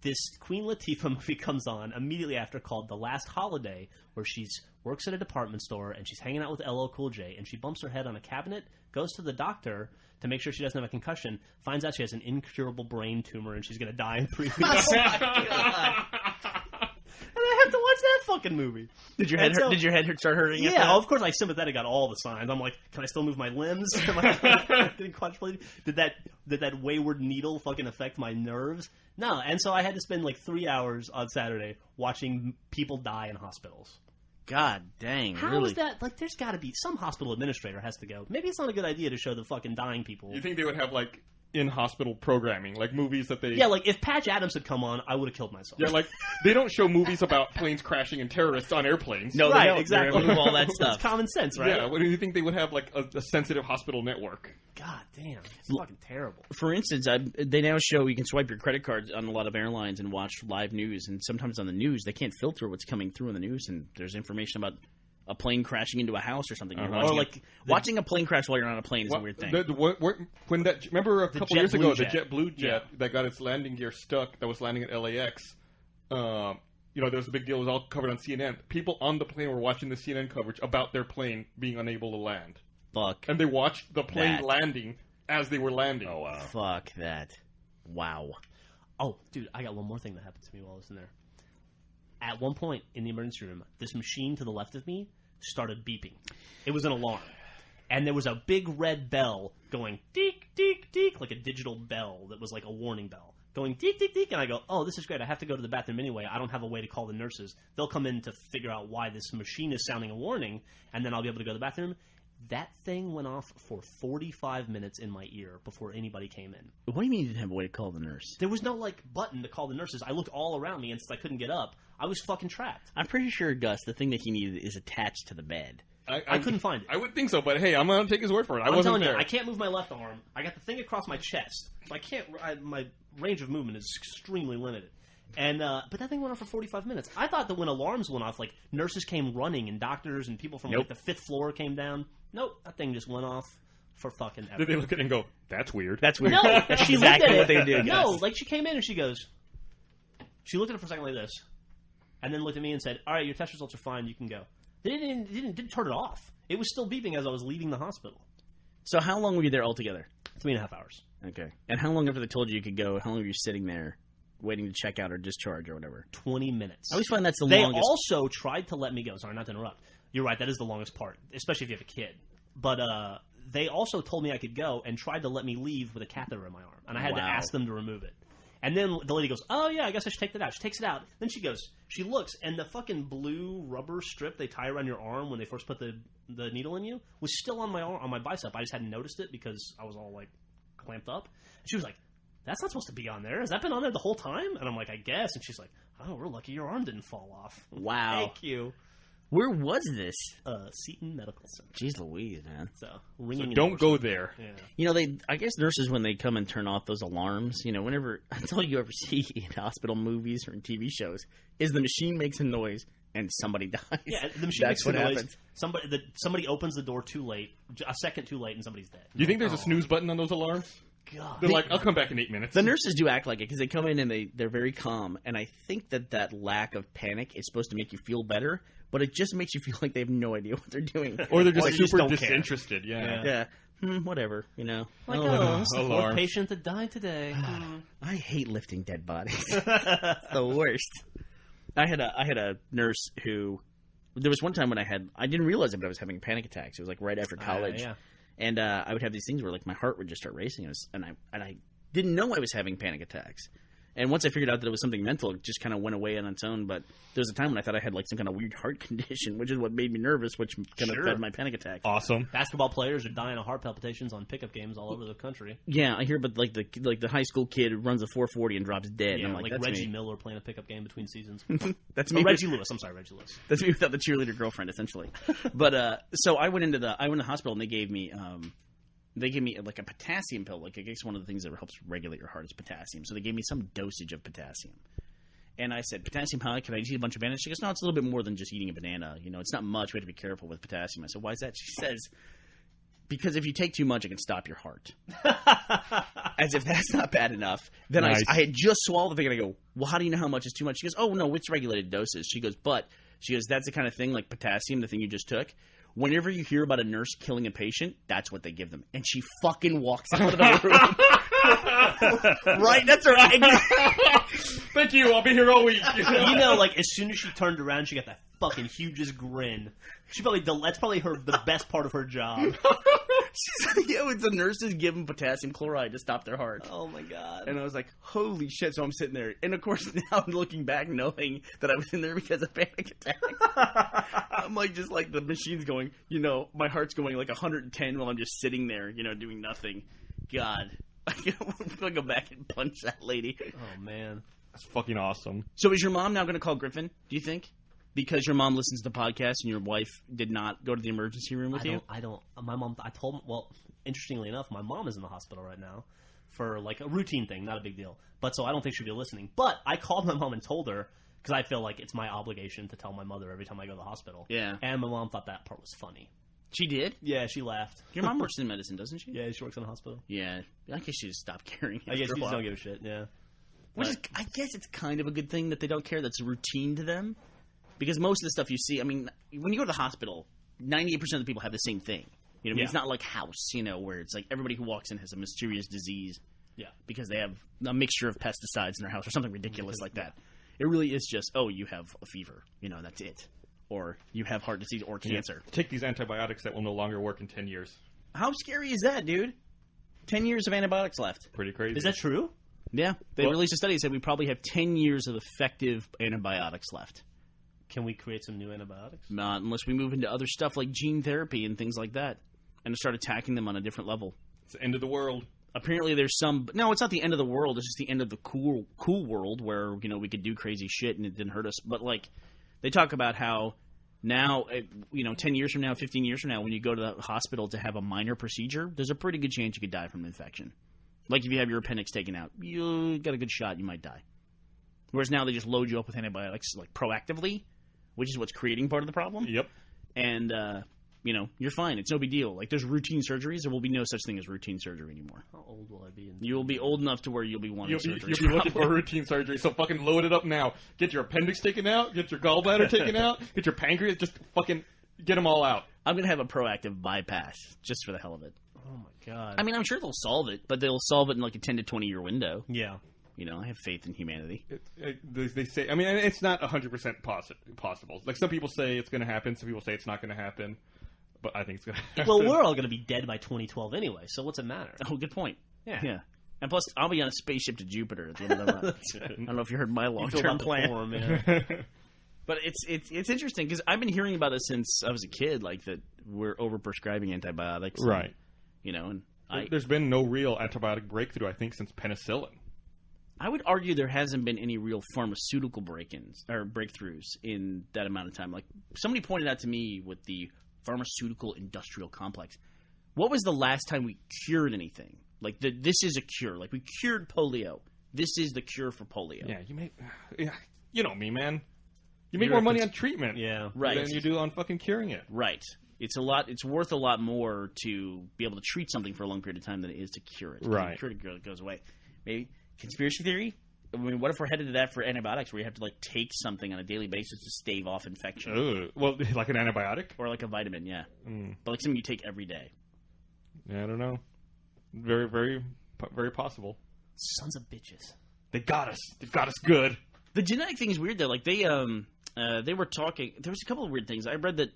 [SPEAKER 2] This Queen Latifah movie comes on immediately after called The Last Holiday, where she works at a department store and she's hanging out with LL Cool J and she bumps her head on a cabinet, goes to the doctor to make sure she doesn't have a concussion, finds out she has an incurable brain tumor and she's going to die in 3 weeks. Oh my God. And I have to watch that fucking movie.
[SPEAKER 5] Did your head start hurting?
[SPEAKER 2] Yeah, of course. I sympathetic got all the signs. I'm like, can I still move my limbs? Am I getting quadriplegic? Did that wayward needle fucking affect my nerves? No. And so I had to spend like 3 hours on Saturday watching people die in hospitals.
[SPEAKER 5] God dang!
[SPEAKER 2] How
[SPEAKER 5] really?
[SPEAKER 2] is that? Like, there's got to be some hospital administrator has to go. Maybe it's not a good idea to show the fucking dying people.
[SPEAKER 4] You think they would have like in-hospital programming, like movies that they...
[SPEAKER 2] Yeah, like if Patch Adams had come on, I would have killed myself.
[SPEAKER 4] Yeah, like they don't show movies about planes crashing and terrorists on airplanes.
[SPEAKER 5] No,
[SPEAKER 2] right,
[SPEAKER 5] they don't.
[SPEAKER 2] Exactly.
[SPEAKER 5] They remove all that stuff.
[SPEAKER 2] It's common sense, right?
[SPEAKER 4] Yeah, what do you think they would have like a sensitive hospital network?
[SPEAKER 2] God damn, it's fucking terrible.
[SPEAKER 5] For instance, they now show you can swipe your credit cards on a lot of airlines and watch live news, and sometimes on the news they can't filter what's coming through in the news, and there's information about a plane crashing into a house or something.
[SPEAKER 2] Or like
[SPEAKER 5] watching a plane crash while you're on a plane is a weird thing.
[SPEAKER 4] Remember a couple years ago, the JetBlue jet
[SPEAKER 2] Yeah.
[SPEAKER 4] that got its landing gear stuck, that was landing at LAX. There was a big deal. It was all covered on CNN. People on the plane were watching the CNN coverage about their plane being unable to land.
[SPEAKER 5] Fuck.
[SPEAKER 4] And they watched the plane landing as they were landing.
[SPEAKER 3] Oh, wow.
[SPEAKER 5] Fuck that. Wow.
[SPEAKER 2] Oh, dude, I got one more thing that happened to me while I was in there. At one point in the emergency room, this machine to the left of me started beeping. It was an alarm. And there was a big red bell going deek, deek, deek, like a digital bell that was like a warning bell. Going deek, deek, deek. And I go, oh, this is great. I have to go to the bathroom anyway. I don't have a way to call the nurses. They'll come in to figure out why this machine is sounding a warning, and then I'll be able to go to the bathroom. That thing went off for 45 minutes in my ear before anybody came in.
[SPEAKER 5] What do you mean you didn't have a way to call the nurse?
[SPEAKER 2] There was no, like, button to call the nurses. I looked all around me, and since I couldn't get up, I was fucking trapped.
[SPEAKER 5] I'm pretty sure, Gus, the thing that he needed is attached to the bed.
[SPEAKER 2] I couldn't find it.
[SPEAKER 4] I would think so, but hey, I'm going to take his word for it. I wasn't
[SPEAKER 2] telling
[SPEAKER 4] there.
[SPEAKER 2] you, I can't move my left arm. I got the thing across my chest. So I can't, my range of movement is extremely limited. And but that thing went off for 45 minutes. I thought that when alarms went off, like, nurses came running and doctors and people from like the 5th floor came down. Nope, that thing just went off for fucking ever.
[SPEAKER 4] Did they look at it and go, that's weird?
[SPEAKER 5] That's weird.
[SPEAKER 2] No,
[SPEAKER 5] That's
[SPEAKER 2] she
[SPEAKER 5] exactly
[SPEAKER 2] looked
[SPEAKER 5] what
[SPEAKER 2] at
[SPEAKER 5] they
[SPEAKER 2] it.
[SPEAKER 5] did.
[SPEAKER 2] No,
[SPEAKER 5] Gus.
[SPEAKER 2] like she came in and she goes, she looked at it for a second like this, and then looked at me and said, all right, your test results are fine, you can go. They didn't turn it off. It was still beeping as I was leaving the hospital.
[SPEAKER 5] So how long were you there altogether?
[SPEAKER 2] 3.5 hours.
[SPEAKER 5] Okay. And how long after they told you could go, how long were you sitting there waiting to check out or discharge or whatever?
[SPEAKER 2] 20 minutes.
[SPEAKER 5] I always find that's the
[SPEAKER 2] they
[SPEAKER 5] longest.
[SPEAKER 2] They also tried to let me go. Sorry, not to interrupt. You're right, that is the longest part, especially if you have a kid. But they also told me I could go and tried to let me leave with a catheter in my arm. And I had to ask them to remove it. And then the lady goes, oh, yeah, I guess I should take that out. She takes it out. Then she goes, she looks, and the fucking blue rubber strip they tie around your arm when they first put the needle in you was still on my arm, on my bicep. I just hadn't noticed it because I was all, like, clamped up. And she was like, that's not supposed to be on there. Has that been on there the whole time? And I'm like, I guess. And she's like, oh, we're lucky your arm didn't fall off.
[SPEAKER 5] Wow.
[SPEAKER 2] Thank you.
[SPEAKER 5] Where was this?
[SPEAKER 2] Seton Medical Center.
[SPEAKER 5] Jeez Louise, man.
[SPEAKER 2] So
[SPEAKER 4] don't go there.
[SPEAKER 2] Yeah.
[SPEAKER 5] You know, I guess nurses, when they come and turn off those alarms, you know, whenever, that's all you ever see in hospital movies or in TV shows, is the machine makes a noise and somebody dies.
[SPEAKER 2] Yeah, the machine
[SPEAKER 5] That's
[SPEAKER 2] makes a
[SPEAKER 5] what
[SPEAKER 2] noise.
[SPEAKER 5] happens.
[SPEAKER 2] Somebody opens the door too late, a second too late, and somebody's dead.
[SPEAKER 4] Do you think there's a snooze button on those alarms?
[SPEAKER 2] God.
[SPEAKER 4] They're like, I'll come back in 8 minutes.
[SPEAKER 5] The nurses do act like it because they come in and they're very calm, and I think that lack of panic is supposed to make you feel better, but it just makes you feel like they have no idea what they're doing.
[SPEAKER 4] Or they're just
[SPEAKER 2] Or they just
[SPEAKER 4] super
[SPEAKER 2] don't care.
[SPEAKER 4] disinterested. Yeah.
[SPEAKER 5] Whatever, you know.
[SPEAKER 2] Like,
[SPEAKER 4] alarm.
[SPEAKER 2] the fourth patient that died today.
[SPEAKER 5] I hate lifting dead bodies. It's the worst. I had a nurse who, there was one time when I didn't realize it, but I was having panic attacks. It was like right after college.
[SPEAKER 2] Yeah.
[SPEAKER 5] And I would have these things where like my heart would just start racing, and I didn't know I was having panic attacks. And once I figured out that it was something mental, it just kind of went away on its own. But there was a time when I thought I had like some kind of weird heart condition, which is what made me nervous, which kind of fed my panic attack.
[SPEAKER 4] Awesome.
[SPEAKER 2] Basketball players are dying of heart palpitations on pickup games all over the country.
[SPEAKER 5] Yeah, I hear, but like the high school kid who runs a 440 and drops dead.
[SPEAKER 2] Yeah,
[SPEAKER 5] and I'm like that's
[SPEAKER 2] Reggie
[SPEAKER 5] me.
[SPEAKER 2] Miller playing a pickup game between seasons.
[SPEAKER 5] That's
[SPEAKER 2] Oh,
[SPEAKER 5] me.
[SPEAKER 2] Reggie Lewis. I'm sorry, Reggie Lewis.
[SPEAKER 5] That's me without the cheerleader girlfriend, essentially. But so I went into the hospital and they gave me like a potassium pill. Like I guess one of the things that helps regulate your heart is potassium. So they gave me some dosage of potassium. And I said, potassium, how can I eat a bunch of bananas? She goes, no, it's a little bit more than just eating a banana. You know, it's not much. We have to be careful with potassium. I said, why is that? She says, because if you take too much, it can stop your heart. As if that's not bad enough. Then
[SPEAKER 4] Nice.
[SPEAKER 5] I had just swallowed the thing, and I go, well, how do you know how much is too much? She goes, oh, no, it's regulated doses. She goes, that's the kind of thing, like potassium, the thing you just took. Whenever you hear about a nurse killing a patient, that's what they give them. And she fucking walks out of the room. Right? That's her idea.
[SPEAKER 4] Thank you. I'll be here all week.
[SPEAKER 2] You know, like as soon as she turned around, she got that fucking hugest grin. That's probably the best part of her job.
[SPEAKER 5] She's like, yeah, it's the nurses give them potassium chloride to stop their heart.
[SPEAKER 2] Oh my god.
[SPEAKER 5] And I was like, holy shit. So I'm sitting there. And of course, now I'm looking back knowing that I was in there because of panic attack. I'm like, just like the machine's going, you know, my heart's going like 110 while I'm just sitting there, you know, doing nothing. God. I want to go back and punch that lady.
[SPEAKER 2] Oh man.
[SPEAKER 4] That's fucking awesome.
[SPEAKER 5] So is your mom now going to call Griffin, do you think? Because your mom listens to the podcast and your wife did not go to the emergency room with you?
[SPEAKER 2] My mom, interestingly enough, my mom is in the hospital right now for like a routine thing, not a big deal. But so I don't think she'll be listening. But I called my mom and told her, because I feel like it's my obligation to tell my mother every time I go to the hospital.
[SPEAKER 5] Yeah.
[SPEAKER 2] And my mom thought that part was funny.
[SPEAKER 5] She did?
[SPEAKER 2] Yeah, she laughed.
[SPEAKER 5] Your mom works in medicine, doesn't she?
[SPEAKER 2] Yeah, she works in a hospital.
[SPEAKER 5] Yeah. I guess she just stopped caring.
[SPEAKER 2] I guess
[SPEAKER 5] after a
[SPEAKER 2] she just
[SPEAKER 5] while.
[SPEAKER 2] don't give a shit, yeah.
[SPEAKER 5] Which is, I guess it's kind of a good thing that they don't care. That's routine to them. Because most of the stuff you see, I mean, when you go to the hospital, 98% of the people have the same thing. You know, I mean,
[SPEAKER 2] Yeah.
[SPEAKER 5] it's not like House, you know, where it's like everybody who walks in has a mysterious disease.
[SPEAKER 2] Yeah.
[SPEAKER 5] Because they have a mixture of pesticides in their house or something ridiculous like that. It really is just, oh, you have a fever. You know, that's it. Or you have heart disease or cancer.
[SPEAKER 4] Take these antibiotics that will no longer work in 10 years.
[SPEAKER 5] How scary is that, dude? 10 years of antibiotics left.
[SPEAKER 4] Pretty crazy.
[SPEAKER 2] Is that true?
[SPEAKER 5] Yeah. They released a study that said we probably have 10 years of effective antibiotics left.
[SPEAKER 2] Can we create some new antibiotics?
[SPEAKER 5] Not unless we move into other stuff like gene therapy and things like that and start attacking them on a different level.
[SPEAKER 4] It's the end of the world.
[SPEAKER 5] Apparently there's some... No, it's not the end of the world. It's just the end of the cool world where, you know, we could do crazy shit and it didn't hurt us. But, like, they talk about how now, you know, 10 years from now, 15 years from now, when you go to the hospital to have a minor procedure, there's a pretty good chance you could die from an infection. Like if you have your appendix taken out, you got a good shot, you might die. Whereas now they just load you up with antibiotics, like, proactively, which is what's creating part of the problem.
[SPEAKER 4] Yep.
[SPEAKER 5] And, you know, you're fine. It's no big deal. Like, there's routine surgeries. There will be no such thing as routine surgery anymore.
[SPEAKER 2] How old will I be?
[SPEAKER 5] You'll be old enough to where you'll be wanting surgery.
[SPEAKER 4] You'll be looking for routine surgery, so fucking load it up now. Get your appendix taken out, get your gallbladder taken out, get your pancreas, just fucking get them all out.
[SPEAKER 5] I'm going to have a proactive bypass, just for the hell of it.
[SPEAKER 2] Oh my god.
[SPEAKER 5] I mean, I'm sure they'll solve it, but they'll solve it in like a 10 to 20 year window.
[SPEAKER 2] Yeah.
[SPEAKER 5] You know, I have faith in humanity.
[SPEAKER 4] They say, I mean, it's not 100% possible. Like, some people say it's going to happen, some people say it's not going to happen, but I think it's going to happen.
[SPEAKER 2] Well, we're all going to be dead by 2012 anyway, so what's it matter?
[SPEAKER 5] Oh, good point.
[SPEAKER 2] Yeah.
[SPEAKER 5] And plus, I'll be on a spaceship to Jupiter at the end of the month. I don't know if you heard my
[SPEAKER 2] You feel
[SPEAKER 5] long-term
[SPEAKER 2] about the
[SPEAKER 5] plan.
[SPEAKER 2] form, yeah.
[SPEAKER 5] But it's interesting because I've been hearing about this since I was a kid, like that we're overprescribing antibiotics.
[SPEAKER 4] Right.
[SPEAKER 5] You know, and
[SPEAKER 4] There's been no real antibiotic breakthrough, I think, since penicillin.
[SPEAKER 5] I would argue there hasn't been any real pharmaceutical break-ins or breakthroughs in that amount of time. Like somebody pointed out to me with the pharmaceutical industrial complex. What was the last time we cured anything? Like this is a cure. Like we cured polio. This is the cure for polio.
[SPEAKER 4] Yeah, you know me, man. You make more money on treatment,
[SPEAKER 5] right,
[SPEAKER 4] than you do on fucking curing it.
[SPEAKER 5] Right. It's worth a lot more to be able to treat something for a long period of time than it is to cure it.
[SPEAKER 4] Right.
[SPEAKER 5] Cure it goes away. Maybe conspiracy theory. I mean, what if we're headed to that for antibiotics, where you have to like take something on a daily basis to stave off infection?
[SPEAKER 4] Ugh. Well, like an antibiotic
[SPEAKER 5] or like a vitamin, yeah. But like something you take every day.
[SPEAKER 4] Yeah, I don't know. Very, very, very possible.
[SPEAKER 2] Sons of bitches.
[SPEAKER 4] They got us. They've got us good.
[SPEAKER 5] The genetic thing is weird though. Like they were talking. There was a couple of weird things. I read that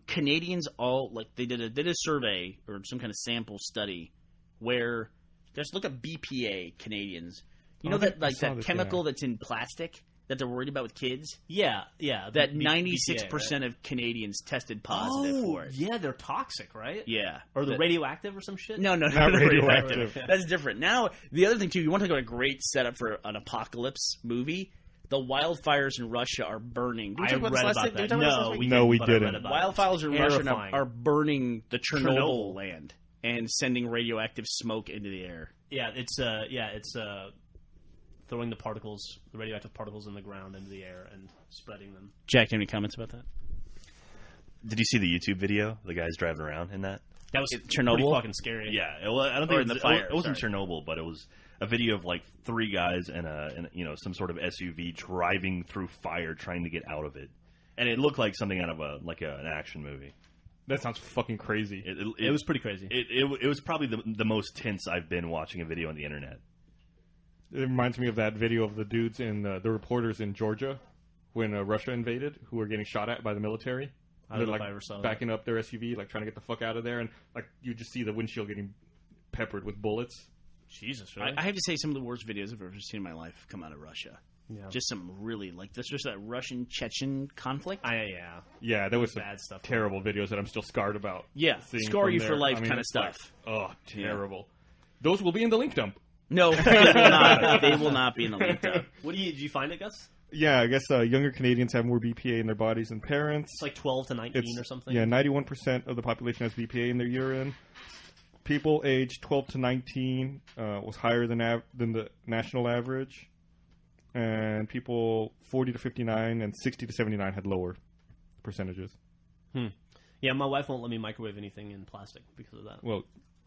[SPEAKER 5] Canadians all like they did a survey or some kind of sample study where just look at BPA Canadians. You know that like that chemical that's in plastic that they're worried about with kids?
[SPEAKER 2] Yeah.
[SPEAKER 5] That 96% of Canadians tested positive for it.
[SPEAKER 2] Yeah, they're toxic, right?
[SPEAKER 5] Yeah.
[SPEAKER 2] Or the radioactive or some shit?
[SPEAKER 5] No,
[SPEAKER 4] not radioactive.
[SPEAKER 5] That's different. Now, the other thing, too, you want to talk about a great setup for an apocalypse movie? The wildfires in Russia are burning.
[SPEAKER 2] I read about that.
[SPEAKER 4] We didn't.
[SPEAKER 5] Wildfires in Russia are burning the Chernobyl land and sending radioactive smoke into the air.
[SPEAKER 2] Yeah, it's throwing the radioactive particles in the ground into the air and spreading them.
[SPEAKER 5] Jack, any comments about that?
[SPEAKER 3] Did you see the YouTube video? The guy's driving around in that?
[SPEAKER 2] That was
[SPEAKER 5] Chernobyl?
[SPEAKER 2] pretty fucking scary.
[SPEAKER 3] Yeah, I don't think it wasn't Chernobyl, but it was a video of like three guys and some sort of SUV driving through fire trying to get out of it, and it looked like something out of an action movie.
[SPEAKER 4] That sounds fucking crazy.
[SPEAKER 2] It was pretty crazy.
[SPEAKER 3] It was probably the most tense I've been watching a video on the internet.
[SPEAKER 4] It reminds me of that video of the dudes the reporters in Georgia when Russia invaded, who were getting shot at by the military.
[SPEAKER 2] I don't know if I ever saw
[SPEAKER 4] backing up their SUV, like trying to get the fuck out of there, and like you just see the windshield getting peppered with bullets.
[SPEAKER 2] Jesus, really?
[SPEAKER 5] I have to say, some of the worst videos I've ever seen in my life have come out of Russia. Yeah. Just some really just that Russian-Chechen conflict.
[SPEAKER 4] Yeah, there was some
[SPEAKER 5] bad stuff.
[SPEAKER 4] Terrible videos that I'm still scarred about.
[SPEAKER 5] Yeah, scar you for life kind of stuff.
[SPEAKER 4] Terrible. Yeah. Those will be in the link dump.
[SPEAKER 5] No, they will not. They will not be in the link dump.
[SPEAKER 2] Did you find it, Gus?
[SPEAKER 4] Yeah, I guess younger Canadians have more BPA in their bodies than parents.
[SPEAKER 2] It's like 12 to 19 or something.
[SPEAKER 4] Yeah, 91% of the population has BPA in their urine. People aged 12 to 19 was higher than the national average. And people 40 to 59 and 60 to 79 had lower percentages.
[SPEAKER 2] Yeah, my wife won't let me microwave anything in plastic because of that.
[SPEAKER 4] Well,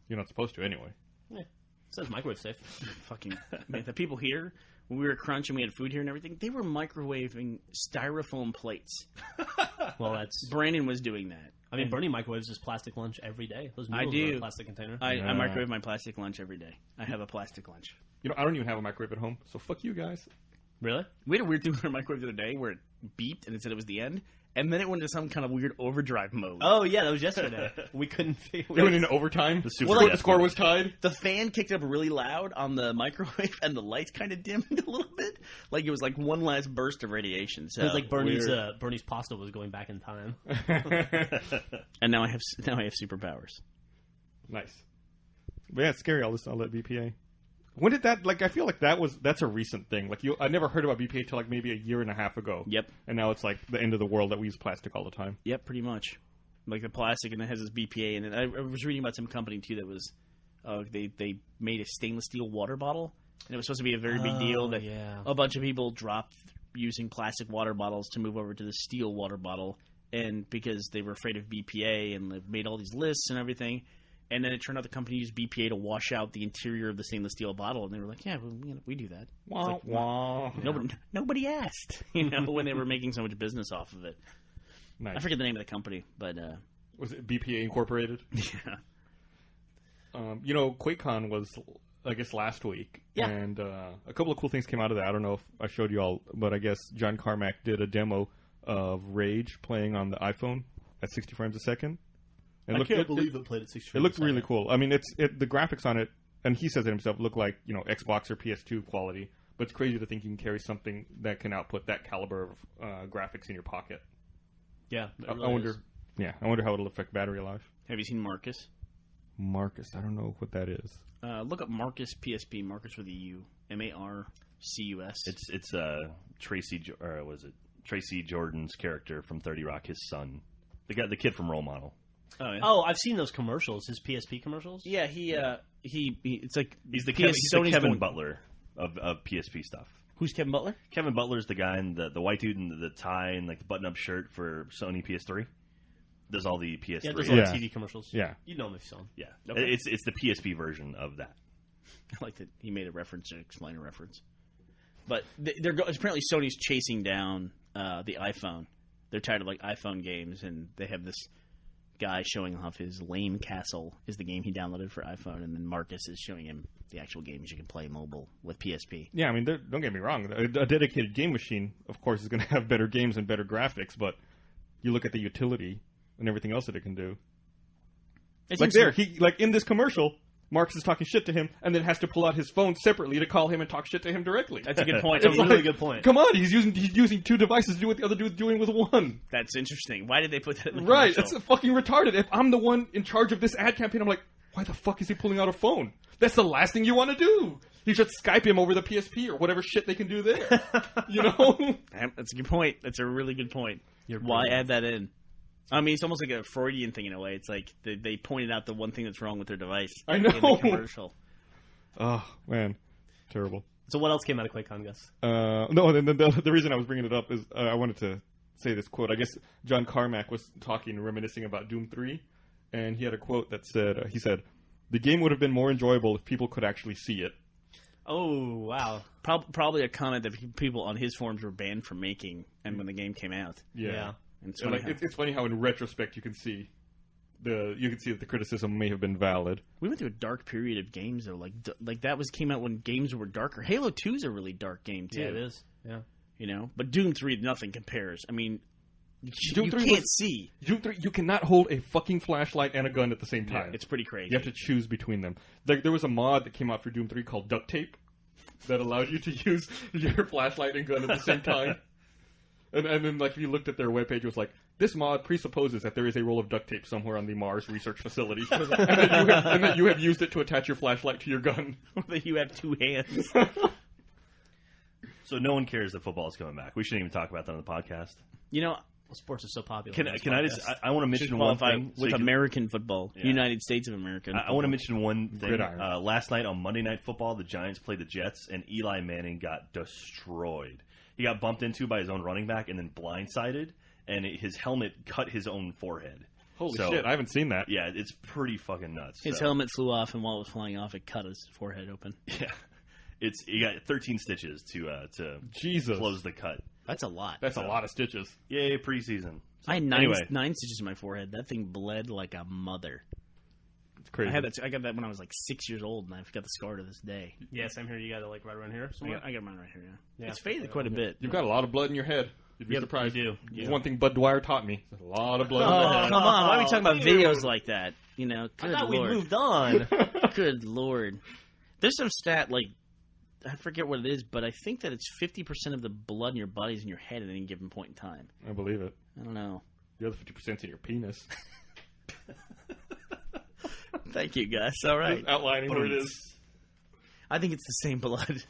[SPEAKER 4] you're not supposed to anyway.
[SPEAKER 2] Yeah. It says microwave safe.
[SPEAKER 5] Fucking man, the people here, when we were at Crunch and we had food here and everything, they were microwaving styrofoam plates.
[SPEAKER 2] Well,
[SPEAKER 5] Brandon was doing that.
[SPEAKER 2] I mean, Bernie microwaves his plastic lunch every day. Those noodles
[SPEAKER 5] I do.
[SPEAKER 2] Are in a plastic container.
[SPEAKER 5] I microwave my plastic lunch every day. I have a plastic lunch.
[SPEAKER 4] You know, I don't even have a microwave at home, so fuck you guys.
[SPEAKER 2] Really?
[SPEAKER 5] We had a weird thing with our microwave the other day where it beeped and it said it was the end, and then it went into some kind of weird overdrive mode.
[SPEAKER 2] Oh, yeah, that was yesterday. We couldn't figure
[SPEAKER 4] it. It went into overtime?
[SPEAKER 3] The
[SPEAKER 4] score was tied?
[SPEAKER 5] The fan kicked up really loud on the microwave, and the lights kind of dimmed a little bit. Like it was like one last burst of radiation. So
[SPEAKER 2] it was like Bernie's pasta was going back in time.
[SPEAKER 5] And now I have superpowers.
[SPEAKER 4] Nice. But yeah, it's scary, all that BPA. When did that, I feel like that's a recent thing. I never heard about BPA till maybe a year and a half ago.
[SPEAKER 5] Yep.
[SPEAKER 4] And now it's like the end of the world that we use plastic all the time.
[SPEAKER 5] Yep, pretty much. Like the plastic, and it has this BPA, and I was reading about some company too that was, they made a stainless steel water bottle, and it was supposed to be a very big deal that a bunch of people dropped using plastic water bottles to move over to the steel water bottle, and because they were afraid of BPA, and they made all these lists and everything. And then it turned out the company used BPA to wash out the interior of the stainless steel bottle, and they were like, "Yeah, we do that."
[SPEAKER 4] Wah, wah.
[SPEAKER 5] Nobody asked, when they were making so much business off of it.
[SPEAKER 4] Nice.
[SPEAKER 5] I forget the name of the company, but
[SPEAKER 4] was it BPA Incorporated?
[SPEAKER 5] Yeah.
[SPEAKER 4] QuakeCon was, I guess, last week, and a couple of cool things came out of that. I don't know if I showed you all, but I guess John Carmack did a demo of Rage playing on the iPhone at 60 frames a second.
[SPEAKER 2] I can't believe it played at 60 frames.
[SPEAKER 4] It looked really cool. I mean, the graphics on it, and he says it himself, look like Xbox or PS2 quality. But it's crazy to think you can carry something that can output that caliber of graphics in your pocket.
[SPEAKER 2] Yeah,
[SPEAKER 4] I wonder. Yeah, I wonder how it'll affect battery life.
[SPEAKER 5] Have you seen Marcus?
[SPEAKER 4] Marcus. I don't know what that is.
[SPEAKER 5] Look up Marcus PSP. Marcus with a U. Marcus.
[SPEAKER 3] It's Tracy Jordan's character from 30 Rock, his son, the kid from Role Model.
[SPEAKER 5] Oh, yeah.
[SPEAKER 2] Oh, I've seen those commercials. His PSP commercials.
[SPEAKER 5] Yeah, he it's like
[SPEAKER 3] He's the
[SPEAKER 5] Sony's
[SPEAKER 3] Kevin
[SPEAKER 5] going-
[SPEAKER 3] Butler of PSP stuff.
[SPEAKER 5] Who's Kevin Butler?
[SPEAKER 3] Kevin Butler's the guy in the white dude and the tie and like the button-up shirt for Sony PS3. Does all the PS3.
[SPEAKER 2] Yeah, there's a lot
[SPEAKER 4] Yeah.
[SPEAKER 2] of TV commercials.
[SPEAKER 4] Yeah.
[SPEAKER 2] You know him if you saw him.
[SPEAKER 3] Yeah.
[SPEAKER 5] Okay.
[SPEAKER 3] It's the PSP version of that.
[SPEAKER 5] I like that he made a reference to explain a reference. But apparently Sony's chasing down the iPhone. They're tired of like iPhone games, and they have this guy showing off his Lame Castle is the game he downloaded for iPhone, and then Marcus is showing him the actual games you can play mobile with PSP.
[SPEAKER 4] Yeah, I mean, don't get me wrong. A dedicated game machine, of course, is going to have better games and better graphics, but you look at the utility and everything else that it can do. Like there, in this commercial, Marcus is talking shit to him, and then has to pull out his phone separately to call him and talk shit to him directly.
[SPEAKER 5] That's a good point.
[SPEAKER 2] That's a really good point.
[SPEAKER 4] Come on, he's using two devices to do what the other dude's doing with one.
[SPEAKER 5] That's interesting. Why did they put that in the
[SPEAKER 4] Right,
[SPEAKER 5] commercial?
[SPEAKER 4] it's fucking retarded. If I'm the one in charge of this ad campaign, I'm like, why the fuck is he pulling out a phone? That's the last thing you want to do. You should Skype him over the PSP or whatever shit they can do there. You know?
[SPEAKER 5] That's a good point. That's a really good point.
[SPEAKER 2] You're
[SPEAKER 5] Why
[SPEAKER 2] brilliant.
[SPEAKER 5] add that in? I mean, it's almost like a Freudian thing in a way. It's like they pointed out the one thing that's wrong with their device
[SPEAKER 4] I know.
[SPEAKER 5] in the commercial.
[SPEAKER 4] Oh, man. Terrible.
[SPEAKER 2] So what else came out of QuakeCon, Gus?
[SPEAKER 4] No, and then the reason I was bringing it up is I wanted to say this quote. I guess John Carmack was talking, reminiscing about Doom 3, and he had a quote that said, he said, "The game would have been more enjoyable if people could actually see it."
[SPEAKER 2] Oh, wow.
[SPEAKER 5] Probably a comment that people on his forums were banned from making, and when the game came out.
[SPEAKER 2] Yeah.
[SPEAKER 5] And it's
[SPEAKER 4] And,
[SPEAKER 5] funny
[SPEAKER 4] like,
[SPEAKER 5] how-
[SPEAKER 4] it's funny how in retrospect you can see that the criticism may have been valid.
[SPEAKER 5] we went through a dark period of games though. Like that came out when games were darker. Halo 2 is a really dark game too.
[SPEAKER 2] Yeah, it is. Yeah.
[SPEAKER 5] You know, but Doom 3 nothing compares. I mean,
[SPEAKER 4] Doom
[SPEAKER 5] you
[SPEAKER 4] 3
[SPEAKER 5] can't
[SPEAKER 4] was-
[SPEAKER 5] see.
[SPEAKER 4] Doom 3, you cannot hold a fucking flashlight and a gun at the same time.
[SPEAKER 5] It's pretty crazy.
[SPEAKER 4] You have to choose between them. There was a mod that came out for Doom 3 called Duct Tape that allowed you to use your flashlight and gun at the same time. And then, like, if you looked at their webpage, it was like, this mod presupposes that there is a roll of duct tape somewhere on the Mars research facility, and that you have used it to attach your flashlight to your gun.
[SPEAKER 5] that you have two hands.
[SPEAKER 3] So no one cares that football is coming back. We shouldn't even talk about that on the podcast.
[SPEAKER 5] You know,
[SPEAKER 2] Well, sports are so popular.
[SPEAKER 3] Can I just? I want to mention
[SPEAKER 5] should
[SPEAKER 3] one
[SPEAKER 5] qualify
[SPEAKER 3] thing
[SPEAKER 5] with
[SPEAKER 3] so you can-
[SPEAKER 5] American football,
[SPEAKER 3] Yeah.
[SPEAKER 5] United States of America.
[SPEAKER 3] I want to mention one thing.
[SPEAKER 4] Gridiron.
[SPEAKER 3] Last night on Monday Night Football, the Giants played the Jets, and Eli Manning got destroyed. He got bumped into by his own running back and then blindsided, and his helmet cut his own forehead.
[SPEAKER 4] Holy
[SPEAKER 3] So-
[SPEAKER 4] shit, I haven't seen that.
[SPEAKER 3] Yeah, it's pretty fucking nuts.
[SPEAKER 5] His
[SPEAKER 3] So,
[SPEAKER 5] helmet flew off, and while it was flying off, it cut his forehead open.
[SPEAKER 3] Yeah, he got 13 stitches to
[SPEAKER 4] Jesus.
[SPEAKER 3] close the cut.
[SPEAKER 5] That's a lot.
[SPEAKER 4] That's a lot of stitches.
[SPEAKER 3] Yay, preseason.
[SPEAKER 5] I had
[SPEAKER 3] Anyway.
[SPEAKER 5] nine stitches in my forehead. That thing bled like a mother.
[SPEAKER 4] It's crazy.
[SPEAKER 5] I got that when I was like 6 years old, and I've got the scar to this day.
[SPEAKER 2] Yeah, same here. You got it like right around here.
[SPEAKER 5] I got mine right here. Yeah.
[SPEAKER 2] Yeah.
[SPEAKER 5] It's faded quite a bit.
[SPEAKER 4] You've got a lot of blood in your head. You'd be
[SPEAKER 2] Yep,
[SPEAKER 4] surprised.
[SPEAKER 2] you do.
[SPEAKER 4] There's
[SPEAKER 2] Yeah.
[SPEAKER 4] one thing Bud Dwyer taught me. There's a lot of blood in
[SPEAKER 5] Oh,
[SPEAKER 4] my head.
[SPEAKER 5] come on. Why are we talking about
[SPEAKER 2] Dude.
[SPEAKER 5] videos like that? You know,
[SPEAKER 2] I
[SPEAKER 5] good
[SPEAKER 2] thought we
[SPEAKER 5] lord.
[SPEAKER 2] moved on.
[SPEAKER 5] Good lord. There's some stat, like, I forget what it is, but I think that it's 50% of the blood in your body is in your head at any given point in time.
[SPEAKER 4] I believe it.
[SPEAKER 5] I don't know.
[SPEAKER 4] The other 50% in your penis.
[SPEAKER 5] Thank you, Gus. All right.
[SPEAKER 4] Just outlining where it is.
[SPEAKER 5] I think it's the same blood.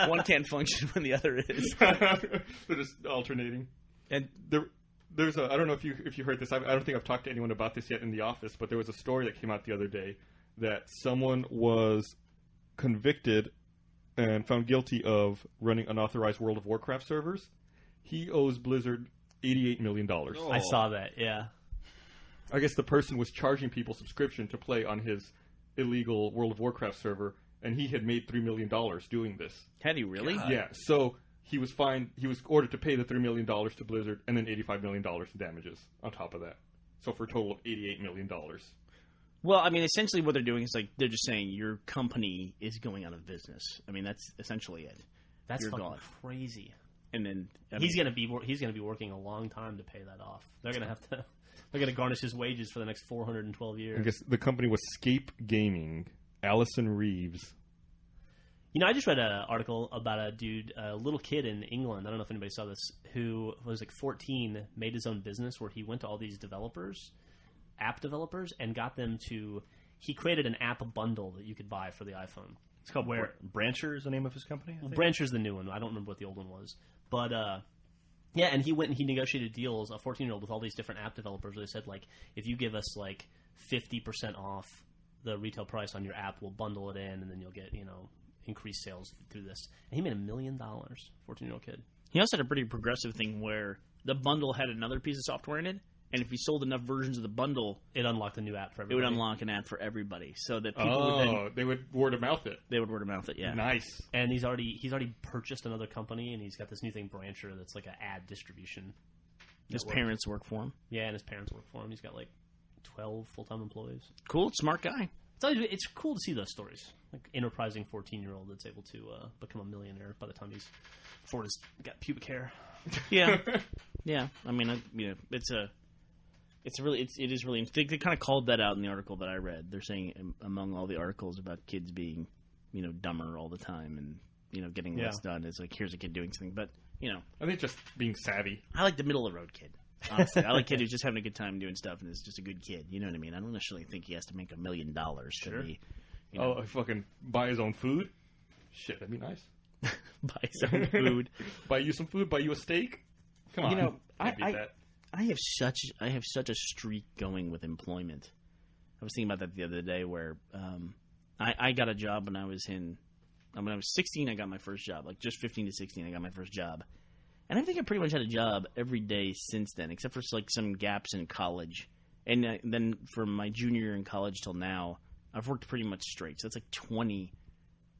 [SPEAKER 5] One can't function when the other is.
[SPEAKER 4] They're just alternating.
[SPEAKER 5] And
[SPEAKER 4] There's a, I don't know if you heard this. I don't think I've talked to anyone about this yet in the office, but there was a story that came out the other day that someone was convicted and found guilty of running unauthorized World of Warcraft servers. He owes Blizzard $88 million.
[SPEAKER 2] I saw that. Yeah.
[SPEAKER 4] I guess the person was charging people subscription to play on his illegal World of Warcraft server, and he had made $3 million doing this.
[SPEAKER 5] had he really?
[SPEAKER 4] Yeah, so he was fined. He was ordered to pay the $3 million to Blizzard and then $85 million in damages on top of that. So for a total of $88 million.
[SPEAKER 5] Well, I mean, essentially what they're doing is like they're just saying your company is going out of business. I mean, that's essentially it.
[SPEAKER 2] That's
[SPEAKER 5] You're
[SPEAKER 2] fucking
[SPEAKER 5] gone.
[SPEAKER 2] crazy.
[SPEAKER 5] And then
[SPEAKER 2] He's gonna be working a long time to pay that off. They're gonna have to. They're gonna garnish his wages for the next 412 years.
[SPEAKER 4] I guess the company was Scape Gaming. Allison Reeves.
[SPEAKER 2] You know, I just read an article about a dude, a little kid in England. I don't know if anybody saw this, who was like 14, made his own business where he went to all these developers app developers and got them to. He created an app bundle that you could buy for the iPhone.
[SPEAKER 3] It's called Brancher is the name of his company?
[SPEAKER 2] Brancher's the new one. I don't remember what the old one was. But, yeah, and he went and he negotiated deals, a 14-year-old, with all these different app developers. They said, like, if you give us, like, 50% off the retail price on your app, we'll bundle it in, and then you'll get, increased sales through this. And he made $1 million, 14-year-old kid.
[SPEAKER 5] He also had a pretty progressive thing where the bundle had another piece of software in it, and if you sold enough versions of the bundle,
[SPEAKER 2] it unlocked a new app for everybody.
[SPEAKER 5] It would unlock an app for everybody, so that people would then
[SPEAKER 4] they would word of mouth it.
[SPEAKER 5] They would word of mouth it, yeah.
[SPEAKER 4] Nice.
[SPEAKER 2] And he's already purchased another company, and he's got this new thing, Brancher, that's like an ad distribution.
[SPEAKER 5] His parents work for him.
[SPEAKER 2] Yeah, and his parents work for him. He's got like 12 full-time employees.
[SPEAKER 5] Cool, smart guy.
[SPEAKER 2] It's cool to see those stories, like enterprising 14-year-old that's able to become a millionaire by the time he's got pubic hair.
[SPEAKER 5] Yeah, yeah. I mean, it is really interesting. They kind of called that out in the article that I read. They're saying among all the articles about kids being, dumber all the time and getting less done, it's like here's a kid doing something. But
[SPEAKER 4] I think just being savvy.
[SPEAKER 5] I like the middle of the road kid. Honestly, I like a kid who's just having a good time doing stuff and is just a good kid. You know what I mean? I don't necessarily think he has to make $1 million to be.
[SPEAKER 4] Fucking buy his own food. Shit, that'd be nice.
[SPEAKER 5] Buy his own food.
[SPEAKER 4] Buy you some food. Buy you a steak. Come on.
[SPEAKER 5] I have such a streak going with employment. I was thinking about that the other day where I got a job when I was 16. I got my first job, like just 15 to 16. I got my first job, and I think I pretty much had a job every day since then, except for like some gaps in college. And then from my junior year in college till now, I've worked pretty much straight. So it's like 20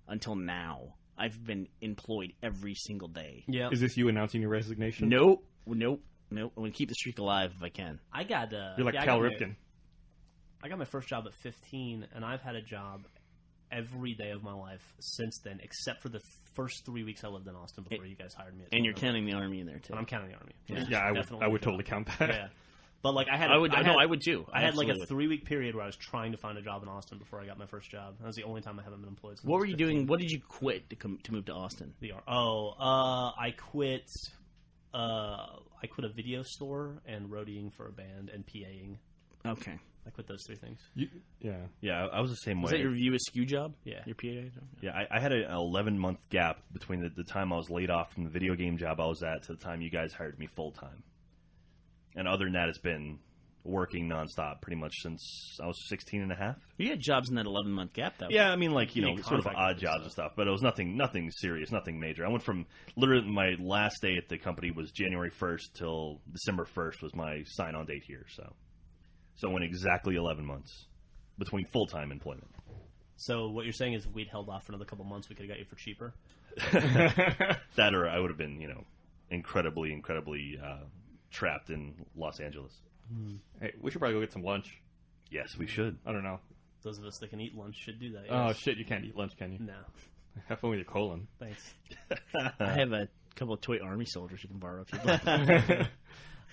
[SPEAKER 5] until now. I've been employed every single day.
[SPEAKER 2] Yeah.
[SPEAKER 4] Is this you announcing your resignation?
[SPEAKER 5] Nope. I'm going to keep the streak alive if I can.
[SPEAKER 4] You're like Cal Ripken.
[SPEAKER 2] I got my first job at 15, and I've had a job every day of my life since then, except for the first 3 weeks I lived in Austin before you guys hired me.
[SPEAKER 5] And you're counting the Army in there, too.
[SPEAKER 2] And I'm counting the Army.
[SPEAKER 4] Yeah, I would totally count that.
[SPEAKER 2] Yeah. But like I
[SPEAKER 5] would too.
[SPEAKER 2] I had like a 3-week period where I was trying to find a job in Austin before I got my first job. That was the only time I haven't been employed.
[SPEAKER 5] What were you doing? What did you quit to move to Austin?
[SPEAKER 2] I quit. I quit a video store and roadieing for a band and PAing.
[SPEAKER 5] Okay,
[SPEAKER 2] I quit those 3 things.
[SPEAKER 3] Yeah. I was the same way.
[SPEAKER 5] Was that your View Askew job?
[SPEAKER 2] Yeah,
[SPEAKER 5] your PA job.
[SPEAKER 3] Yeah, I had an 11-month gap between the time I was laid off from the video game job I was at to the time you guys hired me full time. And other than that, it's been working nonstop pretty much since I was 16 and a half.
[SPEAKER 5] You had jobs in that 11-month gap, though.
[SPEAKER 3] Yeah, I mean, like, sort of odd jobs and stuff, but it was nothing serious, nothing major. I went from literally my last day at the company was January 1st till December 1st was my sign-on date here. So I went exactly 11 months between full-time employment.
[SPEAKER 2] So what you're saying is if we'd held off for another couple months, we could have got you for cheaper?
[SPEAKER 3] That or I would have been, incredibly trapped in Los Angeles.
[SPEAKER 4] Hey, we should probably go get some lunch.
[SPEAKER 3] Yes, we should.
[SPEAKER 4] I don't know.
[SPEAKER 2] Those of us that can eat lunch should do that. Yes.
[SPEAKER 4] Oh, shit, you can't eat lunch, can you?
[SPEAKER 2] No.
[SPEAKER 4] Have fun with your colon.
[SPEAKER 2] Thanks.
[SPEAKER 5] I have a couple of toy Army soldiers you can borrow if you'd like.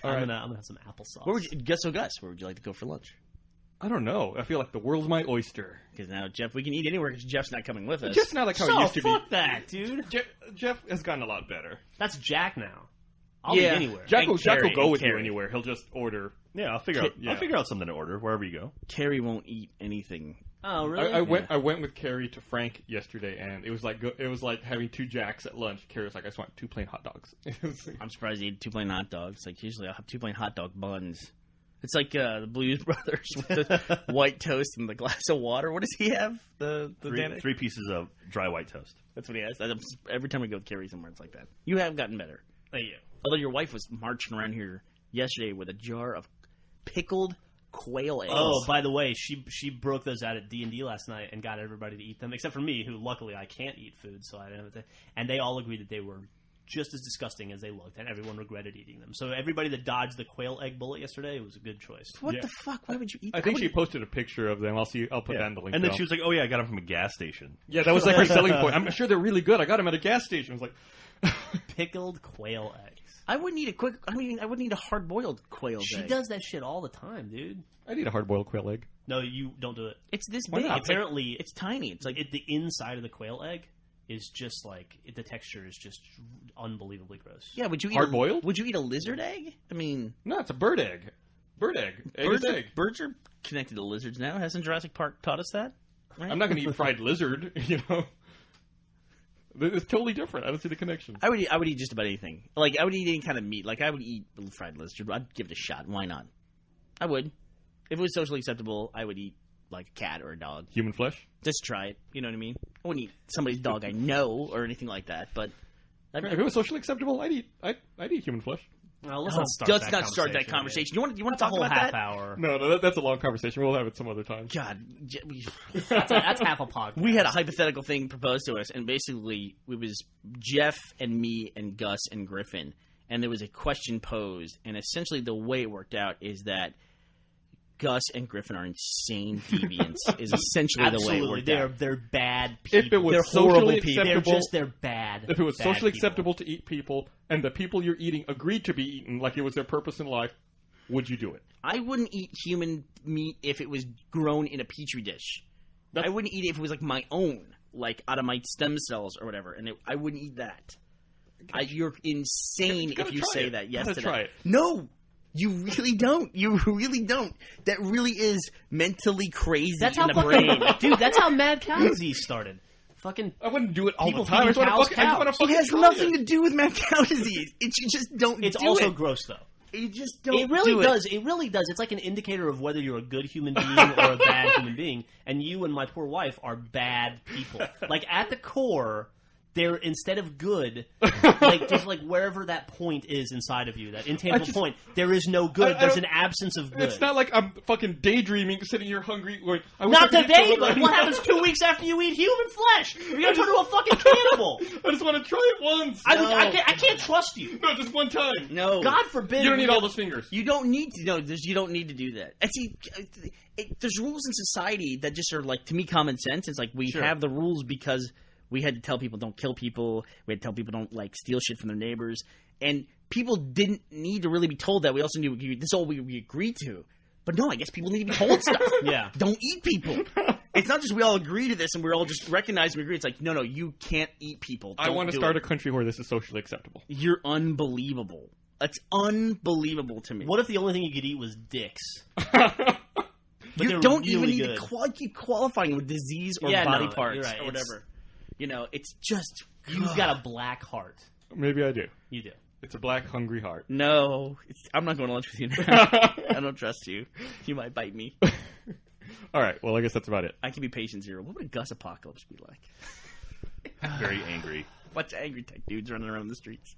[SPEAKER 2] I'm gonna have some applesauce.
[SPEAKER 5] Where would you like to go for lunch?
[SPEAKER 4] I don't know. I feel like the world's my oyster.
[SPEAKER 5] Because now, Jeff, we can eat anywhere because Jeff's not coming with us.
[SPEAKER 4] Jeff's not like how it used to be.
[SPEAKER 2] Fuck that, dude.
[SPEAKER 4] Jeff has gotten a lot better.
[SPEAKER 2] That's Jack now. I'll eat anywhere.
[SPEAKER 4] Jack will go with you anywhere. He'll just order.
[SPEAKER 3] Yeah, I'll figure out something to order wherever you go.
[SPEAKER 5] Carrie won't eat anything.
[SPEAKER 2] Oh, really?
[SPEAKER 4] I went with Carrie to Frank yesterday, and it was like having 2 Jacks at lunch. Carrie was like, I just want 2 plain hot dogs.
[SPEAKER 5] I'm surprised you ate 2 plain hot dogs. Like usually I'll have 2 plain hot dog buns. It's like the Blues Brothers with the white toast and the glass of water. What does he have? The
[SPEAKER 3] 3 pieces of dry white toast.
[SPEAKER 5] That's what he has. Every time we go with Carrie somewhere, it's like that. You have gotten better.
[SPEAKER 2] Thank you.
[SPEAKER 5] Although your wife was marching around here yesterday with a jar of pickled quail eggs.
[SPEAKER 2] Oh, by the way, she broke those out at D&D last night and got everybody to eat them, except for me, who luckily I can't eat food, so I didn't have to. And they all agreed that they were just as disgusting as they looked, and everyone regretted eating them. So everybody that dodged the quail egg bullet yesterday, it was a good choice.
[SPEAKER 5] What the fuck? Why would you eat?
[SPEAKER 4] I think she posted a picture of them. I'll put that in the link.
[SPEAKER 3] And then she was like, "Oh yeah, I got them from a gas station."
[SPEAKER 4] Yeah, that was like her selling point. I'm sure they're really good. I got them at a gas station. I was like,
[SPEAKER 2] pickled quail eggs.
[SPEAKER 5] I wouldn't eat a hard-boiled quail egg.
[SPEAKER 2] She does that shit all the time, dude.
[SPEAKER 4] I'd eat a hard-boiled quail egg.
[SPEAKER 2] No, you don't do it.
[SPEAKER 5] It's this
[SPEAKER 2] Why
[SPEAKER 5] big.
[SPEAKER 2] not? Apparently,
[SPEAKER 5] it's tiny. It's like
[SPEAKER 2] the inside of the quail egg is just like the texture is just unbelievably gross.
[SPEAKER 5] Yeah, would you eat
[SPEAKER 4] hard-boiled?
[SPEAKER 5] Would you eat a lizard egg? I mean,
[SPEAKER 4] no, it's a bird egg. Bird egg. Egg is egg.
[SPEAKER 5] Birds are connected to lizards now. Hasn't Jurassic Park taught us that? Right?
[SPEAKER 4] I'm not going to eat fried lizard, you know. It's totally different. I don't see the connection.
[SPEAKER 5] I would eat just about anything. Like, I would eat any kind of meat. Like, I would eat fried lizard. I'd give it a shot. Why not? I would. If it was socially acceptable, I would eat, like, a cat or a dog.
[SPEAKER 4] Human flesh?
[SPEAKER 5] Just try it. You know what I mean? I wouldn't eat somebody's dog I know or anything like that, but...
[SPEAKER 4] If it was socially acceptable, I'd eat human flesh.
[SPEAKER 2] Well, let's
[SPEAKER 5] not start that conversation. You want to talk
[SPEAKER 2] whole
[SPEAKER 5] about
[SPEAKER 2] half
[SPEAKER 5] that?
[SPEAKER 2] hour.
[SPEAKER 4] No, that's a long conversation. We'll have it some other time.
[SPEAKER 5] God,
[SPEAKER 2] That's half a podcast.
[SPEAKER 5] we had a hypothetical thing proposed to us, and basically it was Jeff and me and Gus and Griffin, and there was a question posed, and essentially the way it worked out is that Gus and Griffin are insane deviants. Is essentially the way it worked out.
[SPEAKER 2] They're bad people.
[SPEAKER 4] If it was
[SPEAKER 5] They're
[SPEAKER 4] socially
[SPEAKER 5] horrible people.
[SPEAKER 4] acceptable,
[SPEAKER 2] They're bad.
[SPEAKER 4] if it was
[SPEAKER 2] bad
[SPEAKER 4] socially
[SPEAKER 2] people.
[SPEAKER 4] acceptable to eat people, and the people you're eating agreed to be eaten, like it was their purpose in life, would you do it?
[SPEAKER 5] I wouldn't eat human meat if it was grown in a petri dish. I wouldn't eat it if it was like my own, like out of my stem cells or whatever, and I wouldn't eat that. You're insane if you say that. Yes, to
[SPEAKER 4] try
[SPEAKER 5] that.
[SPEAKER 4] it.
[SPEAKER 5] No, you really don't. You really don't. That really is mentally crazy
[SPEAKER 2] That's
[SPEAKER 5] in
[SPEAKER 2] how
[SPEAKER 5] the
[SPEAKER 2] fucking
[SPEAKER 5] brain.
[SPEAKER 2] dude. That's how mad cow disease started. Fucking
[SPEAKER 4] I wouldn't do it all
[SPEAKER 2] People
[SPEAKER 4] the time. I
[SPEAKER 2] feeding
[SPEAKER 4] just want
[SPEAKER 2] cows
[SPEAKER 4] to fucking
[SPEAKER 5] It has
[SPEAKER 4] try
[SPEAKER 5] nothing
[SPEAKER 4] it.
[SPEAKER 5] to do with mad cow disease. It's you just don't.
[SPEAKER 2] it's
[SPEAKER 5] do
[SPEAKER 2] also
[SPEAKER 5] it.
[SPEAKER 2] gross though.
[SPEAKER 5] You just don't.
[SPEAKER 2] It really
[SPEAKER 5] do
[SPEAKER 2] does. It really does. It's like an indicator of whether you're a good human being or a bad human being. And you and my poor wife are bad people. Like at the core, they're instead of good, like just like wherever that point is inside of you, that intangible point, there is no good.
[SPEAKER 4] I
[SPEAKER 2] There's
[SPEAKER 4] don't-
[SPEAKER 2] an absence of good.
[SPEAKER 4] It's not like I'm fucking daydreaming, sitting here hungry. Going, I wish
[SPEAKER 2] Not
[SPEAKER 4] I could eat
[SPEAKER 2] today,
[SPEAKER 4] someone
[SPEAKER 2] but
[SPEAKER 4] right
[SPEAKER 2] what
[SPEAKER 4] now.
[SPEAKER 2] happens 2 weeks after you eat human flesh? You're gonna turn into a fucking cannibal.
[SPEAKER 4] I just want to try it once.
[SPEAKER 2] I can't trust you.
[SPEAKER 4] No, just one time.
[SPEAKER 5] No,
[SPEAKER 2] God forbid.
[SPEAKER 4] You don't need all those fingers.
[SPEAKER 5] You don't need to. No, you don't need to do that. And see, there's rules in society that just are like, to me, common sense. It's like we have the rules because we had to tell people don't kill people. We had to tell people don't like steal shit from their neighbors. And people didn't need to really be told that. We also knew this is all we agreed to. But no, I guess people need to be told stuff.
[SPEAKER 2] Yeah.
[SPEAKER 5] Don't eat people. It's not just we all agree to this and we're all just recognize we agree. It's like, no, you can't eat people.
[SPEAKER 4] I want to start a country where this is socially acceptable.
[SPEAKER 5] You're unbelievable. That's unbelievable to me.
[SPEAKER 2] What if the only thing you could eat was dicks?
[SPEAKER 5] You
[SPEAKER 2] they're
[SPEAKER 5] don't
[SPEAKER 2] really
[SPEAKER 5] even need
[SPEAKER 2] good.
[SPEAKER 5] to keep qualifying with disease or
[SPEAKER 2] Yeah,
[SPEAKER 5] body
[SPEAKER 2] no,
[SPEAKER 5] parts
[SPEAKER 2] you're right.
[SPEAKER 5] or whatever. You know, it's just
[SPEAKER 2] You've got a black heart.
[SPEAKER 4] Maybe I do.
[SPEAKER 2] You do.
[SPEAKER 4] It's a black, hungry heart.
[SPEAKER 5] no. I'm not going to lunch with you now. I don't trust you. You might bite me.
[SPEAKER 4] All right. Well, I guess that's about it.
[SPEAKER 5] I can be patient zero. What would a Gus apocalypse be like?
[SPEAKER 3] Very angry.
[SPEAKER 5] Bunch of angry tech dudes running around the streets.